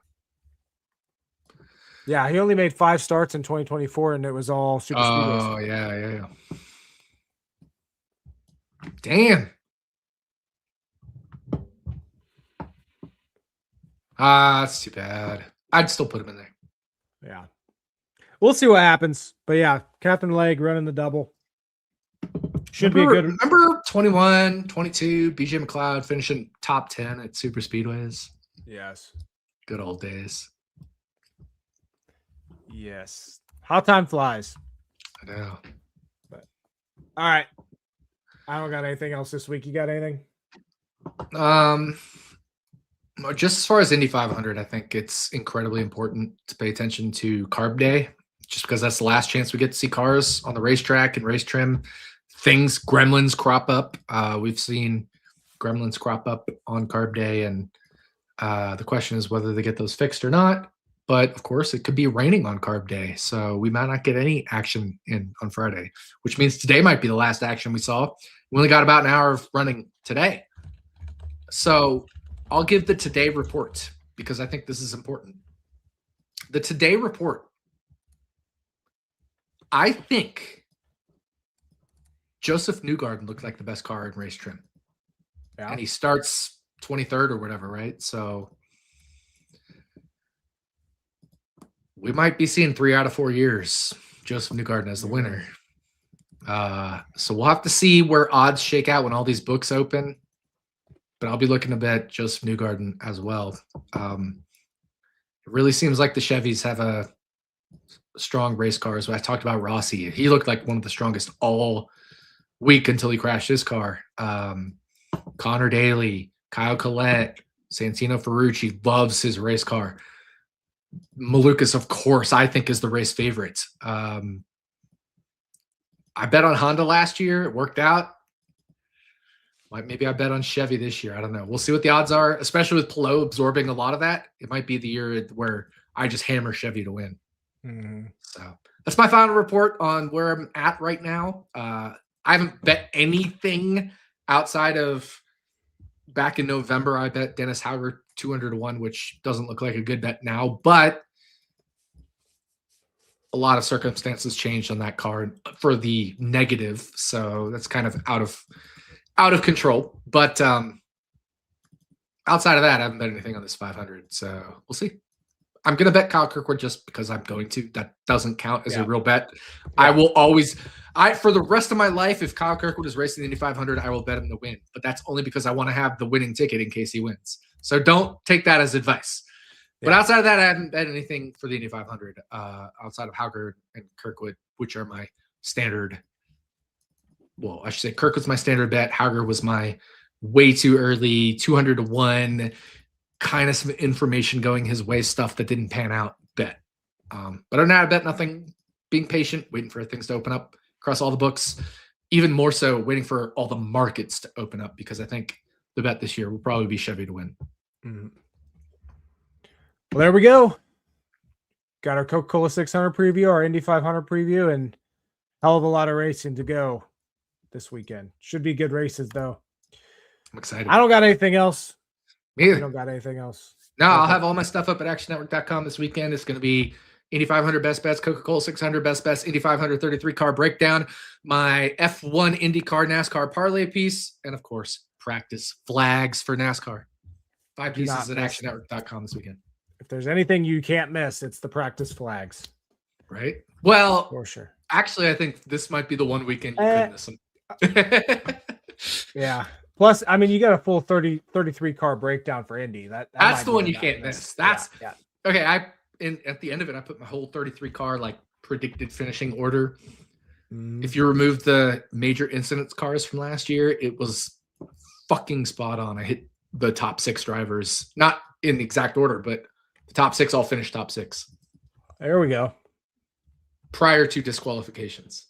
Yeah, he only made 5 starts in 2024, and it was all super speedways.
Oh, yeah. Damn. That's too bad. I'd still put him in there.
Yeah. We'll see what happens. But yeah, Captain Leg running the double. Should be a good.
Remember 21, 22, BJ McLeod finishing top 10 at super speedways?
Yes.
Good old days.
Yes. How time flies.
I know.
But all right. I don't got anything else this week. You got anything?
Just as far as Indy 500, I think it's incredibly important to pay attention to Carb Day, just because that's the last chance we get to see cars on the racetrack and race trim gremlins crop up. We've seen gremlins crop up on carb day, and the question is whether they get those fixed or not. But of course, it could be raining on carb day, so we might not get any action in on Friday, which means today might be the last action we saw. We only got about an hour of running today. So I'll give the today report because I think this is important. The today report, I think Joseph Newgarden looked like the best car in race trim. Yeah. And he starts 23rd or whatever, right? So we might be seeing 3 out of 4 years Joseph Newgarden as the winner. So we'll have to see where odds shake out when all these books open. But I'll be looking to bet Joseph Newgarden as well. It really seems like the Chevys have a strong race cars. I talked about Rossi. He looked like one of the strongest all week until he crashed his car. Connor Daly, Kyle Collette, Santino Ferrucci loves his race car. Malukas, of course, I think is the race favorite. I bet on Honda last year. It worked out. Maybe I bet on Chevy this year. I don't know. We'll see what the odds are, especially with Pelot absorbing a lot of that. It might be the year where I just hammer Chevy to win. Mm-hmm. So that's my final report on where I'm at right now. I haven't bet anything outside of back in November. I bet Dennis Hauger 200-1, which doesn't look like a good bet now, but a lot of circumstances changed on that car for the negative. So that's kind of out of control. But outside of that, I haven't bet anything on this 500. So we'll see. I'm going to bet Kyle Kirkwood just because I'm going to. That doesn't count as a real bet. Yeah. I will always for the rest of my life, if Kyle Kirkwood is racing the Indy 500, I will bet him to win. But that's only because I want to have the winning ticket in case he wins. So don't take that as advice. Yeah. But outside of that, I haven't bet anything for the Indy 500 outside of Hauger and Kirkwood, which are my standard. Well, I should say Kirkwood's my standard bet. Hauger was my way too early 200-1, kind of some information going his way, stuff that didn't pan out bet. But other than that, I bet nothing. Being patient, waiting for things to open up across all the books. Even more so, waiting for all the markets to open up because I think the bet this year will probably be Chevy to win.
Mm-hmm. Well, there we go. Got our Coca-Cola 600 preview, our Indy 500 preview, and hell of a lot of racing to go this weekend. Should be good races, though.
I'm excited.
I don't got anything else.
Me either.
I don't got anything else.
No, I'll have all my stuff up at actionnetwork.com this weekend. It's going to be Indy 500 best bets, Coca-Cola 600 best bets, Indy 500 33 car breakdown, my F1 IndyCar NASCAR parlay piece, and of course, practice flags for NASCAR. 5 pieces at actionnetwork.com this weekend.
If there's anything you can't miss, it's the practice flags.
Right? Well,
for sure.
Actually, I think this might be the one weekend you couldn't miss them.
Yeah. Plus, I mean, you got a full 33 car breakdown for Indy.
That's the one you can't miss. That's okay. At the end of it, I put my whole 33 car like predicted finishing order. If you remove the major incidents cars from last year, it was fucking spot on. I hit the top 6 drivers, not in the exact order, but the top 6 all finished top 6.
There we go.
Prior to disqualifications.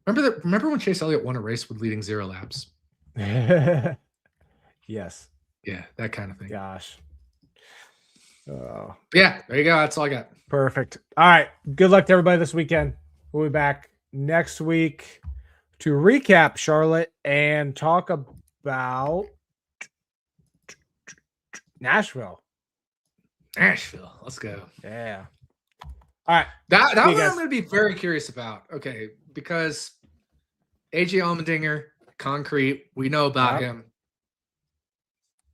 Remember when Chase Elliott won a race with leading 0 laps?
Yes.
Yeah, that kind of thing.
Gosh.
Yeah, there you go. That's all I got.
Perfect. All right. Good luck to everybody this weekend. We'll be back next week to recap Charlotte and talk about Nashville.
Let's go.
Yeah. All right.
That one I'm going to be very curious about. Okay, because AJ Allmendinger, concrete, we know about him.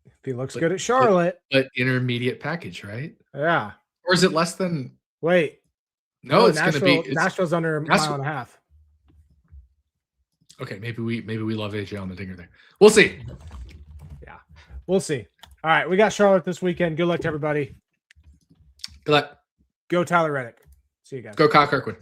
If he looks good at Charlotte.
But intermediate package, right?
Yeah.
Or is it less than?
Wait.
No, it's going to be.
Nashville's under a mile and a half.
Okay, maybe we love AJ Allmendinger there. We'll see.
Yeah, we'll see. All right, we got Charlotte this weekend. Good luck to everybody.
Good luck.
Go Tyler Reddick. See you guys.
Go Kyle Kirkwood.